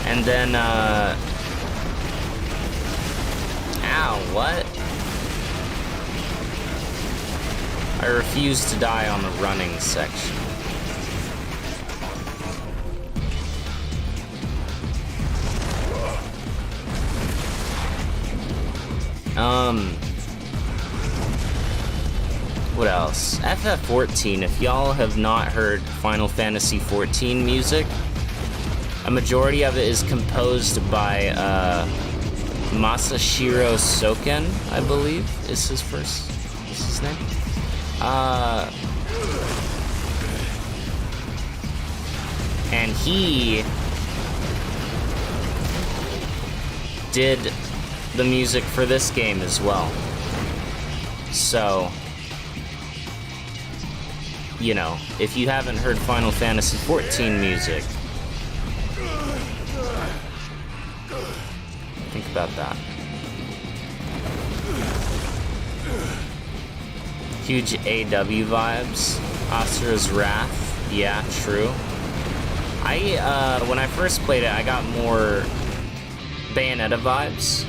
And then, ow, what? I refuse to die on the running section. What else? FF14, if y'all have not heard Final Fantasy XIV music, a majority of it is composed by Masashiro Soken, I believe is his name. And he did the music for this game as well. So, you know, if you haven't heard Final Fantasy XIV music, think about that. Huge AW vibes. Asura's Wrath. Yeah, true. When I first played it, I got more Bayonetta vibes.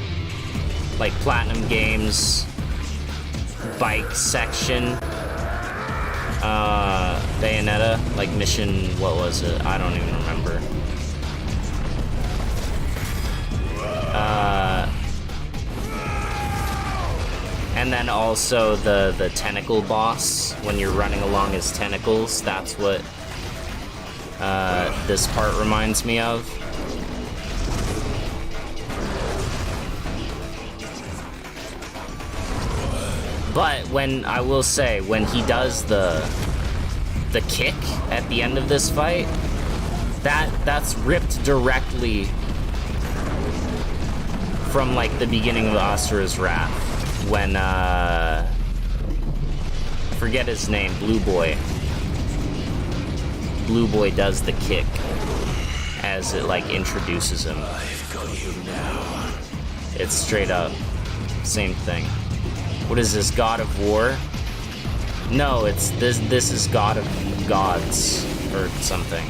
Like Platinum Games, bike section. Bayonetta, like mission, what was it? I don't even remember. And then also the tentacle boss, when you're running along as tentacles, that's what this part reminds me of. But when, I will say, when he does the kick at the end of this fight, that's ripped directly from like the beginning of Asura's Wrath, when forget his name, Blue Boy does the kick as it like introduces him. I've got you now. It's straight up same thing. What is this, God of War? No, it's this is God of Gods or something.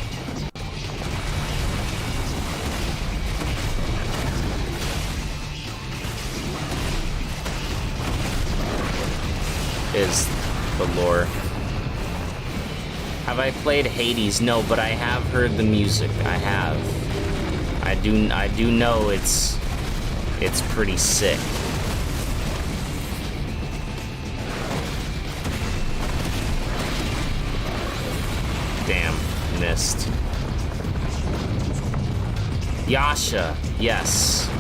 Is the lore. Have I played Hades? No, but I have heard the music. I have. I do know it's pretty sick. Damn, missed. Yasha, yes.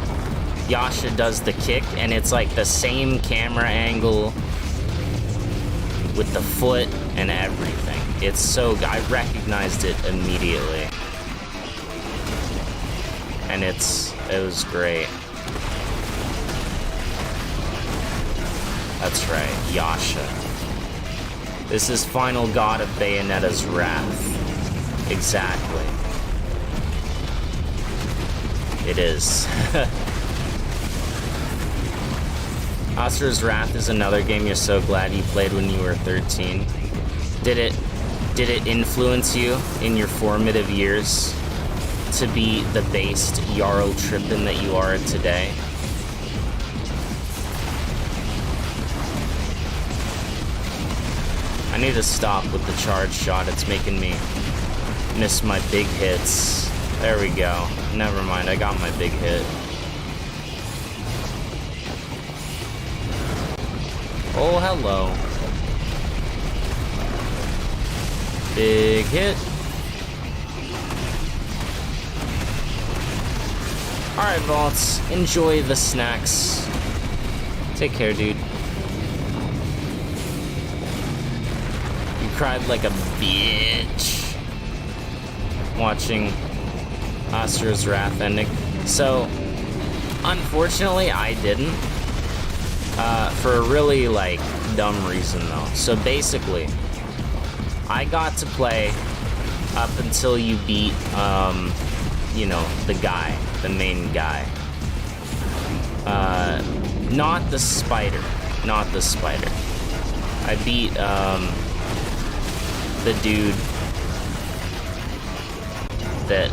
Yasha does the kick, and it's like the same camera angle with the foot and everything. It's so good. I recognized it immediately. And it was great. That's right, Yasha. This is final god of Bayonetta's wrath. Exactly. It is. Asura's Wrath is another game you're so glad you played when you were 13. Did it influence you in your formative years to be the based Jarl Trippin that you are today? I need to stop with the charge shot. It's making me miss my big hits. There we go. Never mind, I got my big hit. Oh, hello. Big hit. Alright, Vaults. Enjoy the snacks. Take care, dude. You cried like a bitch watching Asura's Wrath ending. So, unfortunately, I didn't. For a really, like, dumb reason, though. So, basically, I got to play up until you beat, you know, the guy, the main guy. Not the spider. Not the spider. I beat, the dude that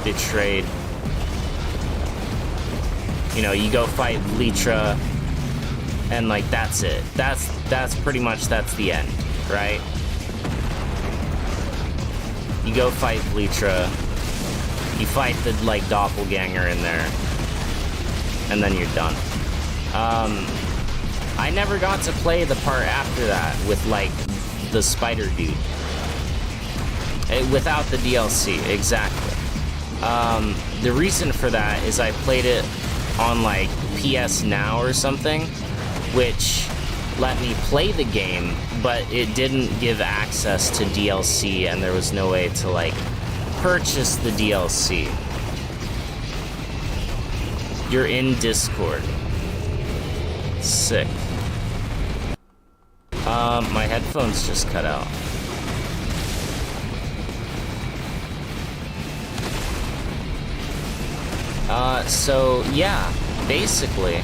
betrayed. You know, you go fight Litra, and like that's it. That's pretty much that's the end, right? You go fight Litra, you fight the like doppelganger in there, and then you're done. I never got to play the part after that with like the spider dude. Without the DLC, exactly. The reason for that is I played it on like PS Now or something, which let me play the game, but it didn't give access to DLC, and there was no way to like purchase the DLC. You're in Discord. Sick. My headphones just cut out. So yeah, basically,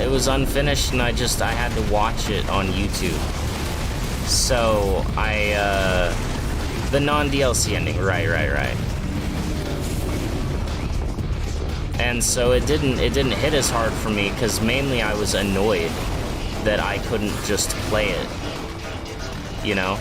it was unfinished and I had to watch it on YouTube. So the non-DLC ending, right. And so it didn't hit as hard for me because mainly I was annoyed that I couldn't just play it, you know?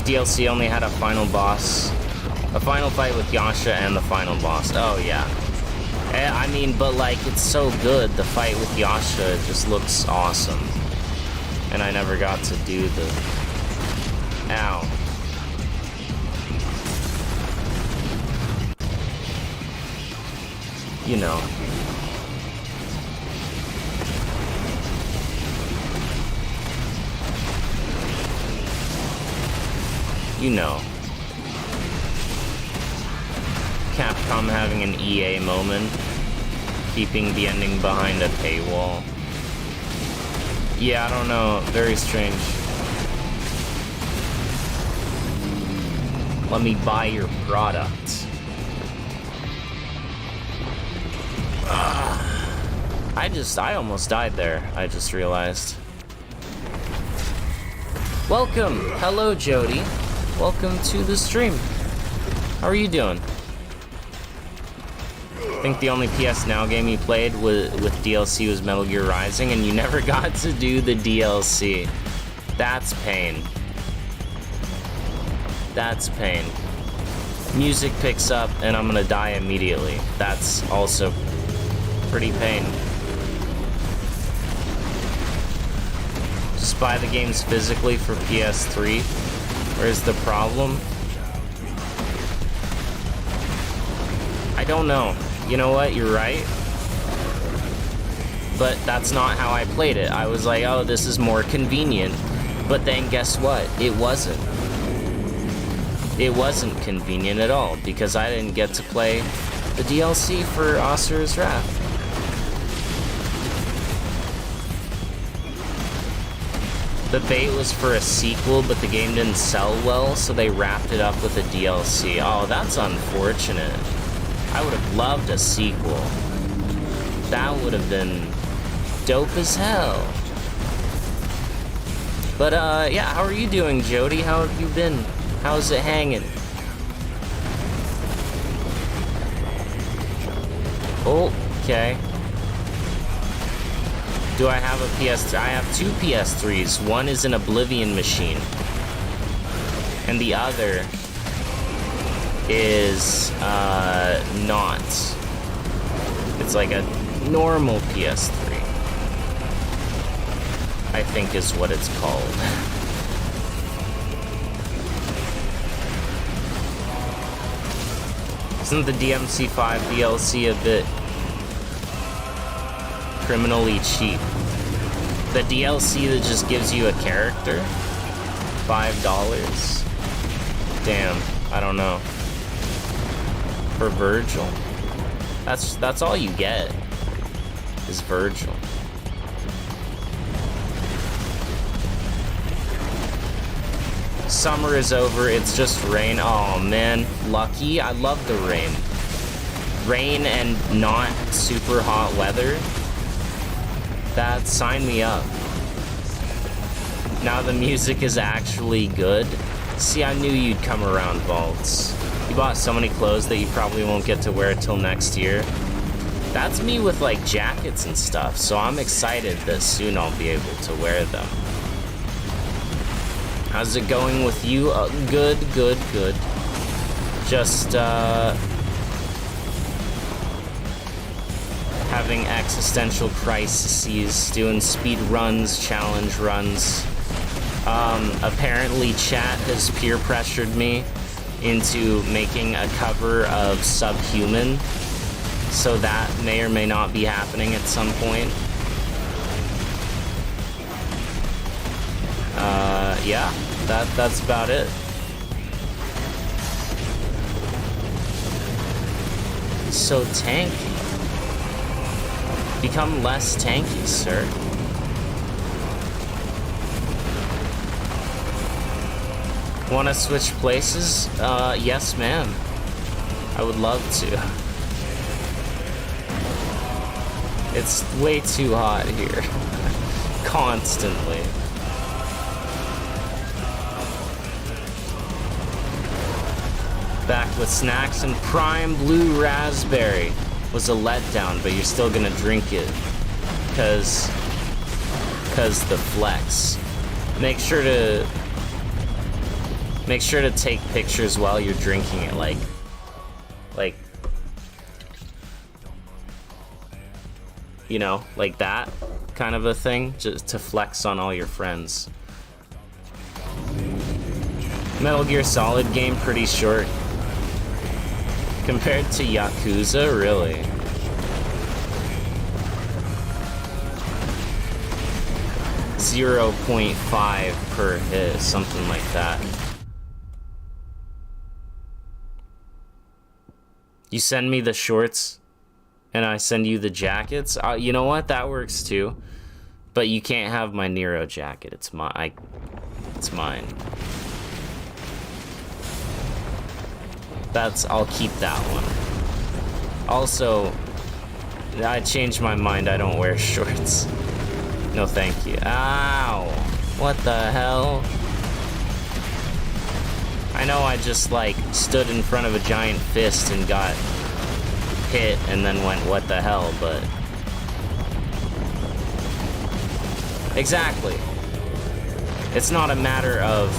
DLC only had a final boss, a final fight with Yasha, and the final boss. Oh yeah, I mean, but like it's so good. The fight with Yasha just looks awesome, and I never got to do the. Ow. You know. You know. Capcom having an EA moment, keeping the ending behind a paywall. Yeah, I don't know, very strange. Let me buy your product. I almost died there, I just realized. Welcome! Hello, Jody. Welcome to the stream. How are you doing? I think the only PS Now game you played with DLC was Metal Gear Rising, and you never got to do the DLC. That's pain. That's pain. Music picks up, and I'm gonna die immediately. That's also pretty pain. Just buy the games physically for PS3. Where's the problem? I don't know. You know what? You're right. But that's not how I played it. I was like, oh, this is more convenient. But then guess what? It wasn't. It wasn't convenient at all, because I didn't get to play the DLC for Asura's Wrath. The bait was for a sequel, but the game didn't sell well, so they wrapped it up with a DLC. Oh, that's unfortunate. I would have loved a sequel. That would have been dope as hell. But, yeah, how are you doing, Jody? How have you been? How's it hanging? Okay. Do I have a PS3? I have two PS3s. One is an Oblivion machine. And the other is, not. It's like a normal PS3. I think is what it's called. Isn't the DMC5 DLC a bit criminally cheap? The DLC that just gives you a character? $5? Damn, I don't know. For Virgil. That's all you get, is Virgil. Summer is over, it's just rain. Oh man, lucky. I love the rain. Rain and not super hot weather. That sign me up. Now the music is actually good. See, I knew you'd come around, Vaults. You bought so many clothes that you probably won't get to wear till next year. That's me with like jackets and stuff, so I'm excited that soon I'll be able to wear them. How's it going with you? Good. Just, having existential crises, doing speed runs, challenge runs. Apparently chat has peer pressured me into making a cover of Subhuman, so that may or may not be happening at some point. Yeah, that's about it. So tanky. Become less tanky, sir. Wanna switch places? Yes, ma'am. I would love to. It's way too hot here. Constantly. Back with snacks and prime blue raspberry. Was a letdown, but you're still gonna drink it. Cause the flex. Make sure to take pictures while you're drinking it, like you know, like that kind of a thing, just to flex on all your friends. Metal Gear Solid game pretty short. Compared to Yakuza, really? .5 per hit, something like that. You send me the shorts, and I send you the jackets? You know what? That works too. But you can't have my Nero jacket. It's mine. It's mine. I'll keep that one. Also, I changed my mind. I don't wear shorts. No, thank you. Ow! What the hell? I know I just, like, stood in front of a giant fist and got hit and then went, what the hell, but... Exactly. It's not a matter of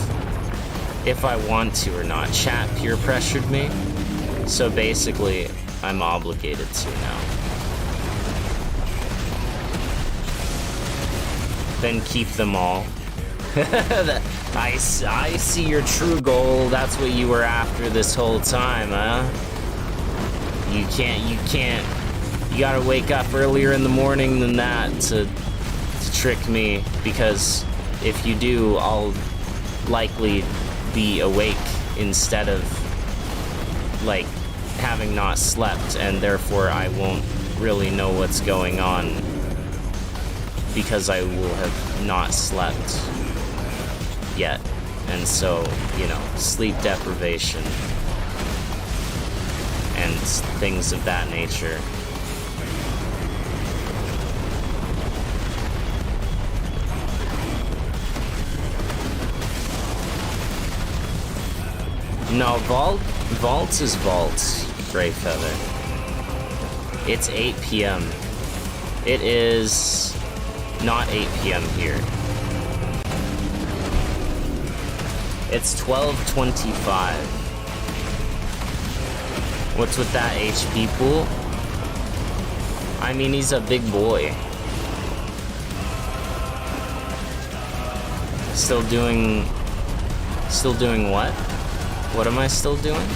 if I want to or not. Chat peer pressured me, so basically I'm obligated to now. Then keep them all. I see your true goal. That's what you were after this whole time, huh? You can't You gotta wake up earlier in the morning than that to trick me, because if you do, I'll likely be awake instead of, like, having not slept, and therefore I won't really know what's going on because I will have not slept yet. And so, you know, sleep deprivation and things of that nature. No, Vault is Vault, Gray Feather. It's 8 p.m. It is not 8 p.m. here. It's 12:25. What's with that HP pool? I mean, he's a big boy. Still doing what? What am I still doing?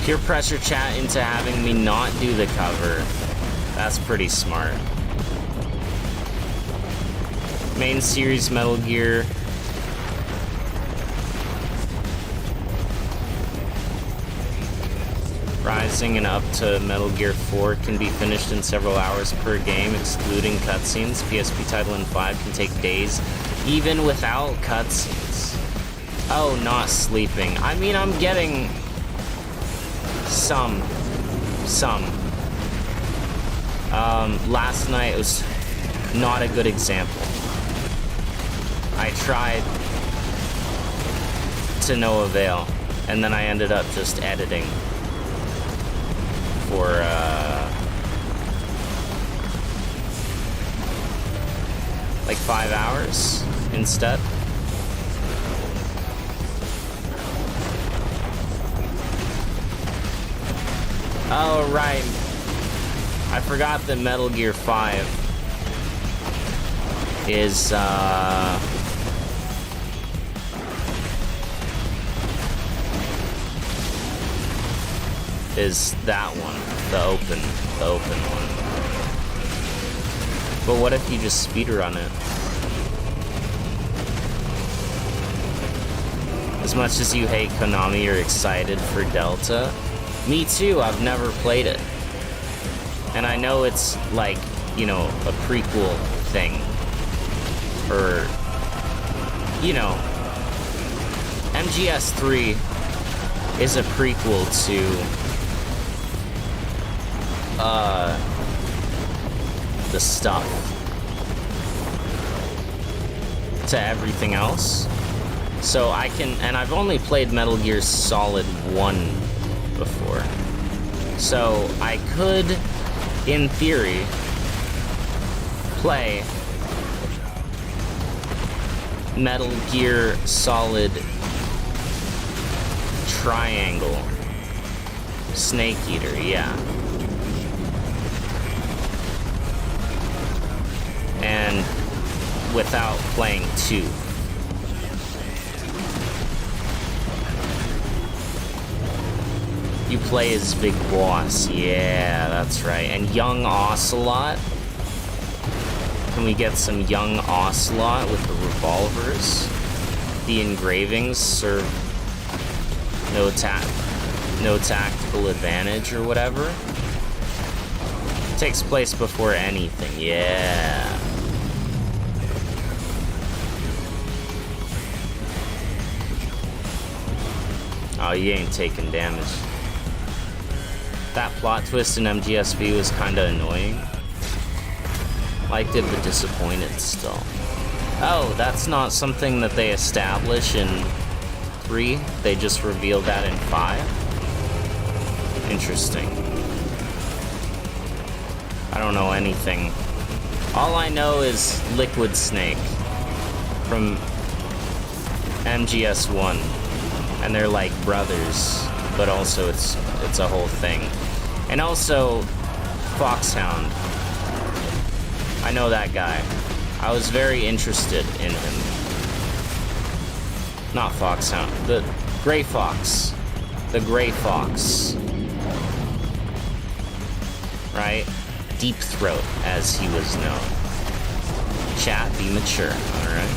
Peer pressure chat into having me not do the cover. That's pretty smart. Main series Metal Gear. Rising and up to Metal Gear 4 can be finished in several hours per game, excluding cutscenes. PSP title in 5 can take days, even without cutscenes. Oh, not sleeping. I mean, I'm getting some. Last night was not a good example. I tried to no avail, and then I ended up just editing for like 5 hours instead. Oh, right. I forgot that Metal Gear 5 is that one, the open one. But what if you just speedrun it? As much as you hate Konami, you're excited for Delta. Me too, I've never played it. And I know it's like, you know, a prequel thing. Or, you know, MGS3 is a prequel to the stuff, to everything else. So I can, and I've only played Metal Gear Solid 1 before. So I could, in theory, play Metal Gear Solid Triangle Snake Eater, yeah. And without playing 2. You play as Big Boss, yeah, that's right. And Young Ocelot. Can we get some Young Ocelot with the revolvers? The engravings serve no tactical advantage or whatever. Takes place before anything, yeah. Oh, you ain't taking damage. That plot twist in MGSV was kinda annoying. Liked it, but disappointed still. Oh, that's not something that they establish in 3? They just revealed that in 5? Interesting. I don't know anything. All I know is Liquid Snake from MGS1. And they're like brothers, but also it's a whole thing. And also Foxhound. I know that guy. I was very interested in him. Not Foxhound, the Gray Fox. The Gray Fox. right? Deep Throat, as he was known. Chat, be mature, alright?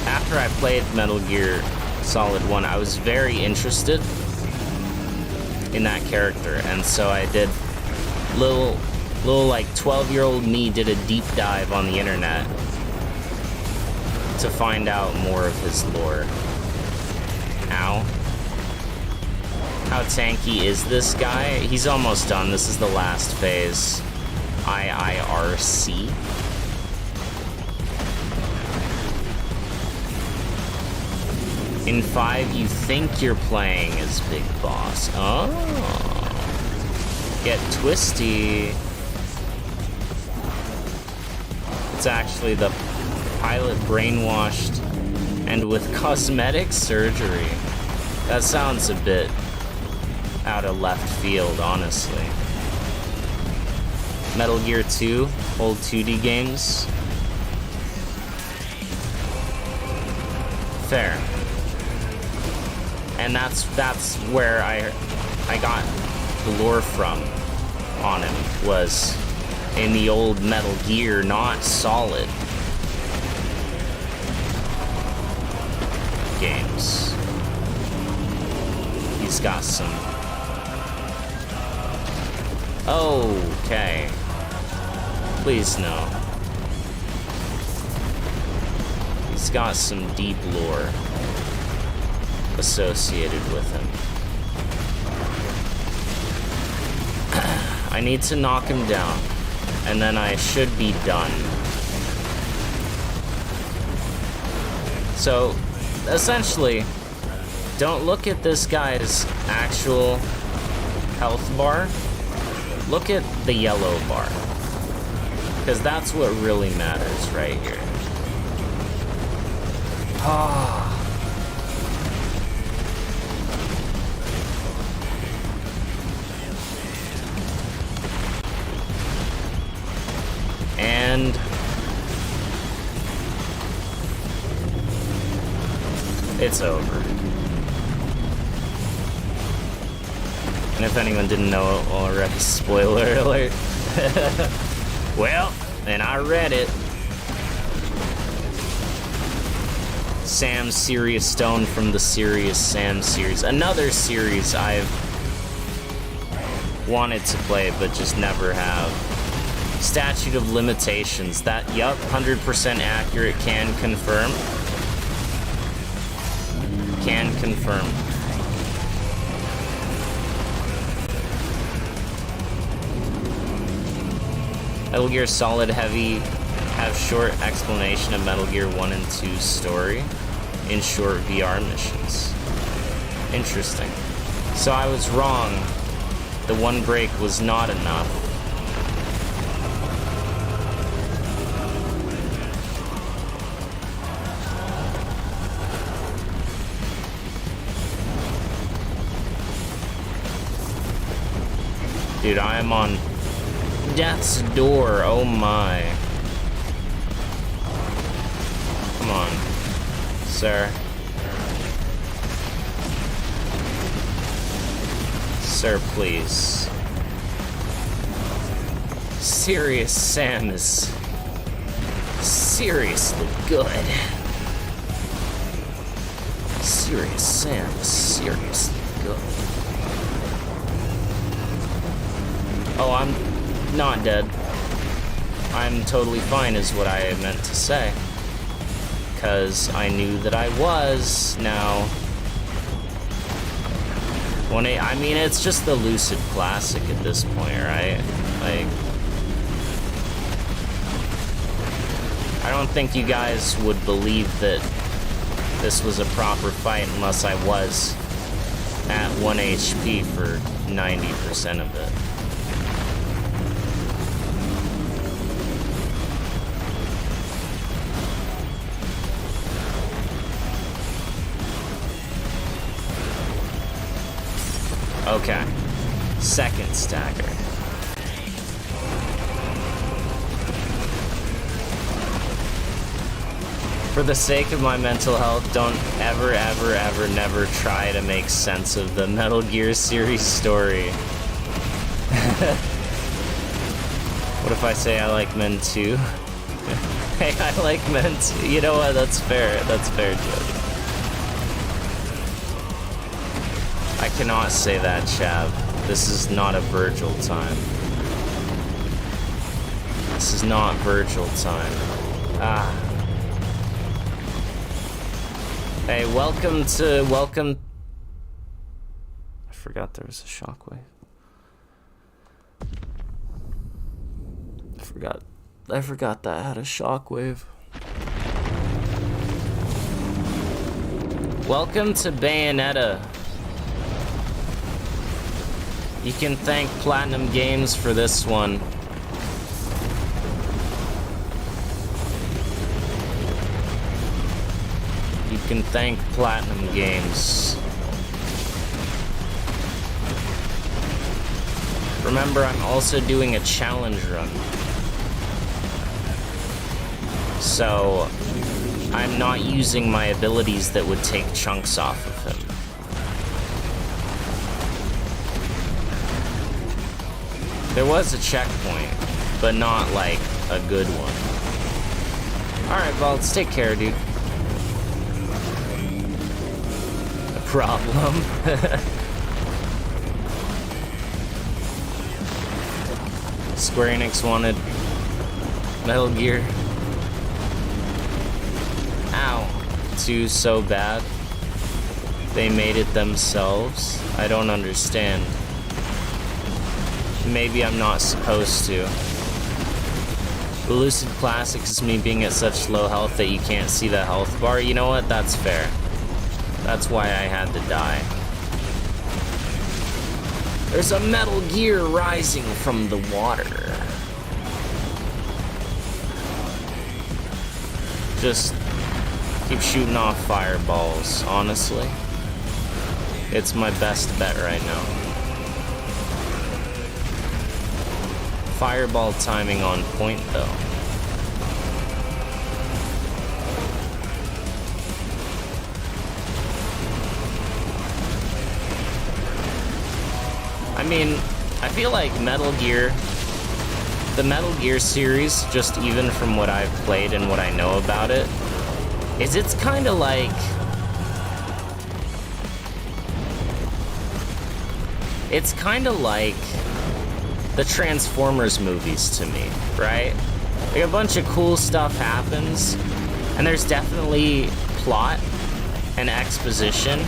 After I played Metal Gear Solid 1, I was very interested in that character, and so I did little like 12-year-old me did a deep dive on the internet to find out more of his lore. Ow. How tanky is this guy? He's almost done. This is the last phase. IIRC. In 5, you think you're playing as Big Boss. Oh. Get twisty. It's actually the pilot brainwashed and with cosmetic surgery. That sounds a bit out of left field, honestly. Metal Gear 2, old 2D games. Fair. And that's where I got the lore from on him, was in the old Metal Gear, not Solid games. He's got some... Okay. Please no. He's got some deep lore associated with him. I need to knock him down, and then I should be done. So, essentially, don't look at this guy's actual health bar. Look at the yellow bar, because that's what really matters right here. Ah. And it's over. And if anyone didn't know already, spoiler alert. Well, and I read it. Sam Serious Stone from the Serious Sam series. Another series I've wanted to play but just never have. Statute of Limitations. That, yup, 100% accurate, can confirm. Can confirm. Metal Gear Solid Heavy have short explanation of Metal Gear 1 and 2's story in short VR missions. Interesting. So I was wrong. The one break was not enough. Dude, I am on death's door. Oh my. Come on, sir. Sir, please. Serious Sam is seriously good. Serious Sam is seriously good. Oh, I'm not dead. I'm totally fine is what I meant to say. Because I knew that I was. Now, I mean, it's just the Lucid Classic at this point, right? Like, I don't think you guys would believe that this was a proper fight unless I was at 1 HP for 90% of it. Okay, second stagger. For the sake of my mental health, don't ever, ever, ever, never try to make sense of the Metal Gear series story. What if I say I like men too? Hey, I like men too. You know what? That's fair. That's fair, Jody. I cannot say that, Chav. This is not a Virgil time. This is not Virgil time. Ah. Hey, welcome. I forgot there was a shockwave. I forgot that had a shockwave. Welcome to Bayonetta. You can thank Platinum Games for this one. You can thank Platinum Games. Remember, I'm also doing a challenge run. So, I'm not using my abilities that would take chunks off of him. There was a checkpoint, but not like a good one. Alright, well, let's take care, dude. A problem. Square Enix wanted Metal Gear. Ow. 2 so bad. They made it themselves. I don't understand. Maybe I'm not supposed to. Elusive Classic is me being at such low health that you can't see the health bar. You know what? That's fair. That's why I had to die. There's a Metal Gear rising from the water. Just keep shooting off fireballs, honestly. It's my best bet right now. Fireball timing on point, though. I mean, I feel like Metal Gear, the Metal Gear series, just even from what I've played and what I know about it, is it's kind of like... It's kind of like the Transformers movies to me, right? Like, a bunch of cool stuff happens, and there's definitely plot and exposition,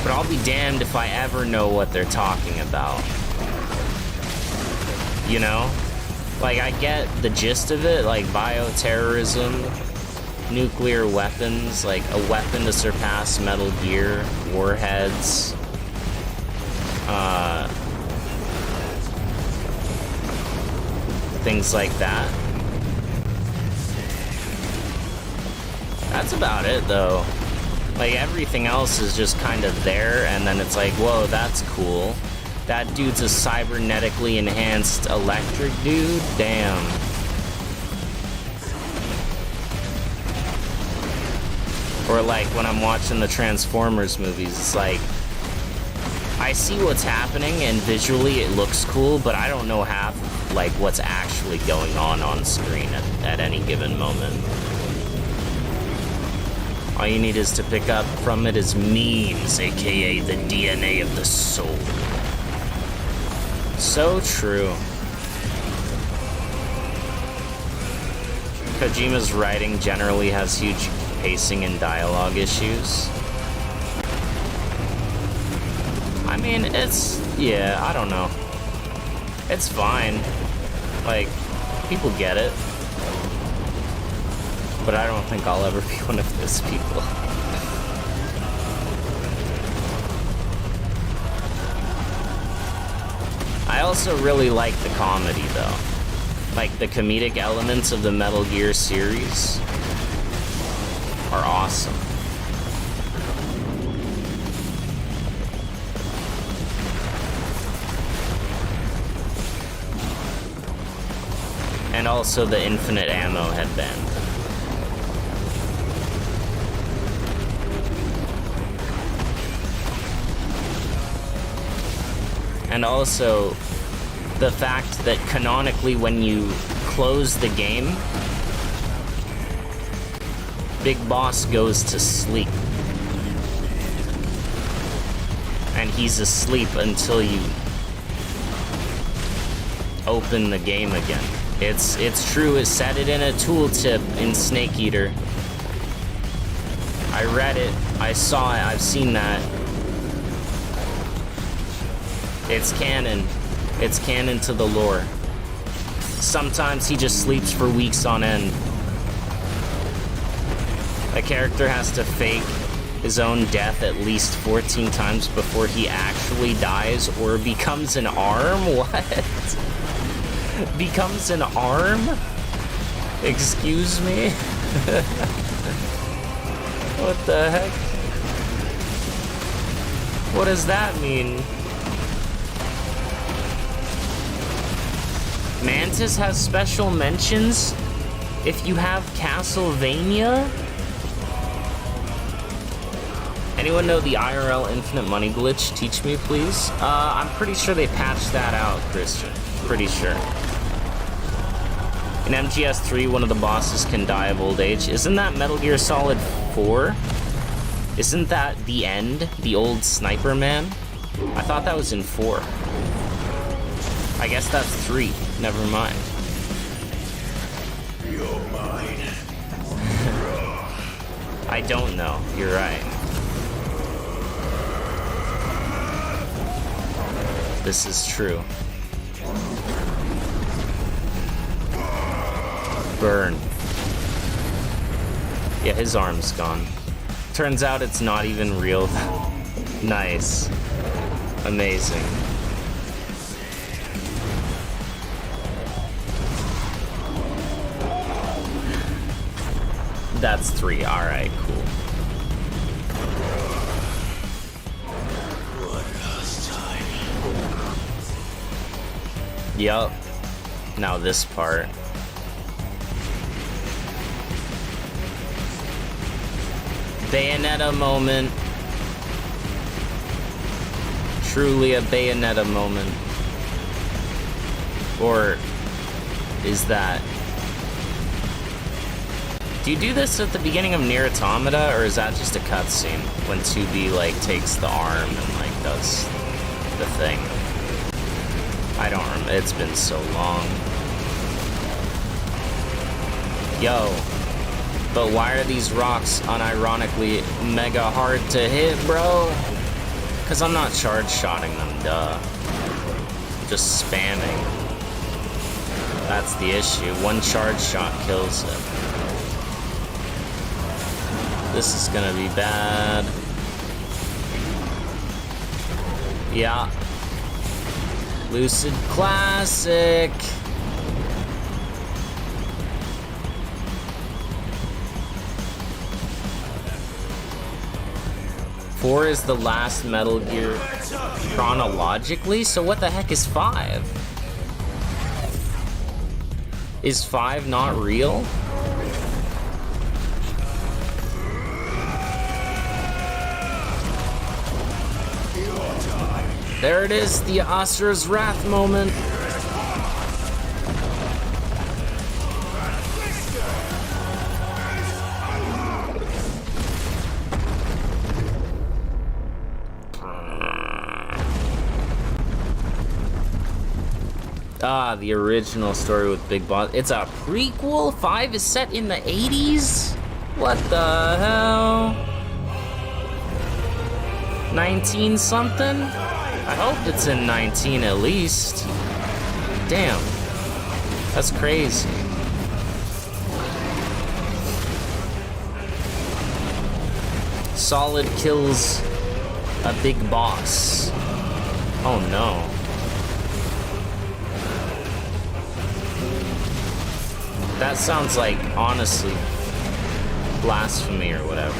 but I'll be damned if I ever know what they're talking about. You know? Like, I get the gist of it, like bioterrorism, nuclear weapons, like a weapon to surpass Metal Gear, warheads, things like that. That's about it, though. Like, everything else is just kind of there, and then it's like, whoa, that's cool. That dude's a cybernetically enhanced electric dude? Damn. Or like, when I'm watching the Transformers movies, it's like, I see what's happening, and visually it looks cool, but I don't know half, like, what's actually going on screen at any given moment. All you need is to pick up from it is memes, aka the DNA of the soul. So true. Kojima's writing generally has huge pacing and dialogue issues. I mean, yeah, I don't know. It's fine. Like, people get it. But I don't think I'll ever be one of those people. I also really like the comedy, though. Like, the comedic elements of the Metal Gear series are awesome. And also the infinite ammo headband. And also, the fact that canonically when you close the game, Big Boss goes to sleep. And he's asleep until you open the game again. It's true, it said it in a tooltip in Snake Eater. I read it, I saw it, I've seen that. It's canon. It's canon to the lore. Sometimes he just sleeps for weeks on end. A character has to fake his own death at least 14 times before he actually dies or becomes an arm? What? Becomes an arm? Excuse me? What the heck? What does that mean? Mantis has special mentions if you have Castlevania? Anyone know the IRL infinite money glitch? Teach me, please. I'm pretty sure they patched that out, Christian. Pretty sure. In MGS 3, one of the bosses can die of old age. Isn't that Metal Gear Solid 4? Isn't that the end? The old sniper man? I thought that was in 4. I guess that's 3. Never mind. You're mine. I don't know. You're right. This is true. Burn. Yeah, his arm's gone. Turns out it's not even real. Nice. Amazing. That's 3. Alright, cool. Yup. Now this part. Bayonetta moment. Truly a Bayonetta moment. Or is that... Do you do this at the beginning of Nier Automata, or is that just a cutscene when 2B like takes the arm and like does the thing? I don't remember. It's been so long. Yo. But why are these rocks unironically mega hard to hit, bro? Because I'm not charge-shotting them, duh. I'm just spamming. That's the issue. One charge shot kills it. This is gonna be bad. Yeah. Lucid Classic. Four is the last Metal Gear chronologically, so what the heck is 5? Is 5 not real? There it is, the Asura's Wrath moment. Ah, the original story with Big Boss. It's a prequel? 5 is set in the 80s? What the hell? 19 something? I hope it's in 19 at least. Damn. That's crazy. Solid kills a big boss. Oh no. That sounds like, honestly, blasphemy or whatever.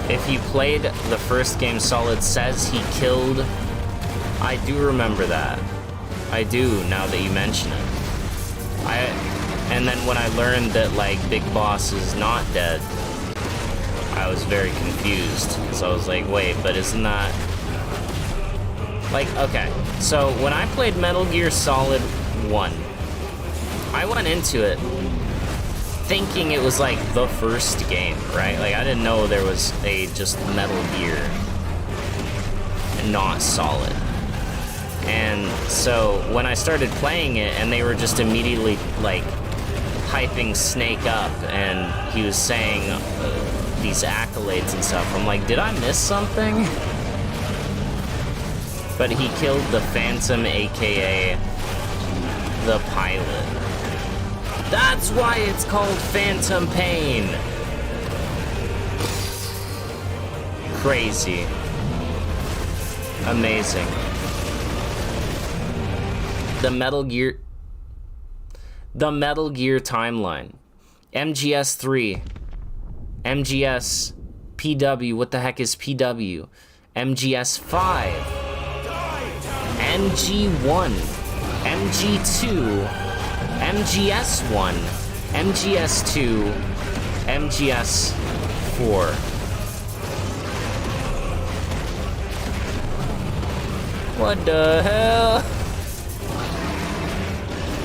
If you played the first game, Solid says he killed... I do remember that. I do, now that you mention it. And then when I learned that, like, Big Boss is not dead, I was very confused, because I was like, wait, but isn't that... Like, okay, so when I played Metal Gear Solid 1, I went into it thinking it was like the first game, right? Like, I didn't know there was a just Metal Gear and not Solid. And so when I started playing it and they were just immediately like hyping Snake up and he was saying these accolades and stuff, I'm like, did I miss something? But he killed the Phantom, aka the pilot. That's why it's called Phantom Pain. Crazy. Amazing. The Metal Gear timeline. MGS 3. MGS PW. What the heck is PW? MGS 5. MG1, MG2, MGS1, MGS2, MGS4. What the hell?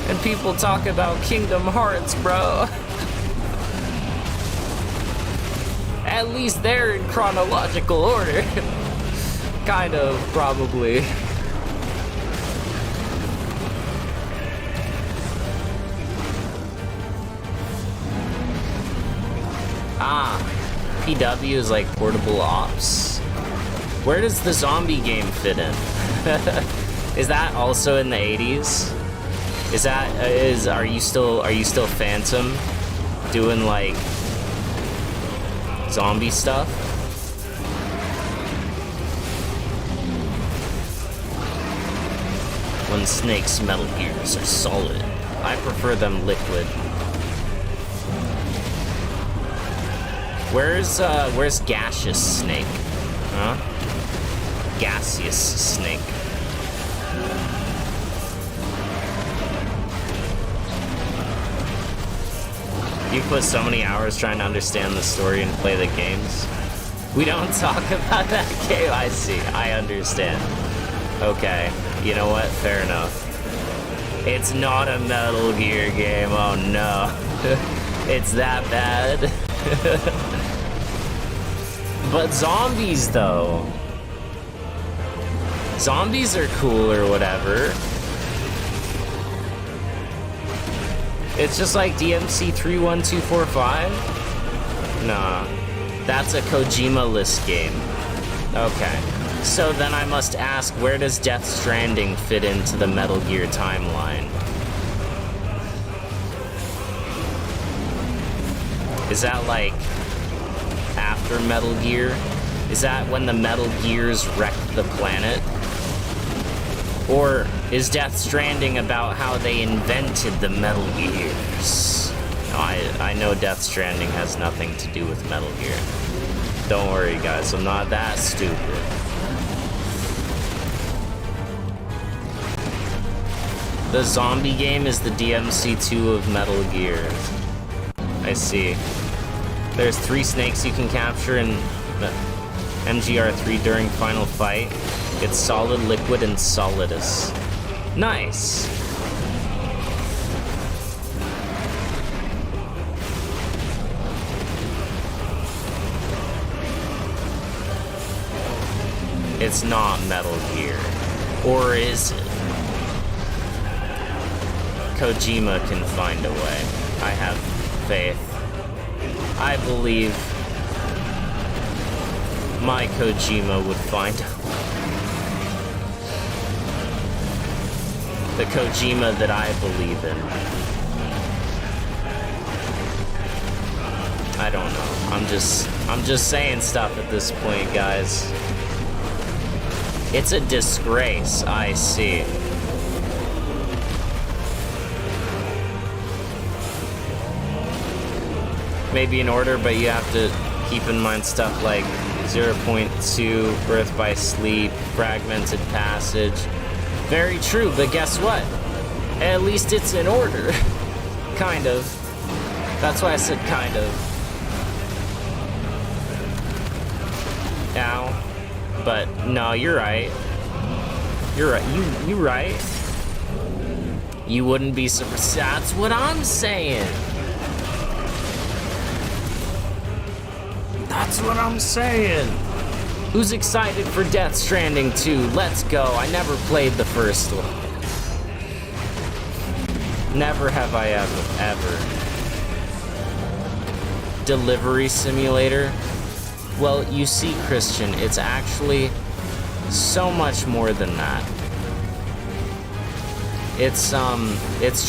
And people talk about Kingdom Hearts, bro. At least they're in chronological order. Kind of, probably. Ah, PW is like portable ops. Where does the zombie game fit in? Is that also in the 80s? Are you still Phantom doing like zombie stuff? When Snake's Metal Gears are solid, I prefer them liquid. Where's Gaseous Snake? Huh? Gaseous Snake. You put so many hours trying to understand the story and play the games. We don't talk about that game. I see. I understand. Okay. You know what? Fair enough. It's not a Metal Gear game. Oh no. It's that bad. But zombies, though. Zombies are cool or whatever. It's just like DMC 31245? Nah. That's a Kojima list game. Okay. So then I must ask, where does Death Stranding fit into the Metal Gear timeline? Is that like after Metal Gear? Is that when the Metal Gears wrecked the planet? Or is Death Stranding about how they invented the Metal Gears? No, I know Death Stranding has nothing to do with Metal Gear. Don't worry, guys, I'm not that stupid. The zombie game is the DMC2 of Metal Gear. I see. There's 3 snakes you can capture in MGR3 during final fight. It's solid, liquid, and solidus. Nice. It's not Metal Gear. Or is it? Kojima can find a way. I have faith. I believe my Kojima would find a way. The Kojima that I believe in. I don't know. I'm just saying stuff at this point, guys. It's a disgrace, I see. Maybe in order, but you have to keep in mind stuff like 0.2, Birth by Sleep, Fragmented Passage. Very true, but guess what? At least it's in order. Kind of. That's why I said kind of. now. But no, you're right. You're right. You right. You wouldn't be surprised. That's what I'm saying. That's what I'm saying. Who's excited for Death Stranding 2? Let's go. I never played the first one. Never have I ever. Delivery simulator? Well, you see, Christian, it's actually so much more than that. It's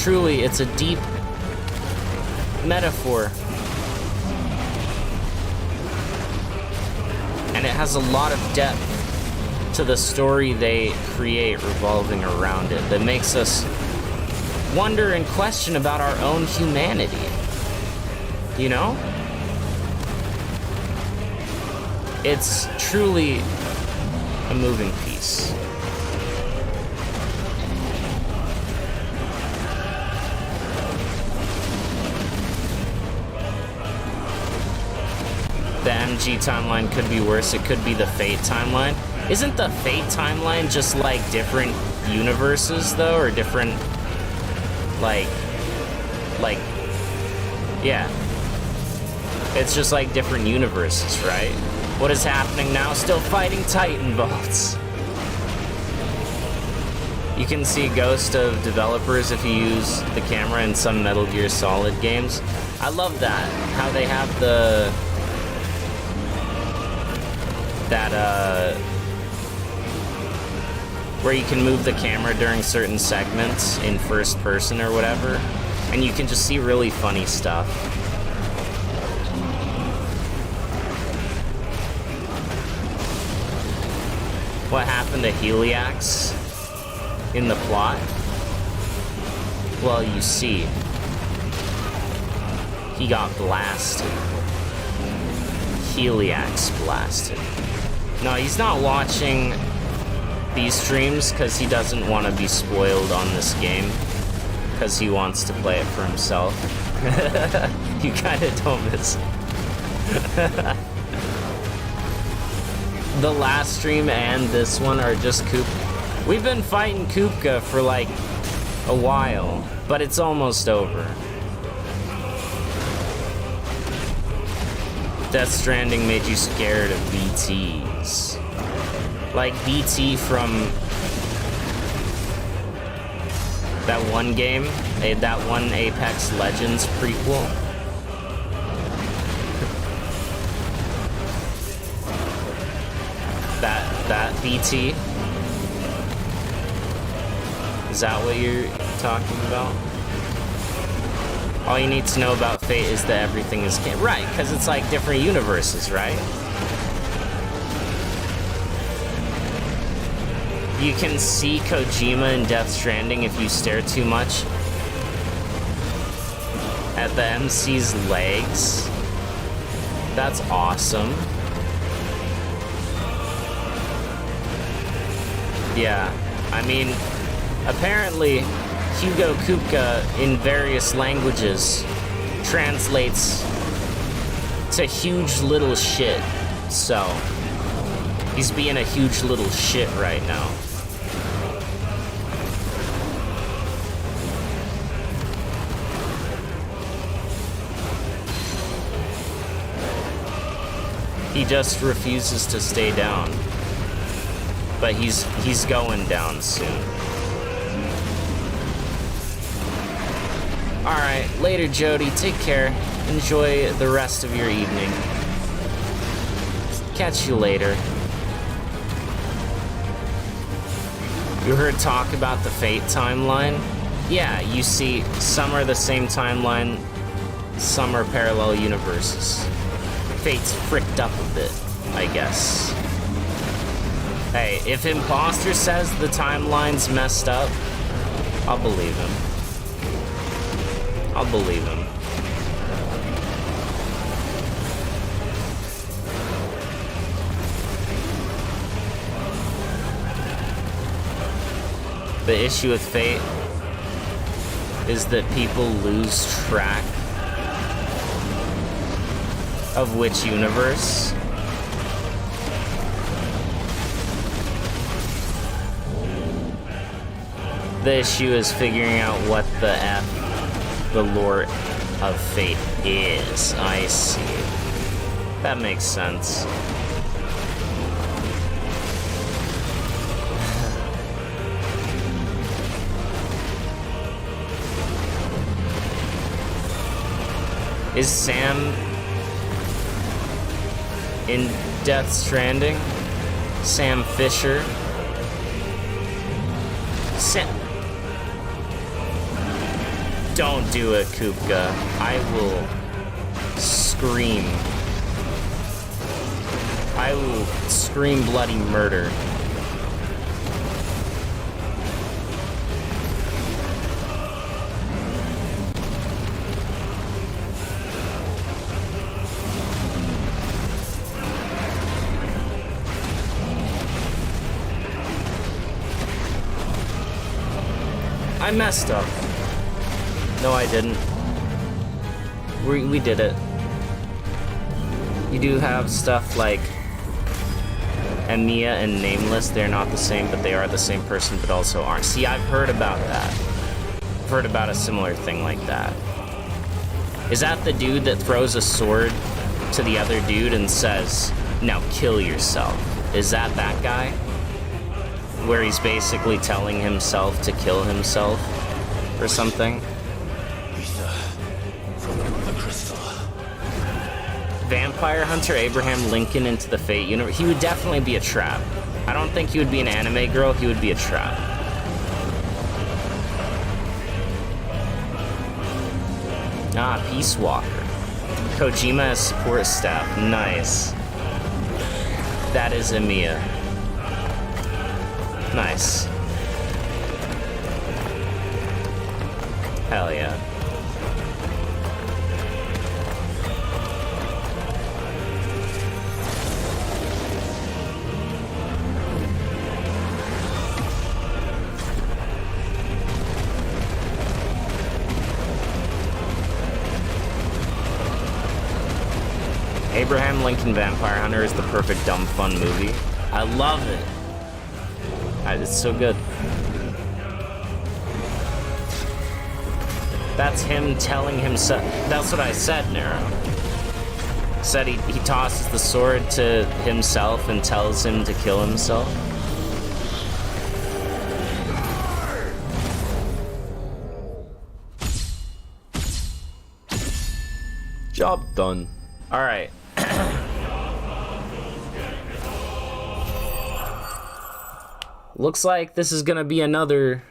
truly, it's a deep metaphor. And it has a lot of depth to the story they create revolving around it that makes us wonder and question about our own humanity. You know? It's truly a moving piece. The MG timeline could be worse. It could be the Fate timeline. Isn't the Fate timeline just like different universes though, or different like yeah. It's just like different universes, right? What is happening now? Still fighting Titan bolts. You can see ghost of developers if you use the camera in some Metal Gear Solid games. I love that. How they have where you can move the camera during certain segments in first person or whatever, and you can just see really funny stuff. What happened to Heliax in the plot? Well, you see, he got blasted. Heliax blasted. No, he's not watching these streams because he doesn't want to be spoiled on this game, because he wants to play it for himself. You kind of don't miss it. The last stream and this one are just Kupka. We've been fighting Kupka for like a while, but it's almost over. Death Stranding made you scared of BTs. Like BT from that one game, that one Apex Legends prequel. That BT? Is that what you're talking about? All you need to know about Fate is that everything is right, because it's like different universes, right? You can see Kojima in Death Stranding if you stare too much at the MC's legs. That's awesome. Yeah, I mean, apparently Hugo Kupka in various languages translates to huge little shit, so he's being a huge little shit right now. He just refuses to stay down. But he's going down soon. Alright, later Jody, take care. Enjoy the rest of your evening. Catch you later. You heard talk about the Fate timeline? Yeah, you see, some are the same timeline, some are parallel universes. Fate's fricked up a bit, I guess. Hey, if Imposter says the timeline's messed up, I'll believe him. I'll believe him. The issue with Fate is that people lose track of which universe. The issue is figuring out what the the lore of Fate is. I see. That makes sense. Is Sam in Death Stranding? Sam Fisher? Don't do it, Kupka. I will scream. I will scream bloody murder. I messed up. No, I didn't. We did it. You do have stuff like Emiya and Nameless. They're not the same, but they are the same person, but also aren't. See, I've heard about that. I've heard about a similar thing like that. Is that the dude that throws a sword to the other dude and says, "Now kill yourself"? Is that guy? Where he's basically telling himself to kill himself or something? Vampire Hunter Abraham Lincoln into the Fate universe. He would definitely be a trap. I don't think he would be an anime girl, he would be a trap. Ah, Peace Walker. Kojima as support staff. Nice. That is Emiya. Nice. Hell yeah. Abraham Lincoln Vampire Hunter is the perfect dumb fun movie. I love it. It's so good. That's him telling himself. That's what I said, Nero. Said he tosses the sword to himself and tells him to kill himself. Job done. All right. Looks like this is gonna be another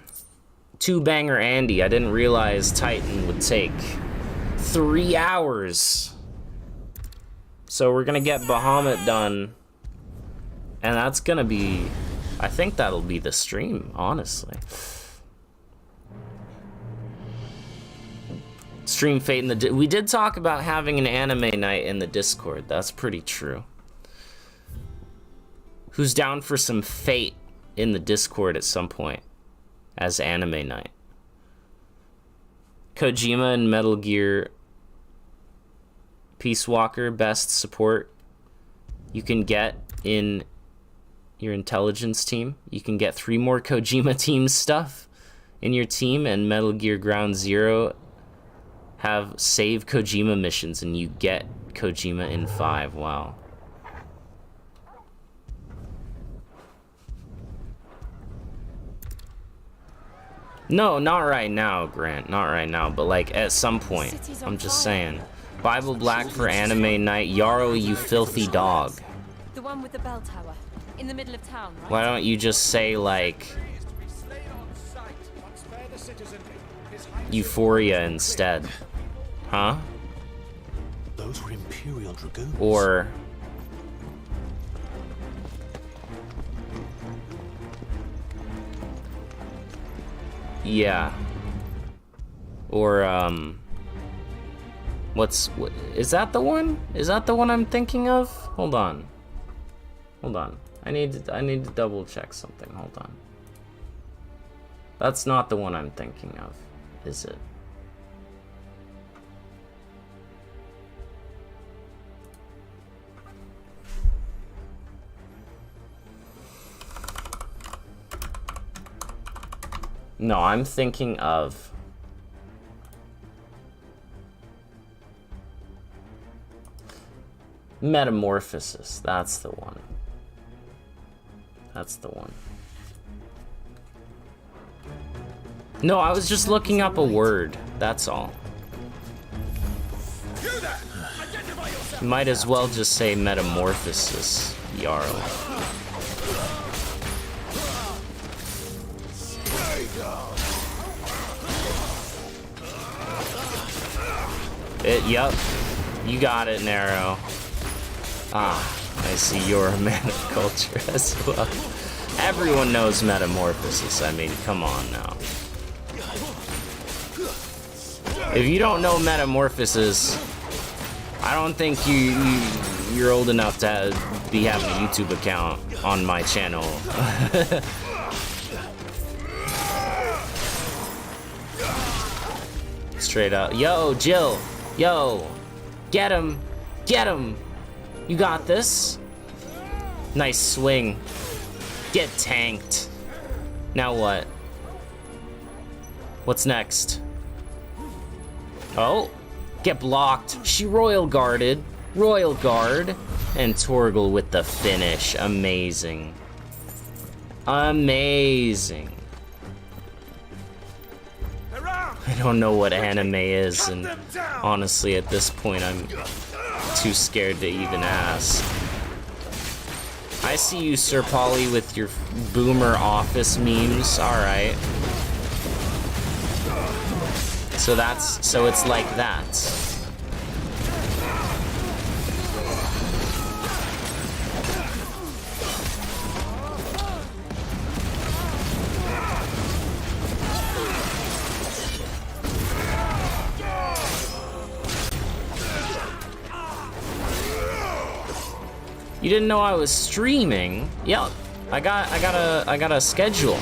two-banger Andy. I didn't realize Titan would take 3 hours. So we're gonna get Bahamut done. And that's gonna be... I think that'll be the stream, honestly. Stream Fate in the... We did talk about having an anime night in the Discord. That's pretty true. Who's down for some Fate in the Discord at some point as anime night? Kojima and Metal Gear Peace Walker, best support you can get in your intelligence team. You can get 3 more Kojima team stuff in your team, and Metal Gear Ground Zero have save Kojima missions and you get Kojima in 5. Wow. No, not right now, Grant. Not right now, but like at some point. I'm just saying. Bible Black for anime night. Yarrow, you filthy dog. The one with the bell tower in the middle of town, right? Why don't you just say like Euphoria instead? Huh? Those were Imperial Dragoons. Or yeah. Or is that the one? Is that the one I'm thinking of? Hold on. I need to double check something. Hold on. That's not the one I'm thinking of, is it? No, I'm thinking of... Metamorphosis. That's the one. That's the one. No, I was just looking up a word. That's all. Might as well just say metamorphosis, Jarl. Yup. You got it, Narrow. Ah, I see you're a man of culture as well. Everyone knows metamorphosis. I mean, come on now. If you don't know metamorphosis, I don't think you're old enough to be having a YouTube account on my channel. Straight up. Yo, Jill. Yo. Get him. Get him. You got this. Nice swing. Get tanked. Now what? What's next? Oh. Get blocked. She royal guarded. Royal guard. And Torgal with the finish. Amazing. Amazing. I don't know what anime is, and honestly, at this point, I'm too scared to even ask. I see you, Sir Polly, with your boomer office memes. All right. So it's like that. You didn't know I was streaming? Yep. I got a schedule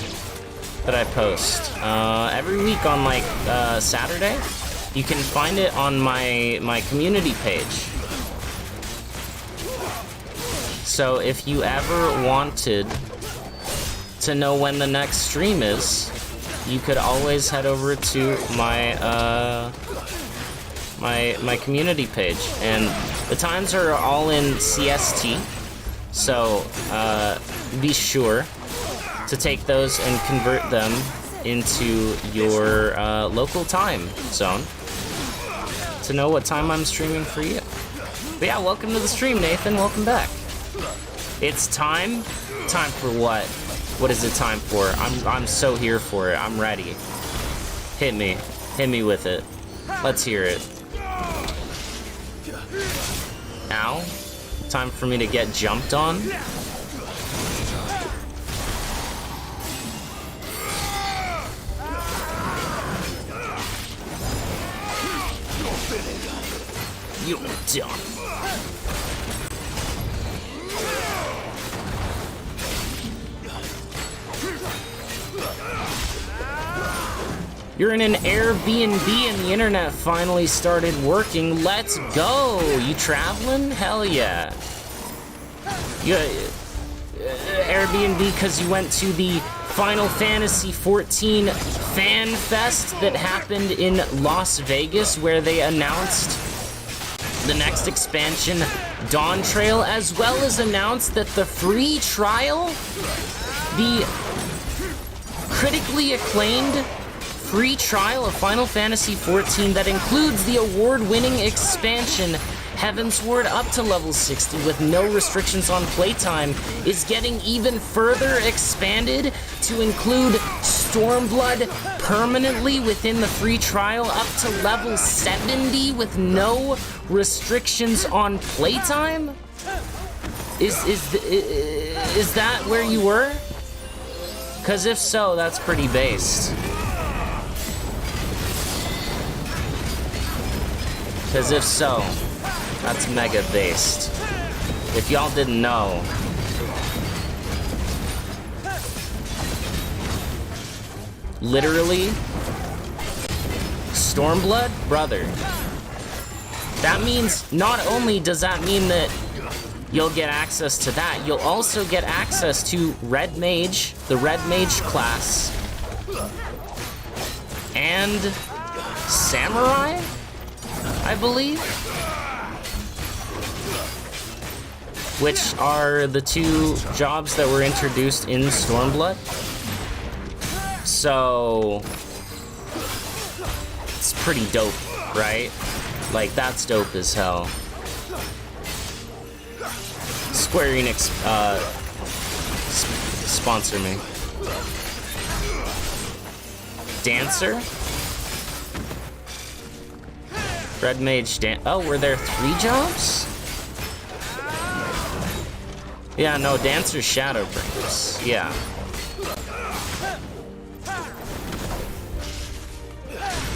that I post every week on like Saturday. You can find it on my community page. So if you ever wanted to know when the next stream is, you could always head over to my my community page, and the times are all in CST. So be sure to take those and convert them into your local time zone to know what time I'm streaming for you. But yeah, welcome to the stream, Nathan. Welcome back. It's time. Time for what? What is it time for? I'm so here for it. I'm ready. Hit me. Hit me with it. Let's hear it. Ow. Time for me to get jumped on. You're done. You're in an Airbnb and the internet finally started working. Let's go. You traveling? Hell yeah. You Airbnb because you went to the Final Fantasy XIV Fan Fest that happened in Las Vegas, where they announced the next expansion, Dawn Trail, as well as announced that the free trial, the critically acclaimed free trial of Final Fantasy XIV that includes the award-winning expansion Heavensward up to level 60 with no restrictions on playtime, is getting even further expanded to include Stormblood permanently within the free trial up to level 70 with no restrictions on playtime? Is that where you were? Because if so, that's pretty based. Because if so, that's mega based. If y'all didn't know, literally, Stormblood, brother. That means, not only does that mean that you'll get access to that, you'll also get access to Red Mage, the Red Mage class, and Samurai, I believe, which are the two jobs that were introduced in Stormblood. So it's pretty dope, right? Like, that's dope as hell. Square Enix, sponsor me. Dancer? Red Mage oh, were there 3 jobs? Yeah, no, Dancer's Shadowbringers. Yeah.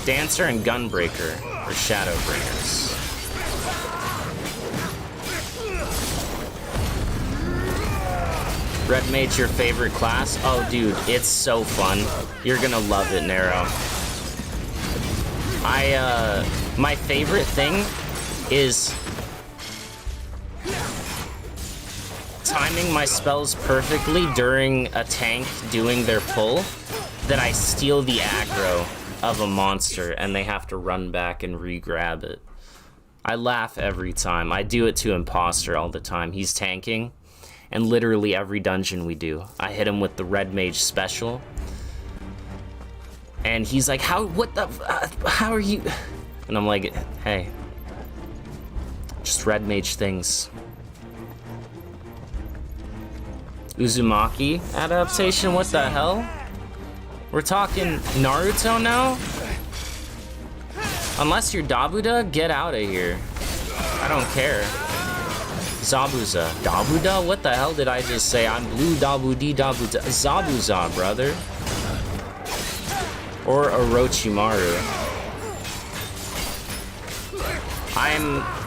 Dancer and Gunbreaker are Shadowbringers. Red Mage, your favorite class? Oh, dude, it's so fun. You're gonna love it, Nero. My favorite thing is timing my spells perfectly during a tank doing their pull, that I steal the aggro of a monster and they have to run back and re-grab it. I laugh every time. I do it to Imposter all the time. He's tanking, and literally every dungeon we do, I hit him with the Red Mage special, and he's like, how are you? And I'm like, hey, just Red Mage things. Uzumaki adaptation, what the hell? We're talking Naruto now? Unless you're Dabuda, get out of here. I don't care. Zabuza. Dabuda? What the hell did I just say? I'm blue Dabudi Dabuda. Zabuza, brother. Or Orochimaru.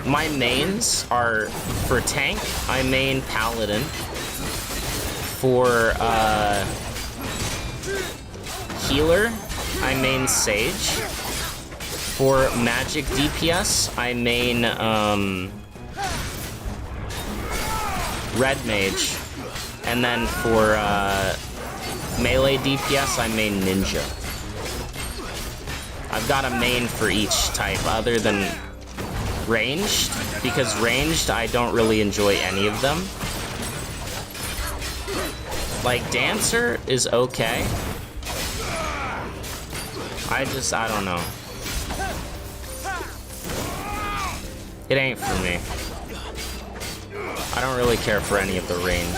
My mains are, for tank, I main Paladin. For, healer, I main Sage. For magic DPS, I main, Red Mage. And then for, melee DPS, I main Ninja. I've got a main for each type, other than ranged, because ranged, I don't really enjoy any of them. Like, Dancer is okay. I don't know. It ain't for me. I don't really care for any of the ranged.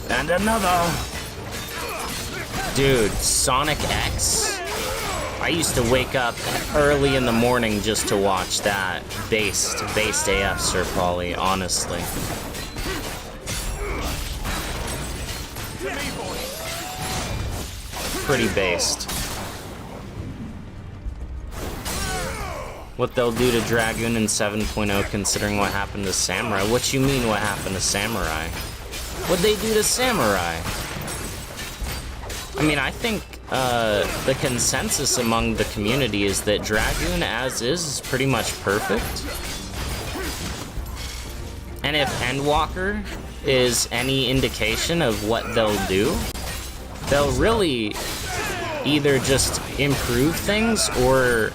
And another! Dude, Sonic X? I used to wake up early in the morning just to watch that. Based AF, Sir Pauly, honestly. Pretty based. What they'll do to Dragoon in 7.0 considering what happened to Samurai. What you mean what happened to Samurai? What'd they do to Samurai? I mean, I think the consensus among the community is that Dragoon as is pretty much perfect. And if Endwalker is any indication of what they'll do, they'll really either just improve things or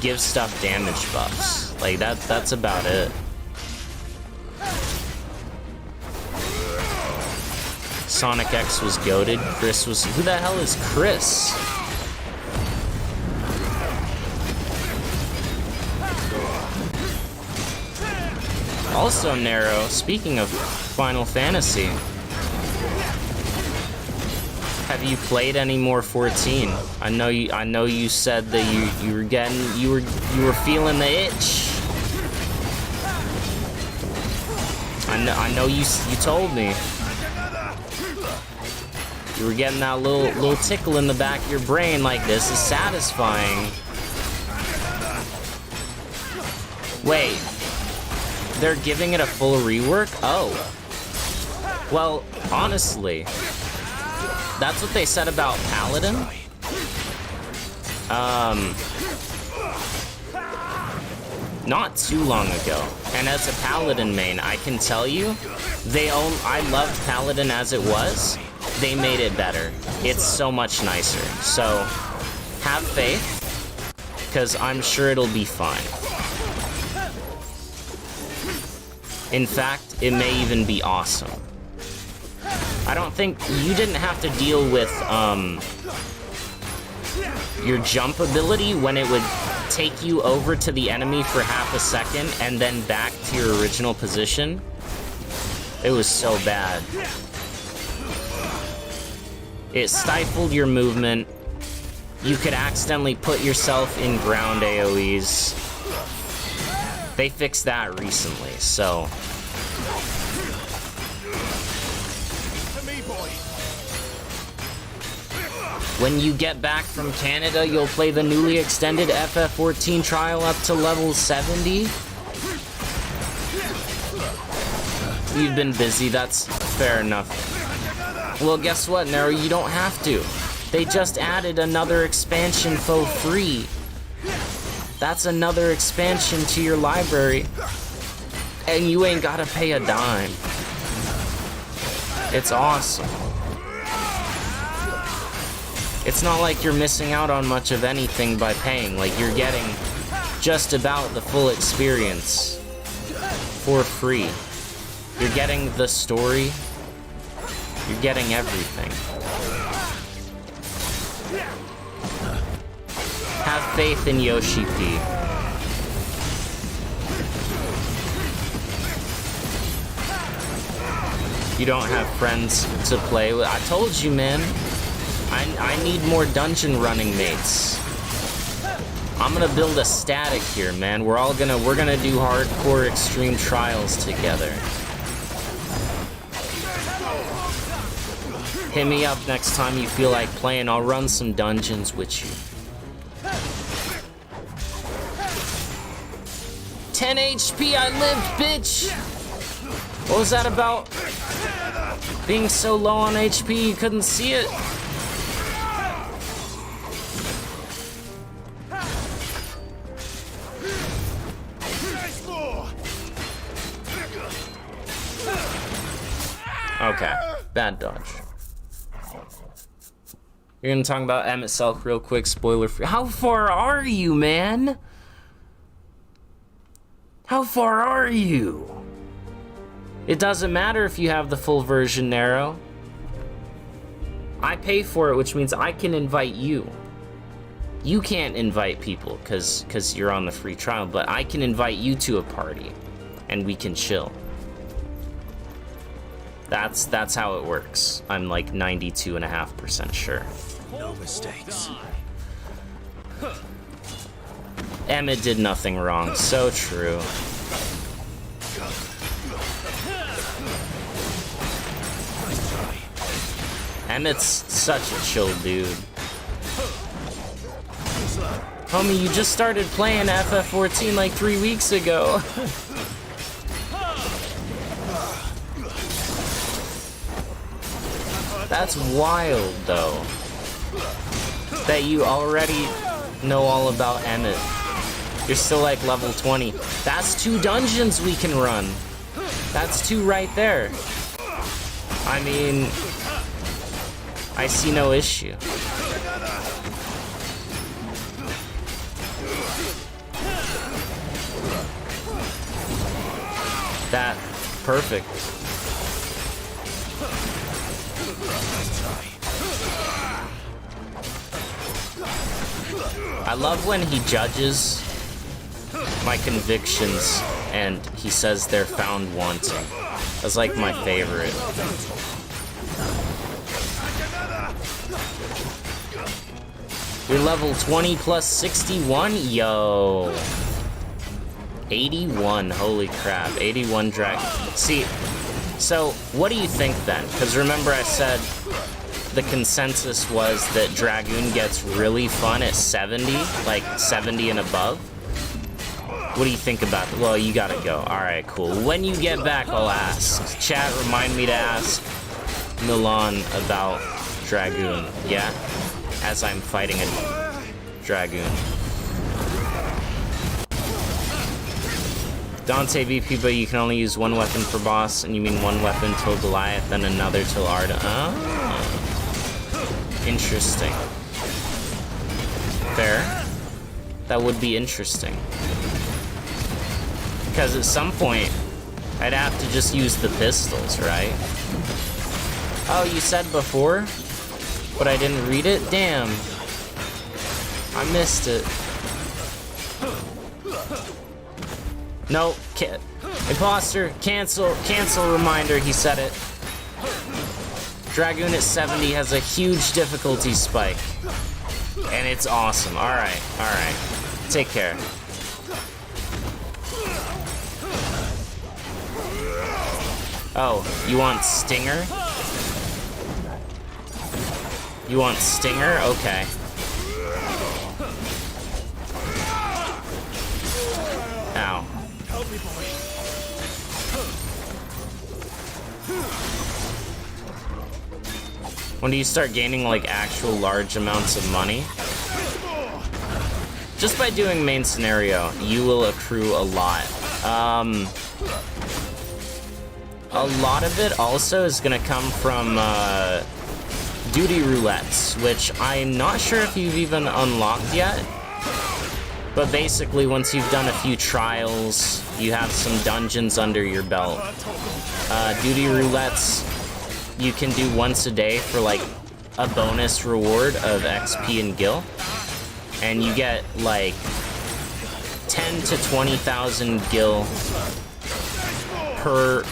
give stuff damage buffs. Like, that's about it. Sonic X was goated. Chris was... Who the hell is Chris? Also, Nero, speaking of Final Fantasy, have you played any more 14? I know you said that you were feeling the itch. I know you told me. You were getting that little tickle in the back of your brain, like, this is satisfying. Wait, they're giving it a full rework? Oh. Well, honestly, That's what they said about Paladin. Not too long ago. And as a Paladin main, I can tell you, I loved Paladin as it was. They made it better. It's so much nicer. So, have faith, because I'm sure it'll be fine. In fact, it may even be awesome. I don't think you didn't have to deal with your jump ability when it would take you over to the enemy for half a second and then back to your original position. It was so bad. It stifled your movement. You could accidentally put yourself in ground AoEs. They fixed that recently, so... When you get back from Canada, you'll play the newly extended FF14 trial up to level 70. You've been busy, that's fair enough. Well, guess what, Nero? You don't have to. They just added another expansion for free. That's another expansion to your library. And you ain't gotta pay a dime. It's awesome. It's not like you're missing out on much of anything by paying. Like, you're getting just about the full experience for free. You're getting the story. You're getting everything. Have faith in Yoshi P. You don't have friends to play with. I told you, man. I need more dungeon running mates. I'm gonna build a static here, man. We're gonna do hardcore extreme trials together. Hit me up next time you feel like playing. I'll run some dungeons with you. 10 HP, I lived, bitch! What was that about? Being so low on HP you couldn't see it? Okay, bad dodge. You're gonna talk about Emmett Self real quick, spoiler free. How far are you, man? How far are you? It doesn't matter if you have the full version, Nero. I pay for it, which means I can invite you. You can't invite people because you're on the free trial, but I can invite you to a party and we can chill. That's how it works. I'm like 92.5% sure. No mistakes. Emmett did nothing wrong. So true. Emmett's such a chill dude. Homie, you just started playing FF14 like 3 weeks ago. That's wild, though. That you already know all about Emmett. You're still like level 20. That's 2 dungeons we can run. That's 2 right there. I mean, I see no issue. That, perfect. I love when he judges my convictions and he says they're found wanting. That's like my favorite. You're level 20 plus 61? Yo. 81, holy crap. 81 drag. See, so what do you think then? Because remember I said the consensus was that Dragoon gets really fun at 70, like 70 and above. What do you think about that? Well, you gotta go. Alright, cool. When you get back, I'll ask. Chat, remind me to ask Milan about Dragoon, yeah? As I'm fighting a Dragoon. Dante VP, but you can only use one weapon per boss, and you mean one weapon till Goliath, then another till Arda. Oh. Interesting. Fair. That would be interesting. Because at some point, I'd have to just use the pistols, right? Oh, you said before? But I didn't read it? Damn. I missed it. No, imposter, cancel reminder, he said it. Dragoon at 70 has a huge difficulty spike. And it's awesome. Alright. Take care. Oh, you want Stinger? You want Stinger? Okay. Ow. Help me, boy. When do you start gaining, like, actual large amounts of money? Just by doing main scenario, you will accrue a lot. A lot of it also is gonna come from, duty roulettes, which I'm not sure if you've even unlocked yet. But basically, once you've done a few trials, you have some dungeons under your belt. Duty roulettes, you can do once a day for like a bonus reward of XP and gil. And you get like 10 to 20,000 gil per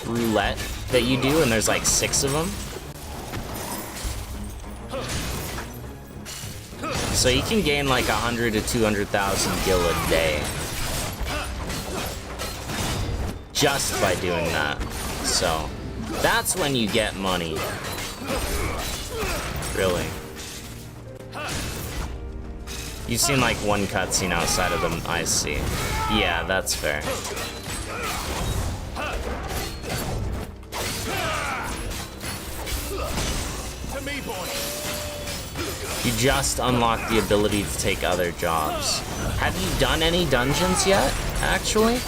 roulette that you do, and there's like 6 of them. So you can gain like 100 to 200,000 gil a day just by doing that. So that's when you get money. Really. You've seen like one cutscene outside of them, I see. Yeah, that's fair. To me, boy. You just unlocked the ability to take other jobs. Have you done any dungeons yet, actually?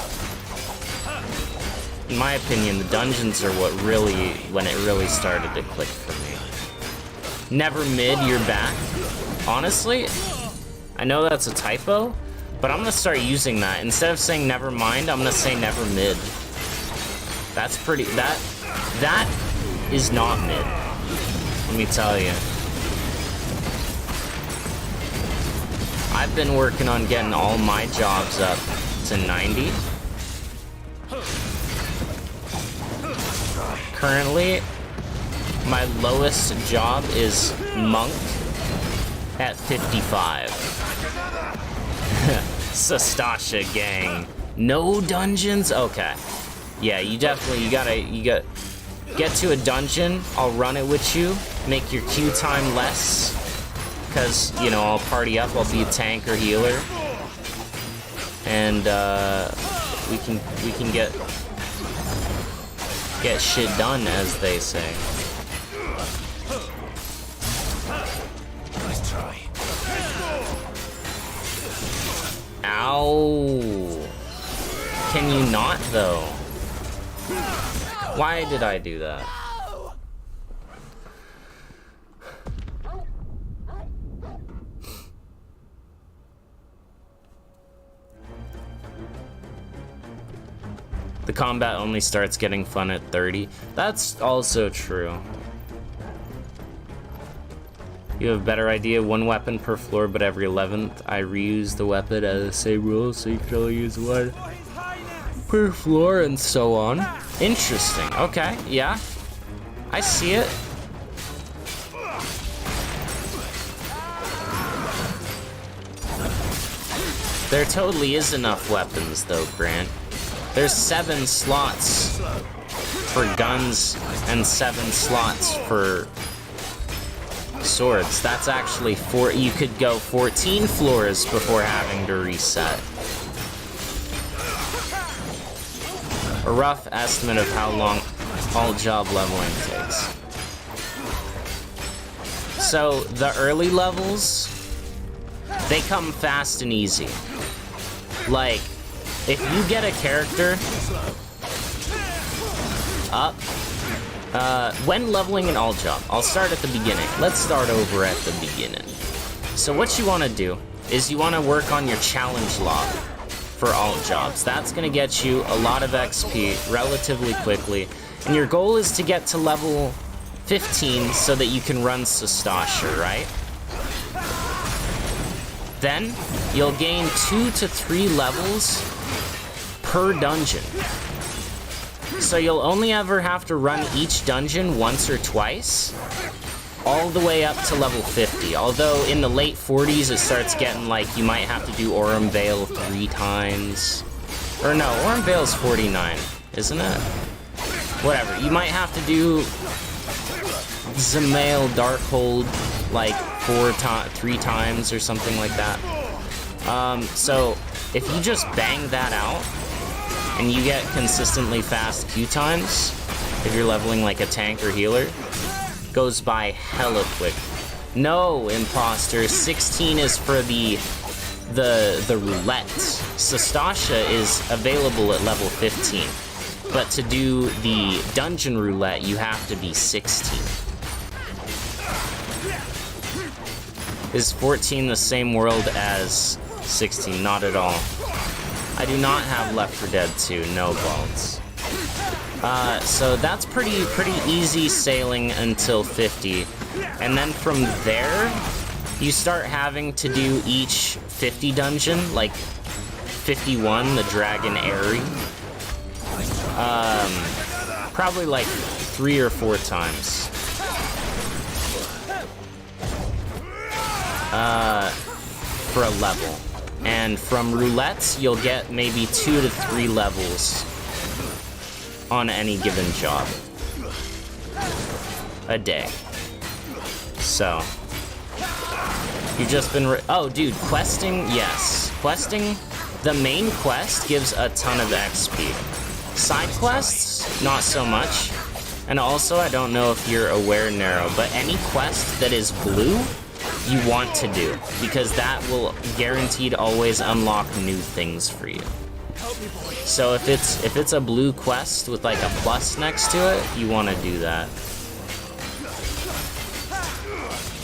In my opinion, the dungeons are what really, when it really started to click for me. Never mid, you're back. Honestly, I know that's a typo, but I'm gonna start using that. Instead of saying never mind, I'm gonna say never mid. That's pretty, that is not mid. Let me tell you. I've been working on getting all my jobs up to 90. Currently, my lowest job is monk at 55. Sastasha gang. No dungeons? Okay. Yeah, you gotta get to a dungeon, I'll run it with you, make your queue time less. Because, you know, I'll party up, I'll be a tank or healer. And we can get shit done, as they say. Nice try. Ow. Can you not, though? Why did I do that? The combat only starts getting fun at 30. That's also true. You have a better idea, one weapon per floor, but every 11th I reuse the weapon as the same rules, so you can only use one per floor and so on. Interesting. Okay, yeah. I see it. There totally is enough weapons though, Grant. There's 7 slots for guns and 7 slots for swords. That's actually 4. You could go 14 floors before having to reset. A rough estimate of how long all job leveling takes. So the early levels, they come fast and easy. Like, if you get a character up, when leveling an all job, I'll start at the beginning. Let's start over at the beginning. So what you want to do is you want to work on your challenge log for all jobs. That's going to get you a lot of XP relatively quickly. And your goal is to get to level 15 so that you can run Sastasha, right? Then you'll gain 2 to 3 levels per dungeon. So you'll only ever have to run each dungeon once or twice, all the way up to level 50. Although in the late 40s it starts getting like you might have to do Aurum Vale 3 times. Or no, Aurum Vale's 49, isn't it? Whatever, you might have to do Zamail Darkhold like 3 times or something like that. So if you just bang that out and you get consistently fast Q times, if you're leveling like a tank or healer, goes by hella quick. No, imposter, 16 is for the roulette. Sastasha is available at level 15, but to do the dungeon roulette, you have to be 16. Is 14 the same world as 16? Not at all. I do not have Left 4 Dead 2, no balls. So that's pretty easy sailing until 50. And then from there, you start having to do each 50 dungeon, like 51, the Dragon Airy. Probably like 3 or 4 times. For a level. And from roulettes, you'll get maybe 2 to 3 levels on any given job a day. So you've just been oh dude, questing, yes, questing, the main quest gives a ton of XP. Side quests, not so much. And also, I don't know if you're aware, Nero, but any quest that is blue you want to do, because that will guaranteed always unlock new things for you. So if it's a blue quest with like a plus next to it, you want to do that.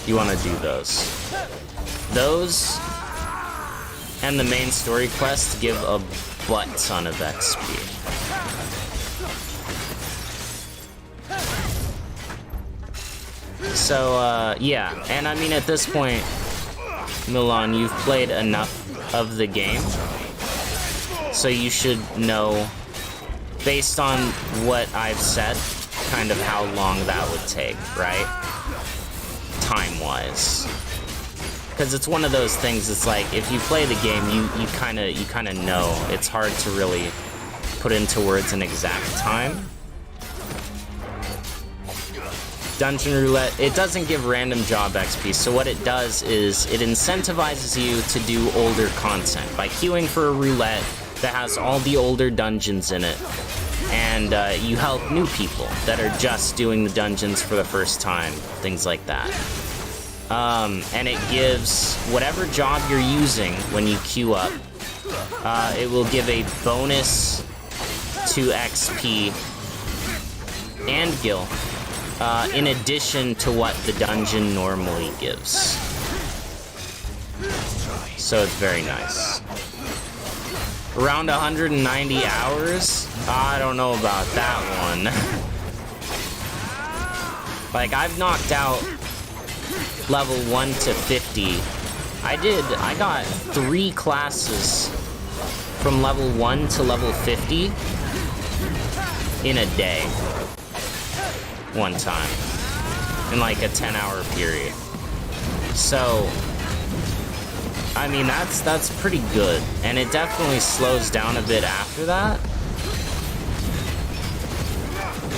You want to do those. Those and the main story quests give a butt ton of XP. So, yeah, and I mean, at this point, Milan, you've played enough of the game, so you should know, based on what I've said, kind of how long that would take, right? Time-wise. Because it's one of those things, it's like, if you play the game, you kind of know. It's hard to really put into words an exact time. Dungeon Roulette, it doesn't give random job XP, so what it does is it incentivizes you to do older content by queuing for a roulette that has all the older dungeons in it, and you help new people that are just doing the dungeons for the first time, things like that. And it gives whatever job you're using when you queue up, it will give a bonus to XP and gil. In addition to what the dungeon normally gives. So it's very nice. Around 190 hours? I don't know about that one. Like, I've knocked out level 1 to 50. I got 3 classes from level 1 to level 50 in a day. One time in like a 10-hour period. So I mean, that's pretty good, and it definitely slows down a bit after that.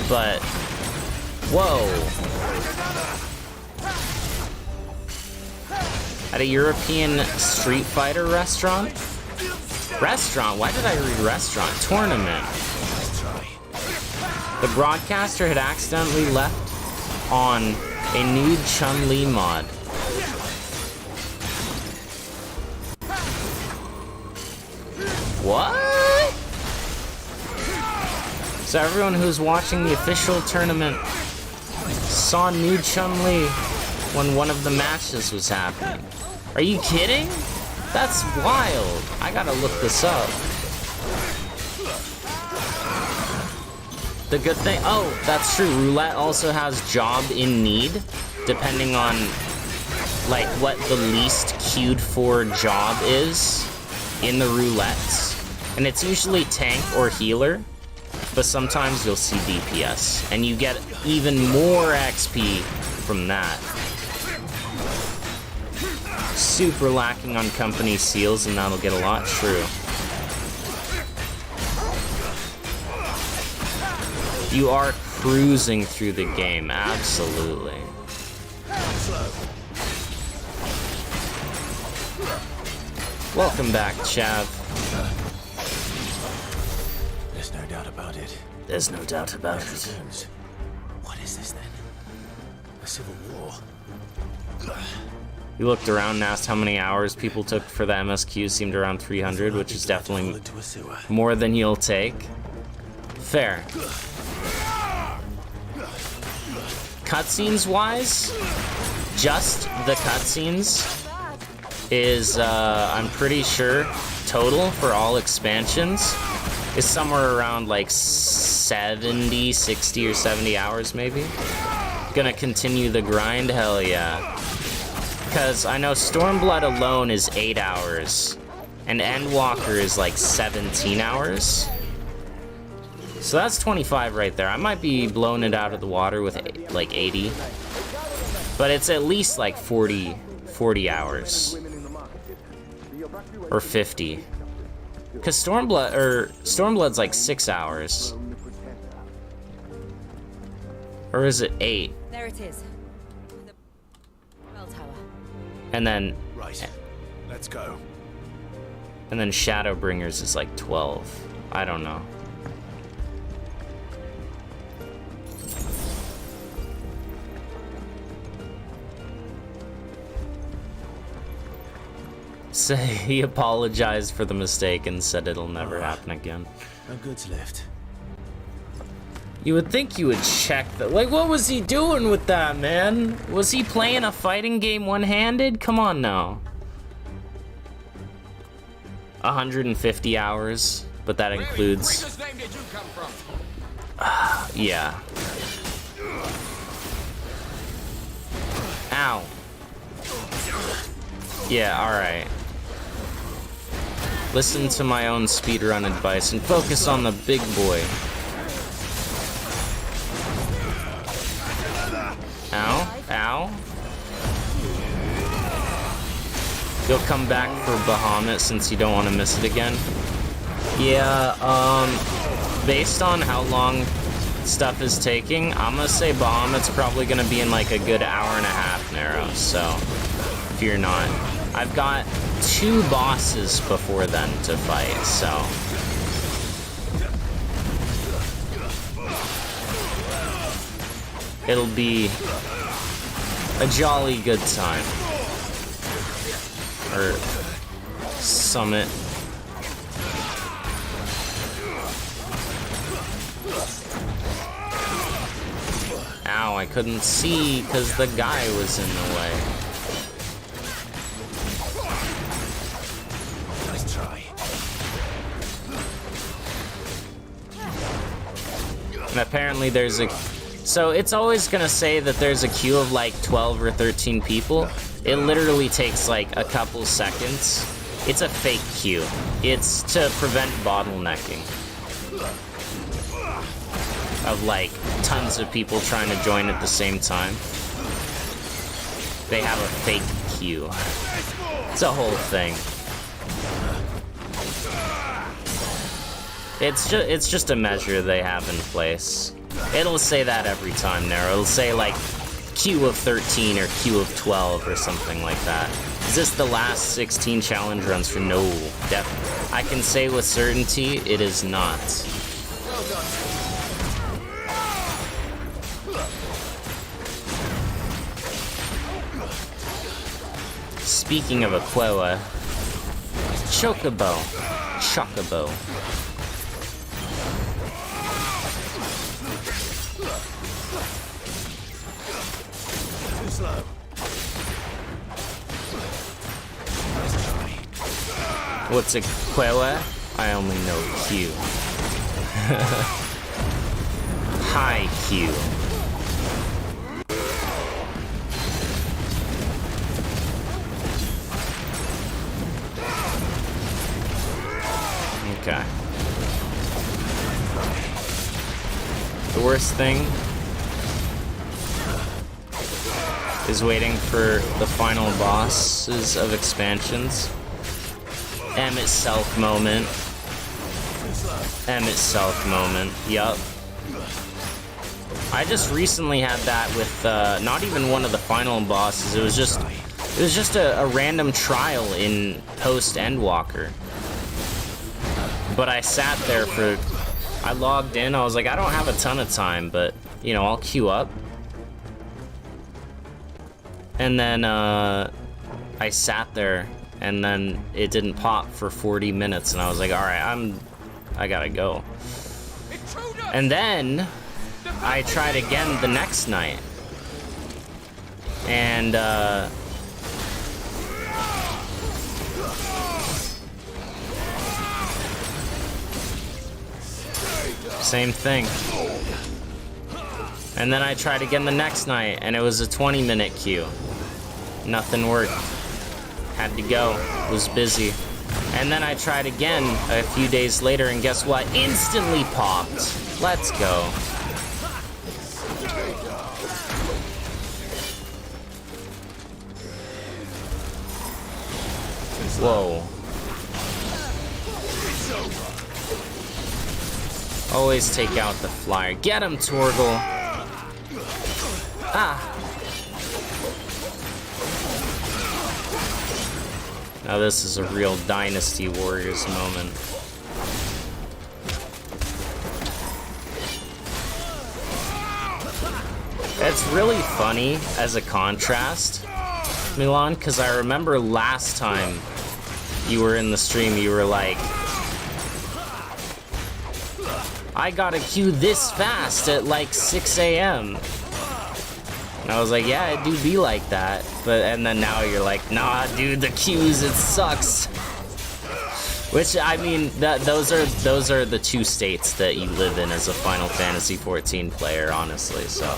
But whoa, at a European Street Fighter restaurant? Why did I read restaurant? Tournament. The broadcaster had accidentally left on A nude Chun-Li mod. What? So everyone who's watching the official tournament saw nude Chun-Li when one of the matches was happening. Are you kidding? That's wild. I gotta look this up. The good thing, oh, that's true. Roulette also has job in need, depending on like what the least queued for job is in the roulettes. And it's usually tank or healer, but sometimes you'll see DPS, and you get even more XP from that. Super lacking on company seals, and that'll get a lot true. You are cruising through the game, absolutely. Welcome back, Chav. There's no doubt about it. There's no doubt about it. Returns. What is this then? A civil war? You looked around and asked how many hours people took for the MSQ, seemed around 300, which is definitely more than you'll take. Fair. Cutscenes wise, just the cutscenes is, I'm pretty sure, total for all expansions is somewhere around like 70, 60 or 70 hours maybe. Gonna continue the grind? Hell yeah. Because I know Stormblood alone is 8 hours, and Endwalker is like 17 hours. So that's 25 right there. I might be blowing it out of the water with like 80. But it's at least like 40 hours. Or 50. Because Stormblood's like 6 hours. Or is it 8? There it is. The bell tower. And then... Right. Let's go. And then Shadowbringers is like 12. I don't know. So he apologized for the mistake and said it'll never happen again. No goods left. You would think you would check that. Like, what was he doing with that, man? Was he playing a fighting game one-handed? Come on now. 150 hours, but that includes... yeah. Ow. Yeah, alright. Listen to my own speedrun advice and focus on the big boy. Ow, ow. You'll come back for Bahamut since you don't want to miss it again. Yeah, based on how long stuff is taking, I'm gonna say Bahamut's probably gonna be in like a good hour and a half narrow, so fear not. I've got 2 bosses before then to fight, so. It'll be a jolly good time. Or summit. Ow, I couldn't see because the guy was in the way. Nice try. And apparently there's a... So it's always gonna say that there's a queue of like 12 or 13 people. It literally takes like a couple seconds. It's a fake queue. It's to prevent bottlenecking. Of like tons of people trying to join at the same time. They have a fake queue. It's a whole thing. It's just a measure they have in place. It'll say that every time, Nero. It'll say like queue of 13 or queue of 12 or something like that. Is this the last 16 challenge runs for? No, definitely. I can say with certainty it is not. Speaking of a Quella, Chocobo. Chocobo. Too slow. What's a Quella? I only know Q. High Q. Okay. The worst thing is waiting for the final bosses of expansions. M itself moment. M itself moment. Yup. I just recently had that with not even one of the final bosses. It was just a random trial in post Endwalker. But I sat there for, I logged in, I was like, I don't have a ton of time, but, you know, I'll queue up. And then, I sat there, and then it didn't pop for 40 minutes, and I was like, alright, I gotta go. And then, I tried again the next night. And, same thing. And then I tried again the next night, and it was a 20-minute queue. Nothing worked. Had to go. Was busy. And then I tried again a few days later, and guess what? Instantly popped. Let's go. Whoa. Always take out the flyer. Get him, Torgal. Ah. Now this is a real Dynasty Warriors moment. It's really funny as a contrast, Milan, because I remember last time you were in the stream, you were like, I got a queue this fast at like 6 a.m. And I was like, yeah, it do be like that. And then now you're like, nah, dude, the queues, it sucks. Which, I mean, those are the two states that you live in as a Final Fantasy XIV player, honestly, so.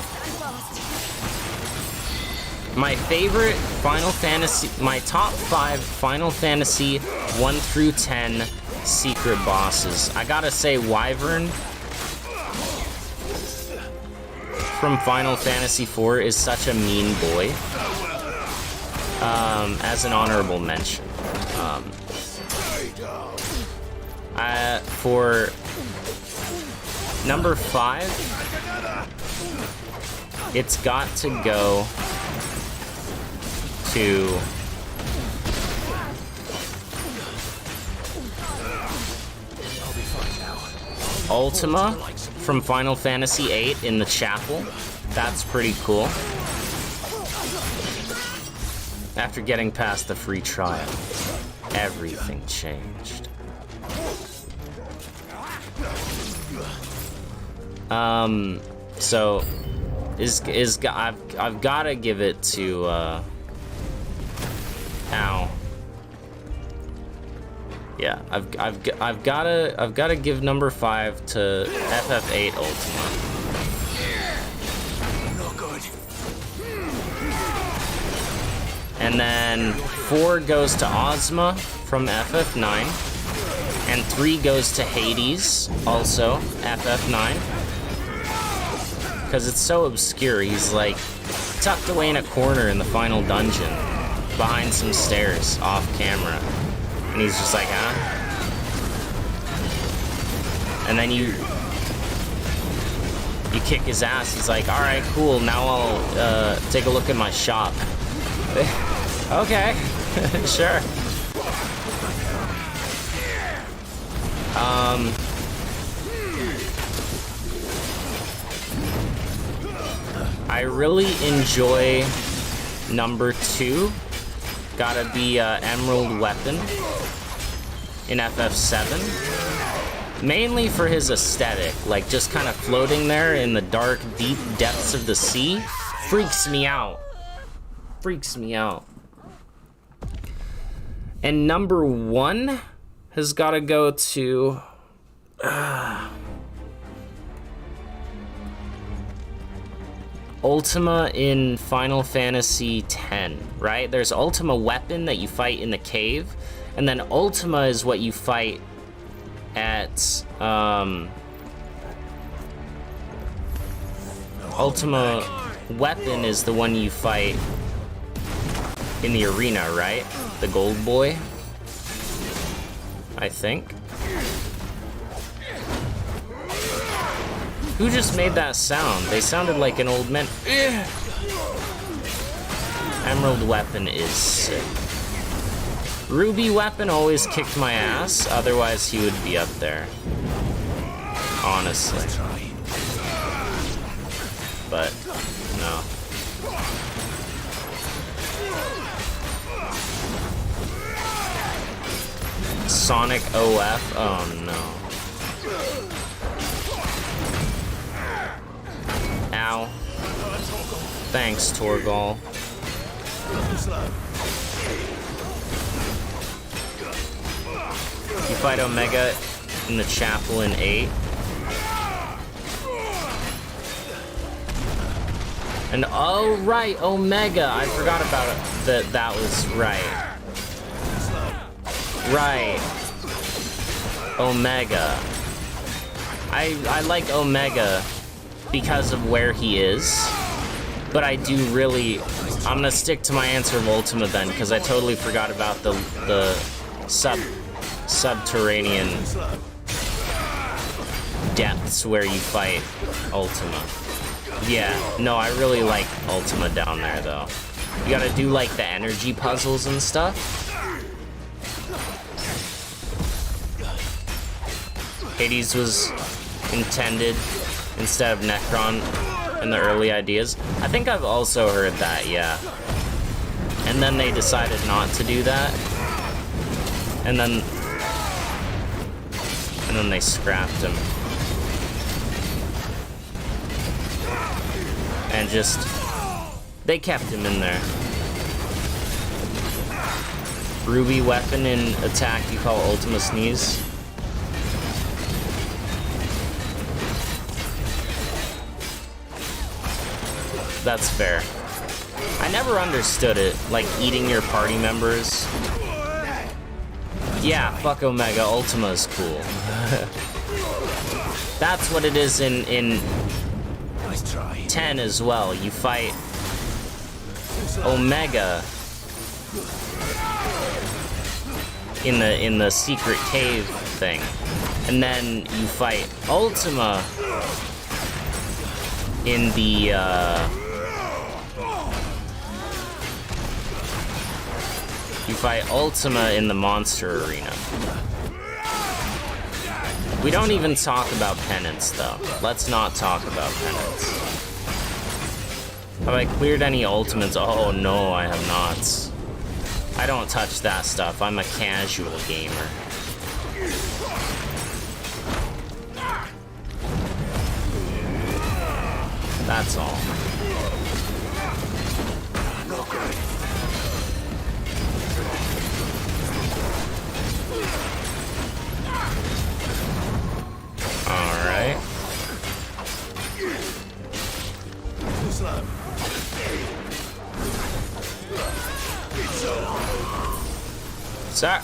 My favorite Final Fantasy, my top 5 Final Fantasy 1 through 10 secret bosses. I gotta say, Wyvern from Final Fantasy IV is such a mean boy. As an honorable mention. For number 5, it's got to go to Ultima from Final Fantasy VIII in the chapel. That's pretty cool. After getting past the free trial, everything changed. So I've got to give it to ow. Yeah, I've gotta give number 5 to FF8 Ultima. Not good. And then 4 goes to Ozma from FF9. And 3 goes to Hades, also FF9. Because it's so obscure, he's like tucked away in a corner in the final dungeon, behind some stairs, off camera. And he's just like, huh? And then you kick his ass. He's like, all right, cool. Now I'll take a look at my shop. Okay, sure. I really enjoy number 2 Gotta be Emerald Weapon in FF7. Mainly for his aesthetic, like just kind of floating there in the dark, deep depths of the sea. Freaks me out. Freaks me out. And number 1 has gotta go to... Ultima in Final Fantasy X, right? There's Ultima Weapon that you fight in the cave, and then Ultima is what you fight at, Ultima Weapon is the one you fight in the arena, right? The gold boy, I think. Who just made that sound? They sounded like an old man. Ugh. Emerald Weapon is sick. Ruby Weapon always kicked my ass, otherwise he would be up there. Honestly. But, no. Sonic OF? Oh no. Ow. Thanks, Torgal. You fight Omega in the chapel in 8. And oh right, Omega. I forgot about it. That was right. Right. Omega. I like Omega because of where he is, but I do really... I'm gonna stick to my answer of Ultima then, because I totally forgot about the subterranean depths where you fight Ultima. Yeah, no, I really like Ultima down there though. You gotta do like the energy puzzles and stuff. Hades was intended instead of Necron in the early ideas. I think I've also heard that, yeah. And then they decided not to do that. And then they scrapped him. And just, they kept him in there. Ruby Weapon in attack you call Ultima Sneeze. That's fair. I never understood it, like eating your party members. Yeah, fuck Omega, Ultima's cool. That's what it is in 10 as well. You fight Omega in the secret cave thing. And then you fight Ultima in the you fight Ultima in the monster arena. We don't even talk about penance, though. Let's not talk about penance. Have I cleared any ultimates? Oh, no, I have not. I don't touch that stuff. I'm a casual gamer. That's all. Alright. Sir.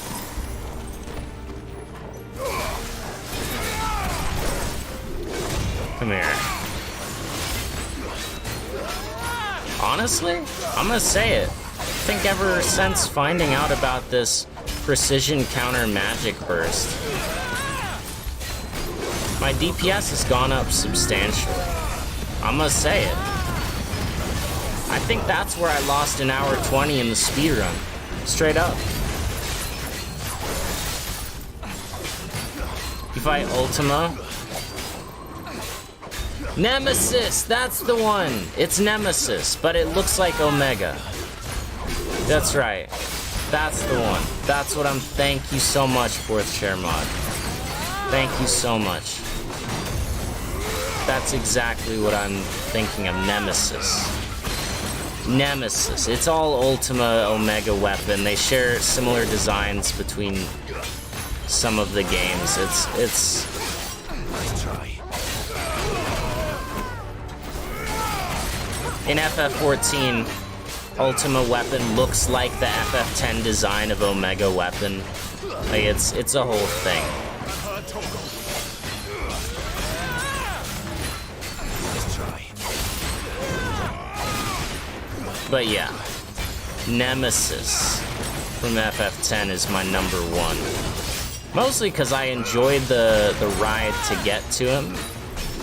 Come here. Honestly, I'm gonna say it. I think ever since finding out about this precision counter magic burst, my DPS has gone up substantially. I'm gonna say it. I think that's where I lost an hour 20 in the speedrun. Straight up. You fight Ultima. Nemesis! That's the one! It's Nemesis, but it looks like Omega. That's right. That's the one. That's what I'm... Thank you so much, 4th Chair Mod. Thank you so much. That's exactly what I'm thinking of. Nemesis. Nemesis. It's all Ultima Omega weapon. They share similar designs between some of the games. It's... Let's try. In FF14, Ultima weapon looks like the FF10 design of Omega weapon. Like it's a whole thing. Let's try. But yeah, Nemesis from FF10 is my number one. Mostly because I enjoyed the ride to get to him,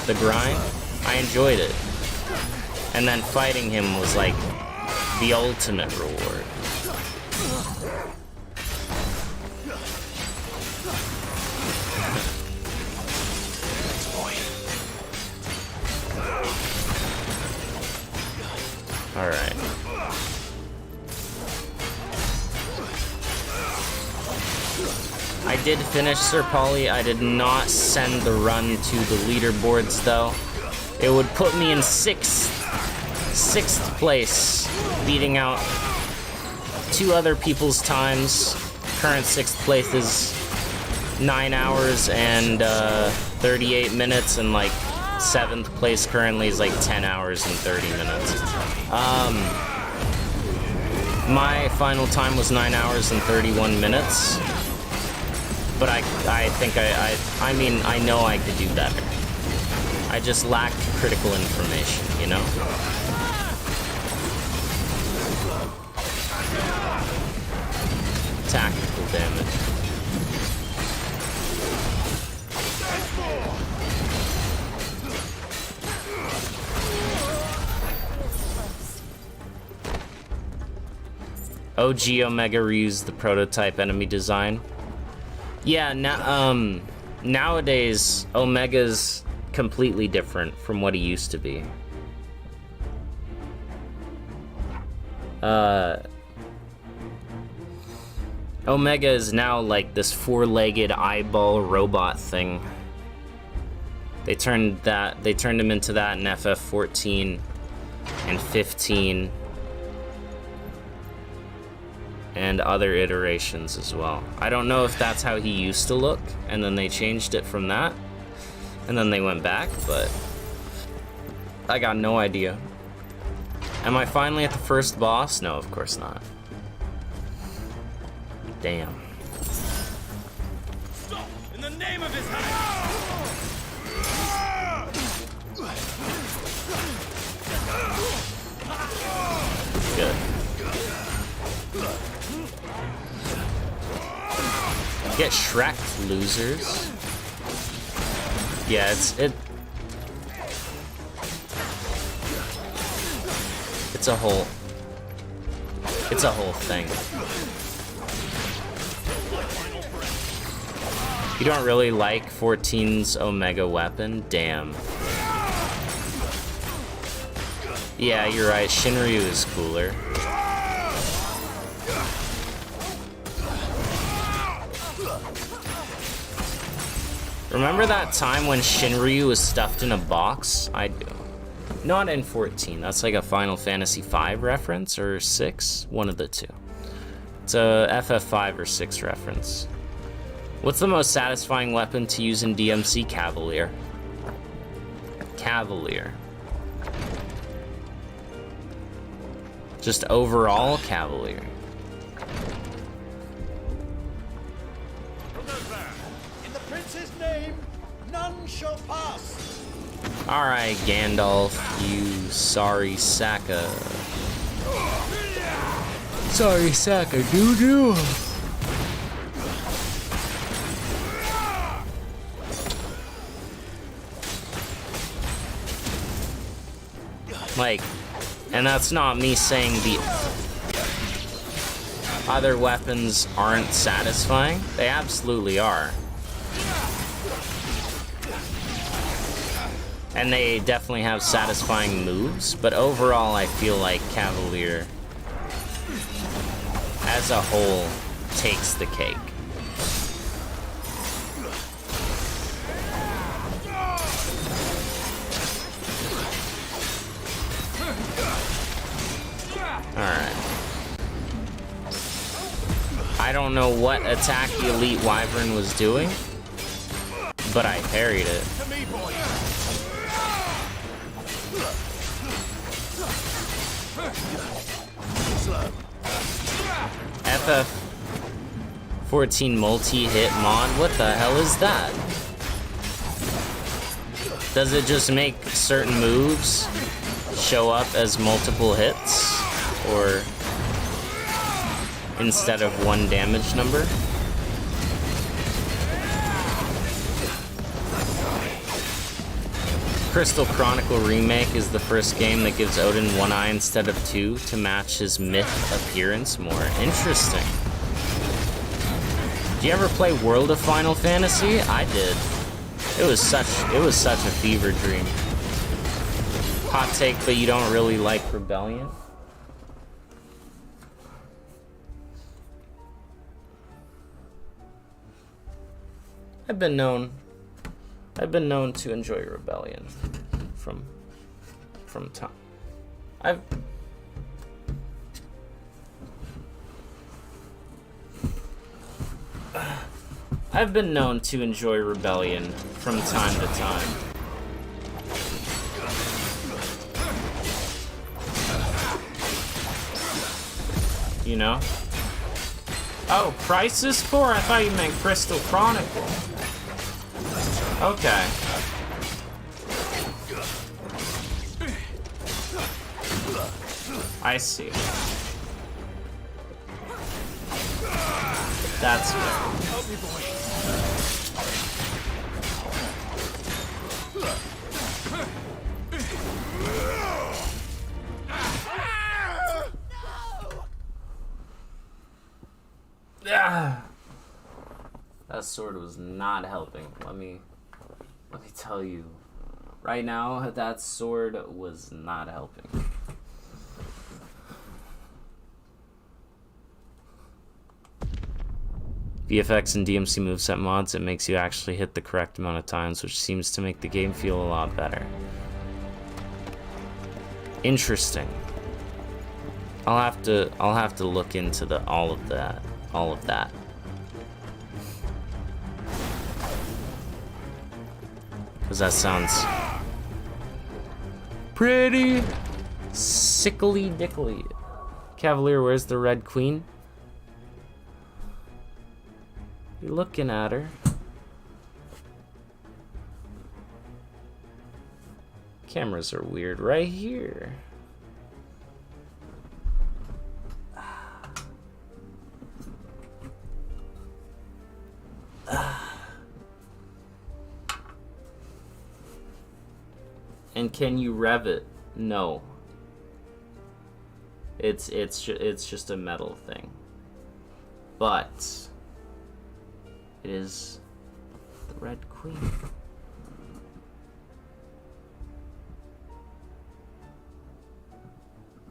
the grind. I enjoyed it. And then fighting him was like the ultimate reward. Alright. I did finish Sir Polly. I did not send the run to the leaderboards though. It would put me in sixth place, beating out 2 other people's times. Current 6th place is 9 hours and 38 minutes, and like 7th place currently is like 10 hours and 30 minutes. My final time was 9 hours and 31 minutes, but I think I mean, I know I could do better. I just lacked critical information, you know? Tactical damage. OG Omega reused the prototype enemy design. Yeah, nowadays, Omega's completely different from what he used to be. Omega is now like this 4-legged eyeball robot thing. They turned him into that in FF14 and 15 and other iterations as well. I don't know if that's how he used to look and then they changed it from that and then they went back, but I got no idea. Am I finally at the first boss? No, of course not. Damn. Stop! In the name of his highness! Good. Get Shrek, losers. Yeah, it's a whole thing. You don't really like 14's Omega weapon? Damn. Yeah, you're right. Shinryu is cooler. Remember that time when Shinryu was stuffed in a box? I do. Not in 14. That's like a Final Fantasy V reference, or 6? One of the two. It's a FF5 or 6 reference. What's the most satisfying weapon to use in DMC? Cavalier. Cavalier. Just overall Cavalier. In the prince's name, none shall pass. Alright, Gandalf, you sorry Saka. Sorry Saka, doo-doo. Like, and that's not me saying the other weapons aren't satisfying. They absolutely are. And they definitely have satisfying moves, but overall I feel like Cavalier, as a whole takes the cake. Alright. I don't know what attack the Elite Wyvern was doing, but I parried it. FF14 multi-hit mod? What the hell is that? Does it just make certain moves show up as multiple hits? Or instead of one damage number? Crystal Chronicle Remake is the first game that gives Odin one eye instead of two to match his myth appearance more. Interesting. Did you ever play World of Final Fantasy? I did. It was such a fever dream. Hot take, but you don't really like Rebellion? I've been known to enjoy Rebellion from time. I've been known to enjoy Rebellion from time to time. You know? Oh, Crisis 4? I thought you meant Crystal Chronicle. Okay. I see. That's fair. That sword was not helping. Let me tell you. Right now, that sword was not helping. VFX and DMC moveset mods, it makes you actually hit the correct amount of times, which seems to make the game feel a lot better. Interesting. I'll have to look into all of that. Because that sounds pretty sickly dickly. Cavalier, where's the Red Queen? You're looking at her. Cameras are weird right here. And can you rev it? No. It's just a metal thing. But it is the Red Queen.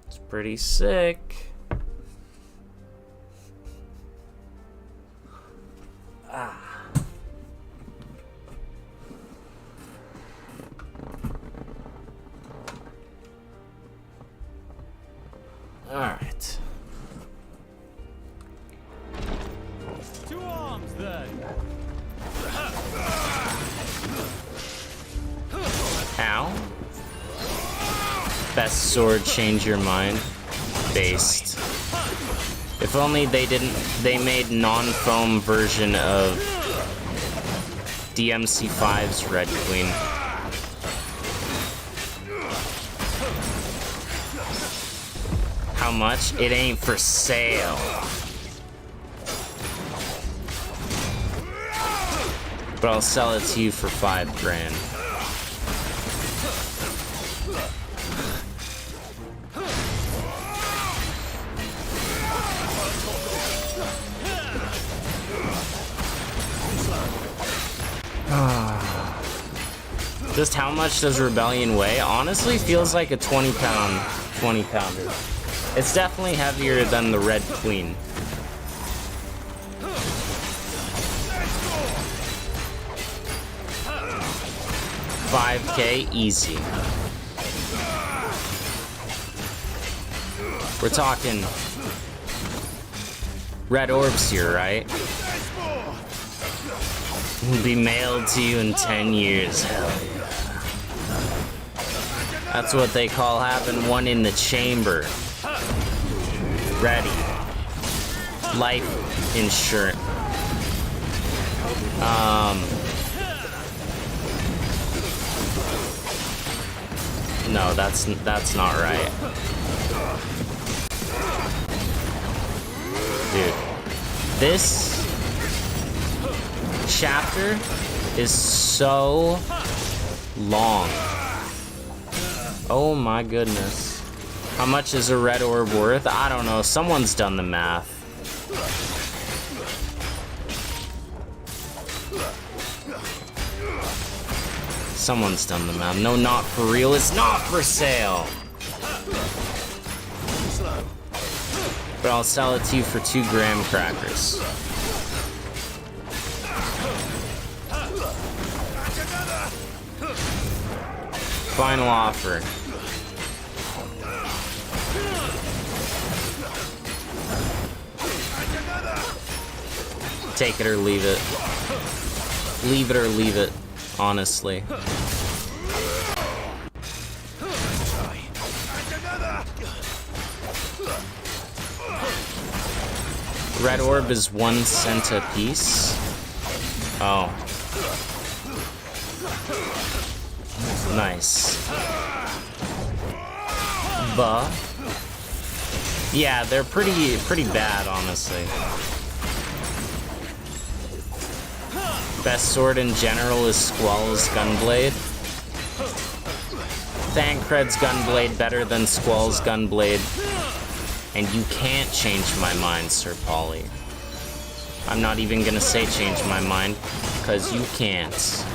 It's pretty sick. Alright. To arms, then. Ow. Best sword, change your mind. Based. If only they made non-foam version of DMC5's Red Queen. How much? It ain't for sale. But I'll sell it to you for $5 grand. Just how much does Rebellion weigh? Honestly, feels like a 20 pounder. It's definitely heavier than the Red Queen. 5K, easy. We're talking red orbs here, right? Will be mailed to you in 10 years. Hell yeah. That's what they call having one in the chamber. Ready. Life insurance. No, that's not right. Dude, this chapter is so long. Oh my goodness. How much is a red orb worth? I don't know. Someone's done the math. Someone's done the math. No, not for real. It's not for sale. But I'll sell it to you for 2 graham crackers. Final offer. Take it or leave it. Leave it or leave it, honestly. Red orb is 1 cent a piece. Oh. Nice. Buh. Yeah, they're pretty bad, honestly. Best sword in general is Squall's Gunblade. Thancred's Gunblade better than Squall's Gunblade. And you can't change my mind, Sir Polly. I'm not even gonna say change my mind, because you can't.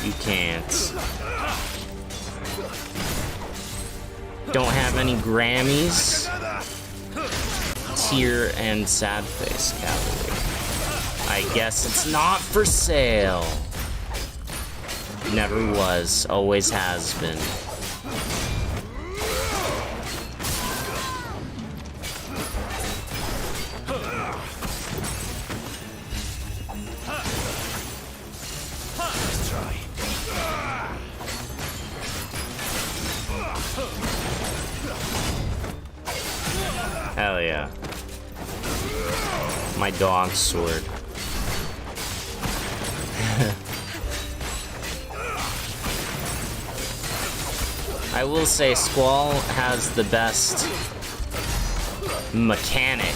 You can't. Don't have any Grammys. Tear and sad face cavalry. I guess it's not for sale. Never was, always has been. Hell yeah. My dog sword. I will say Squall has the best mechanic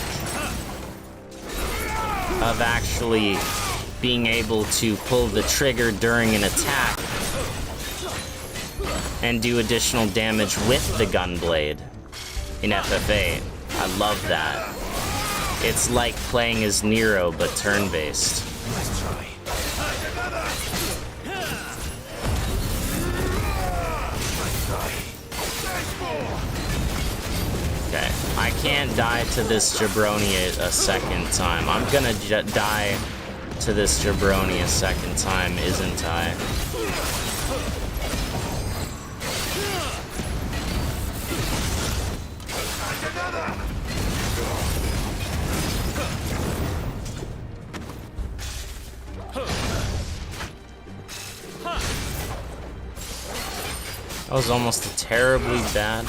of actually being able to pull the trigger during an attack and do additional damage with the gunblade in FF8. I love that. It's like playing as Nero, but turn-based. Okay, I can't die to this jabroni a second time. I'm gonna die to this jabroni a second time, isn't I? That was almost a terribly bad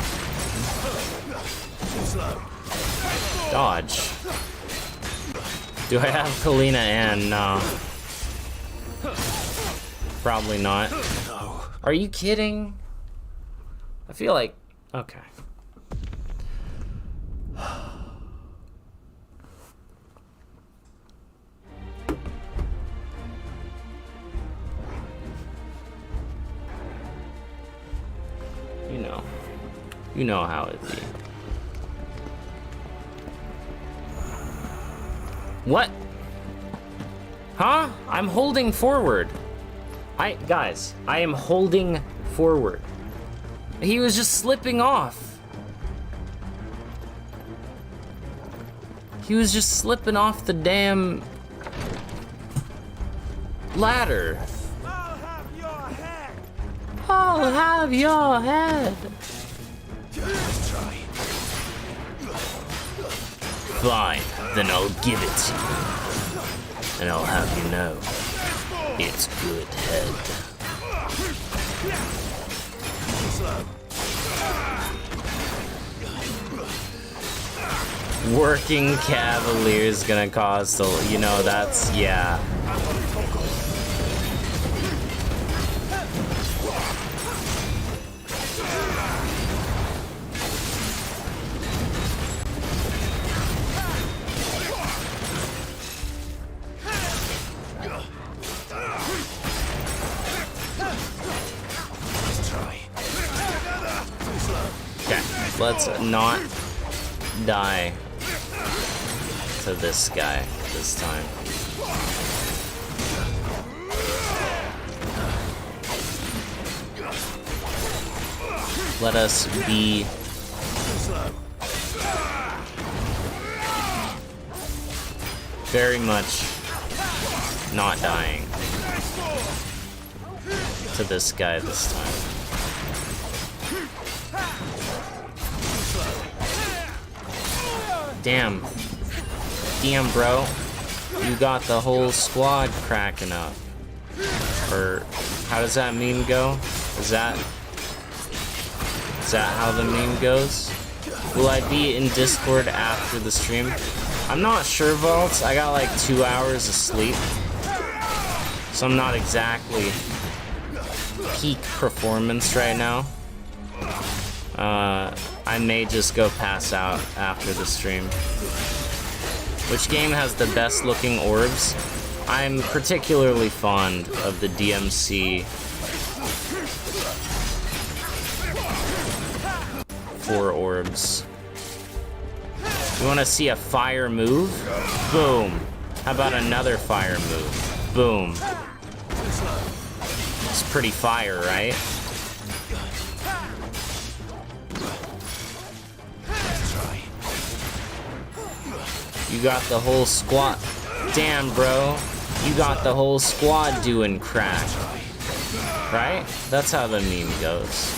dodge. Do I have Kalina and no? Probably not. Are you kidding? I feel like okay. You know how it be. What? Huh? I'm holding forward. Guys, I am holding forward. He was just slipping off. He was just slipping off the damn ladder. I'll have your head. Fine, then I'll give it to you. And I'll have you know, it's good head. Working Cavalier's gonna cost a, you know, that's, yeah. Okay, let's not die to this guy this time. Let us be very much not dying to this guy this time. Damn. Damn, bro. You got the whole squad cracking up. Or, how does that meme go? Is that how the meme goes? Will I be in Discord after the stream? I'm not sure, Vault. I got like 2 hours of sleep. So I'm not exactly peak performance right now. I may just go pass out after the stream. Which game has the best looking orbs? I'm particularly fond of the DMC 4 orbs. You wanna see a fire move? Boom. How about another fire move? Boom. It's pretty fire, right? You got the whole squad. Damn, bro. You got the whole squad doing crack. Right? That's how the meme goes.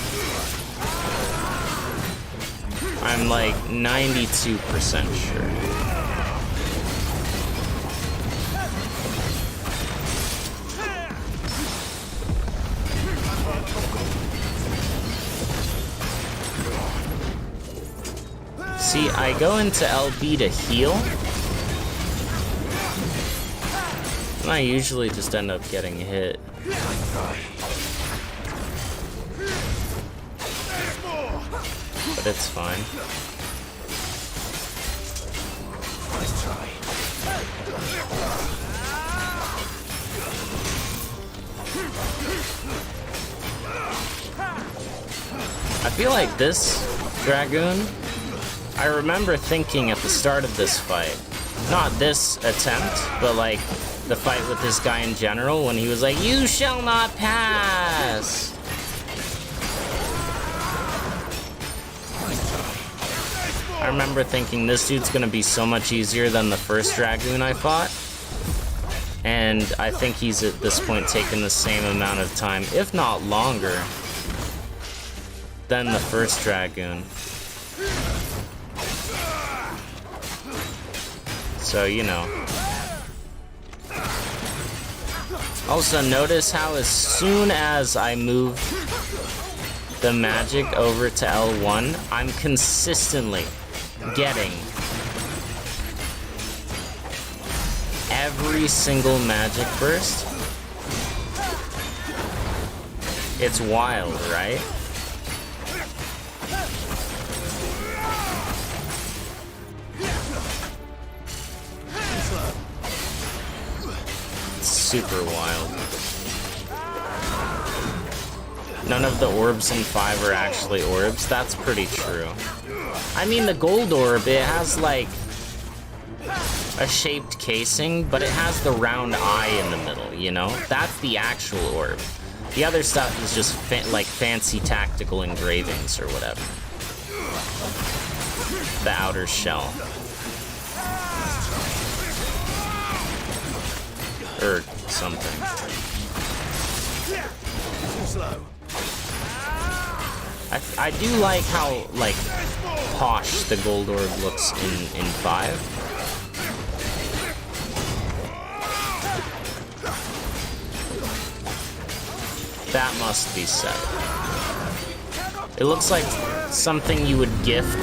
I'm like 92% sure. See, I go into LB to heal, and I usually just end up getting hit. But it's fine. I feel like this Dragoon, I remember thinking at the start of this fight, not this attempt, but like the fight with this guy in general, when he was like, "You shall not pass!" I remember thinking this dude's gonna be so much easier than the first Dragoon I fought. And I think he's at this point taken the same amount of time, if not longer, than the first Dragoon. So, you know. Also, notice how as soon as I move the magic over to L1, I'm consistently getting every single magic burst. It's wild, right? It's super wild. None of the orbs in 5 are actually orbs. That's pretty true. I mean, the gold orb, it has like a shaped casing, but it has the round eye in the middle, you know? That's the actual orb. The other stuff is just like fancy tactical engravings or whatever. The outer shell. Or something. I do like how, like, posh the gold orb looks in 5. That must be said. It looks like something you would gift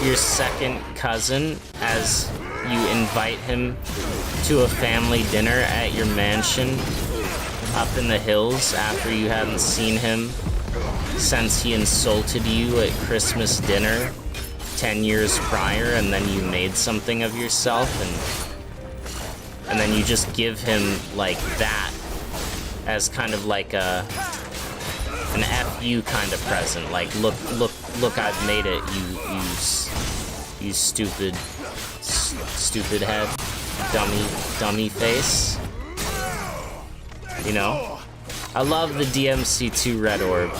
your second cousin as you invite him to a family dinner at your mansion up in the hills after you haven't seen him since he insulted you at Christmas dinner 10 years prior, and then you made something of yourself, and then you just give him like that as kind of like an FU kind of present. Like, look, I've made it, you stupid head, dummy face. You know? I love the DMC2 red orb.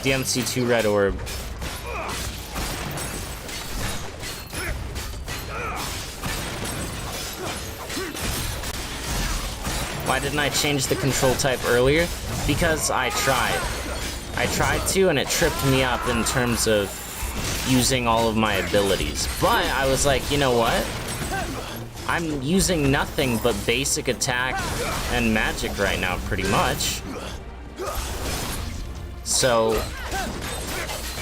DMC2 red orb. Why didn't I change the control type earlier? Because I tried. I tried to, and it tripped me up in terms of using all of my abilities. But I was like, you know what? I'm using nothing but basic attack and magic right now, pretty much. So,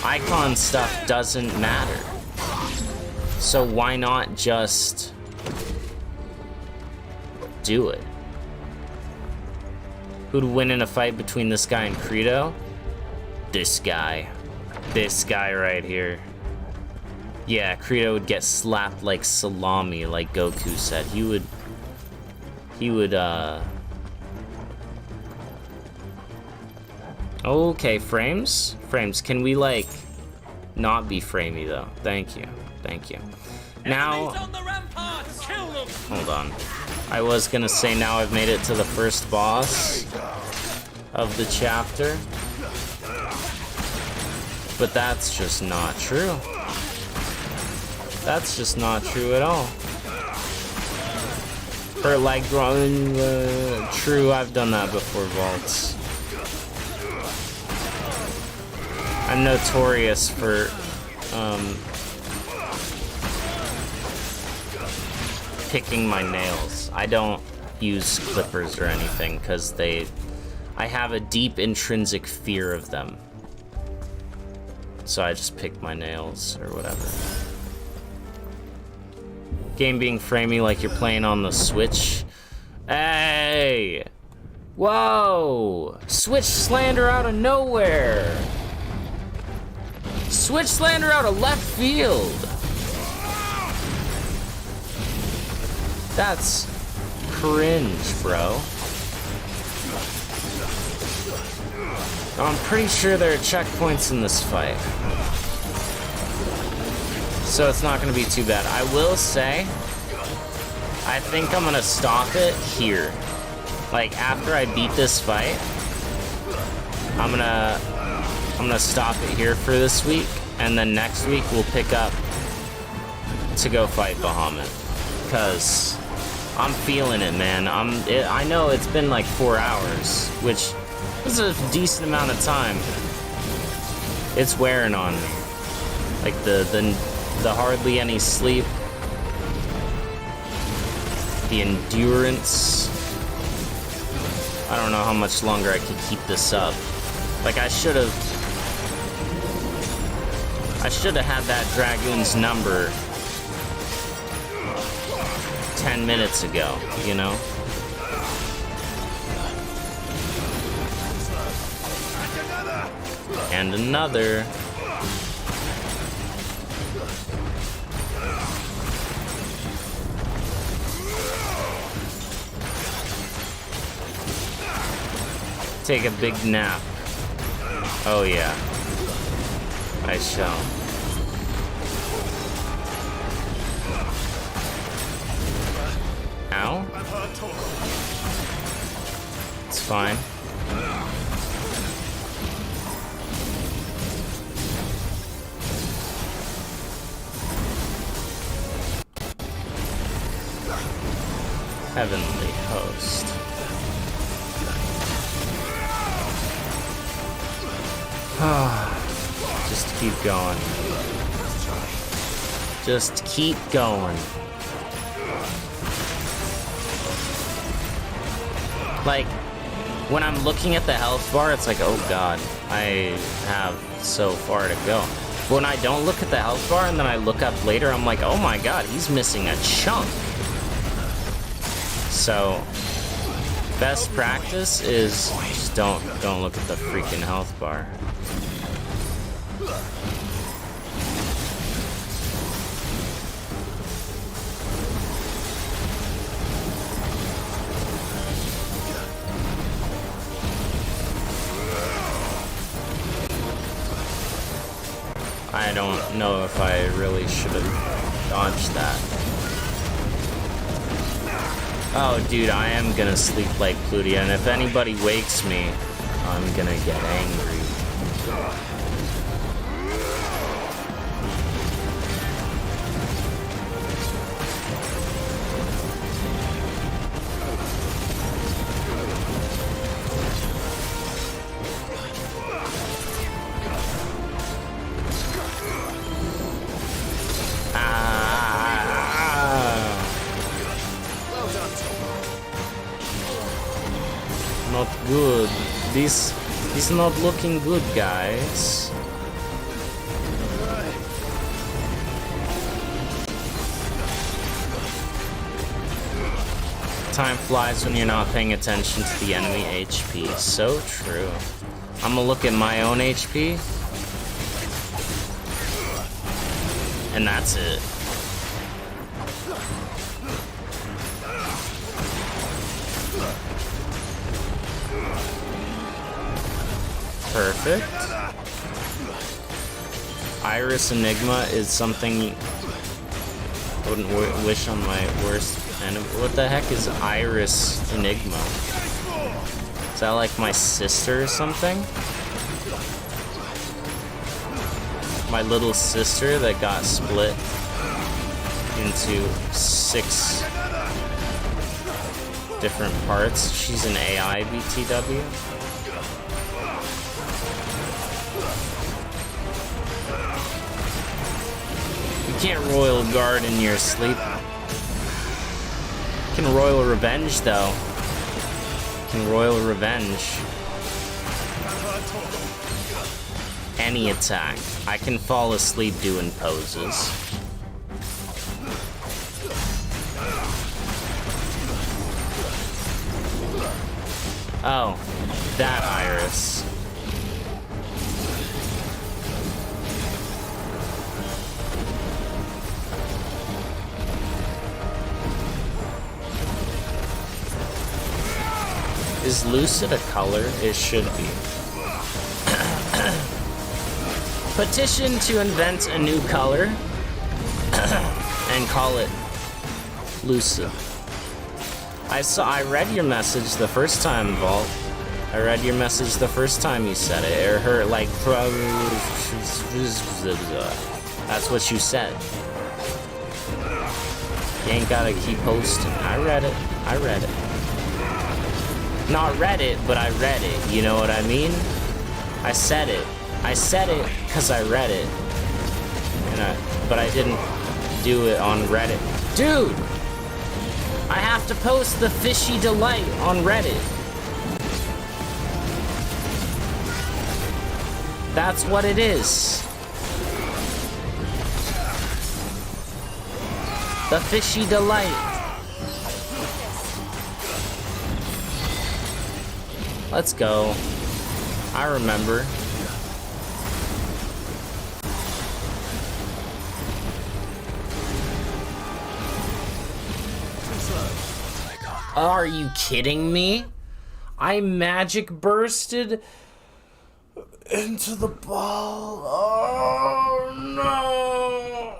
icon stuff doesn't matter. So why not just do it? Who'd win in a fight between this guy and Credo? This guy. This guy right here. Yeah, Credo would get slapped like salami, like Goku said. He would, Okay, frames? Frames, can we, like, not be framey, though? Thank you. Thank you. Now... Hold on. I was gonna say now I've made it to the first boss of the chapter. But that's just not true. That's just not true at all. Hurt like growing, true, I've done that before, Vaults. I'm notorious for, picking my nails. I don't use clippers or anything, because I have a deep intrinsic fear of them. So I just pick my nails, or whatever. Game being framey like you're playing on the Switch. Hey! Whoa! Switch slander out of nowhere! Switch slander out of left field! That's cringe, bro. I'm pretty sure there are checkpoints in this fight. So it's not gonna be too bad. I will say, I think I'm gonna stop it here. Like, after I beat this fight, I'm gonna stop it here for this week, and then next week we'll pick up to go fight Bahamut. Because I'm feeling it, man. I know it's been like 4 hours, which is a decent amount of time. It's wearing on me. Like the hardly any sleep, the endurance. I don't know how much longer I could keep this up. Like, I should have had that Dragoon's number 10 minutes ago, you know? And another. Take a big nap. Oh yeah. I shall. Ow. It's fine. Heavenly Just keep going. Just keep going. Like, when I'm looking at the health bar, it's like, oh god, I have so far to go. But when I don't look at the health bar and then I look up later, I'm like, oh my god, he's missing a chunk. So, best practice is just don't look at the freaking health bar. I don't know if I really should have dodged that. Oh, dude, I am gonna sleep like Plutia, and if anybody wakes me, I'm gonna get angry. Not good. This is not looking good, guys. Time flies when you're not paying attention to the enemy HP. So true. I'm gonna look at my own HP. And that's it. Perfect. Iris Enigma is something I wouldn't wish on my worst enemy. What the heck is Iris Enigma? Is that like my sister or something? My little sister that got split into 6 different parts. She's an AI BTW. You can't Royal Guard in your sleep. You can Royal Revenge, though. You can Royal Revenge. Any attack. I can fall asleep doing poses. Oh, that Iris. Is Lucid a color? It should be. Petition to invent a new color and call it Lucid. I read your message the first time, Vault. I read your message the first time you said it. It hurt like that's what you said. You ain't gotta keep posting. I read it. I read it. Not read it, but I read it. You know what I mean? I said it. I said it because I read it. But I didn't do it on Reddit. Dude! I have to post the Fishy Delight on Reddit. That's what it is. The Fishy Delight. Let's go. I remember. Are you kidding me? I magic bursted into the ball. Oh no.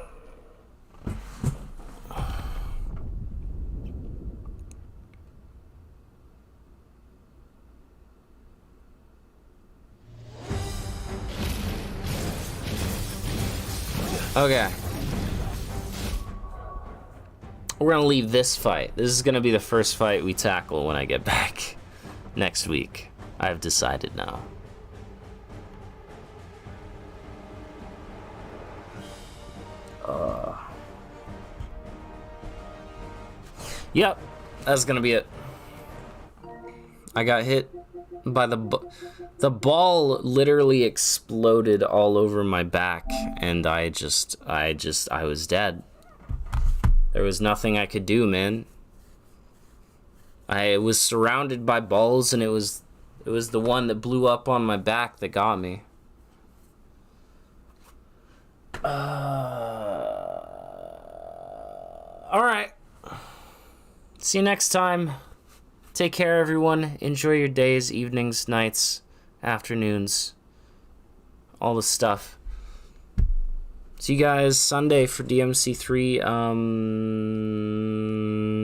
Okay. We're gonna leave this fight. This is gonna be the first fight we tackle when I get back next week. I've decided now. Yep, that's gonna be it. I got hit by the ball literally exploded all over my back, and I was dead. There was nothing I could do, man. I was surrounded by balls, and it was the one that blew up on my back that got me. Alright. See you next time. Take care, everyone. Enjoy your days, evenings, nights, afternoons. All the stuff. See you guys Sunday for DMC3.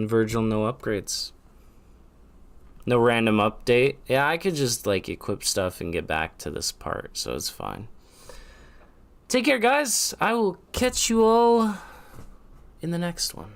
Virgil, no upgrades. No random update. Yeah, I could just, like, equip stuff and get back to this part, so it's fine. Take care, guys. I will catch you all in the next one.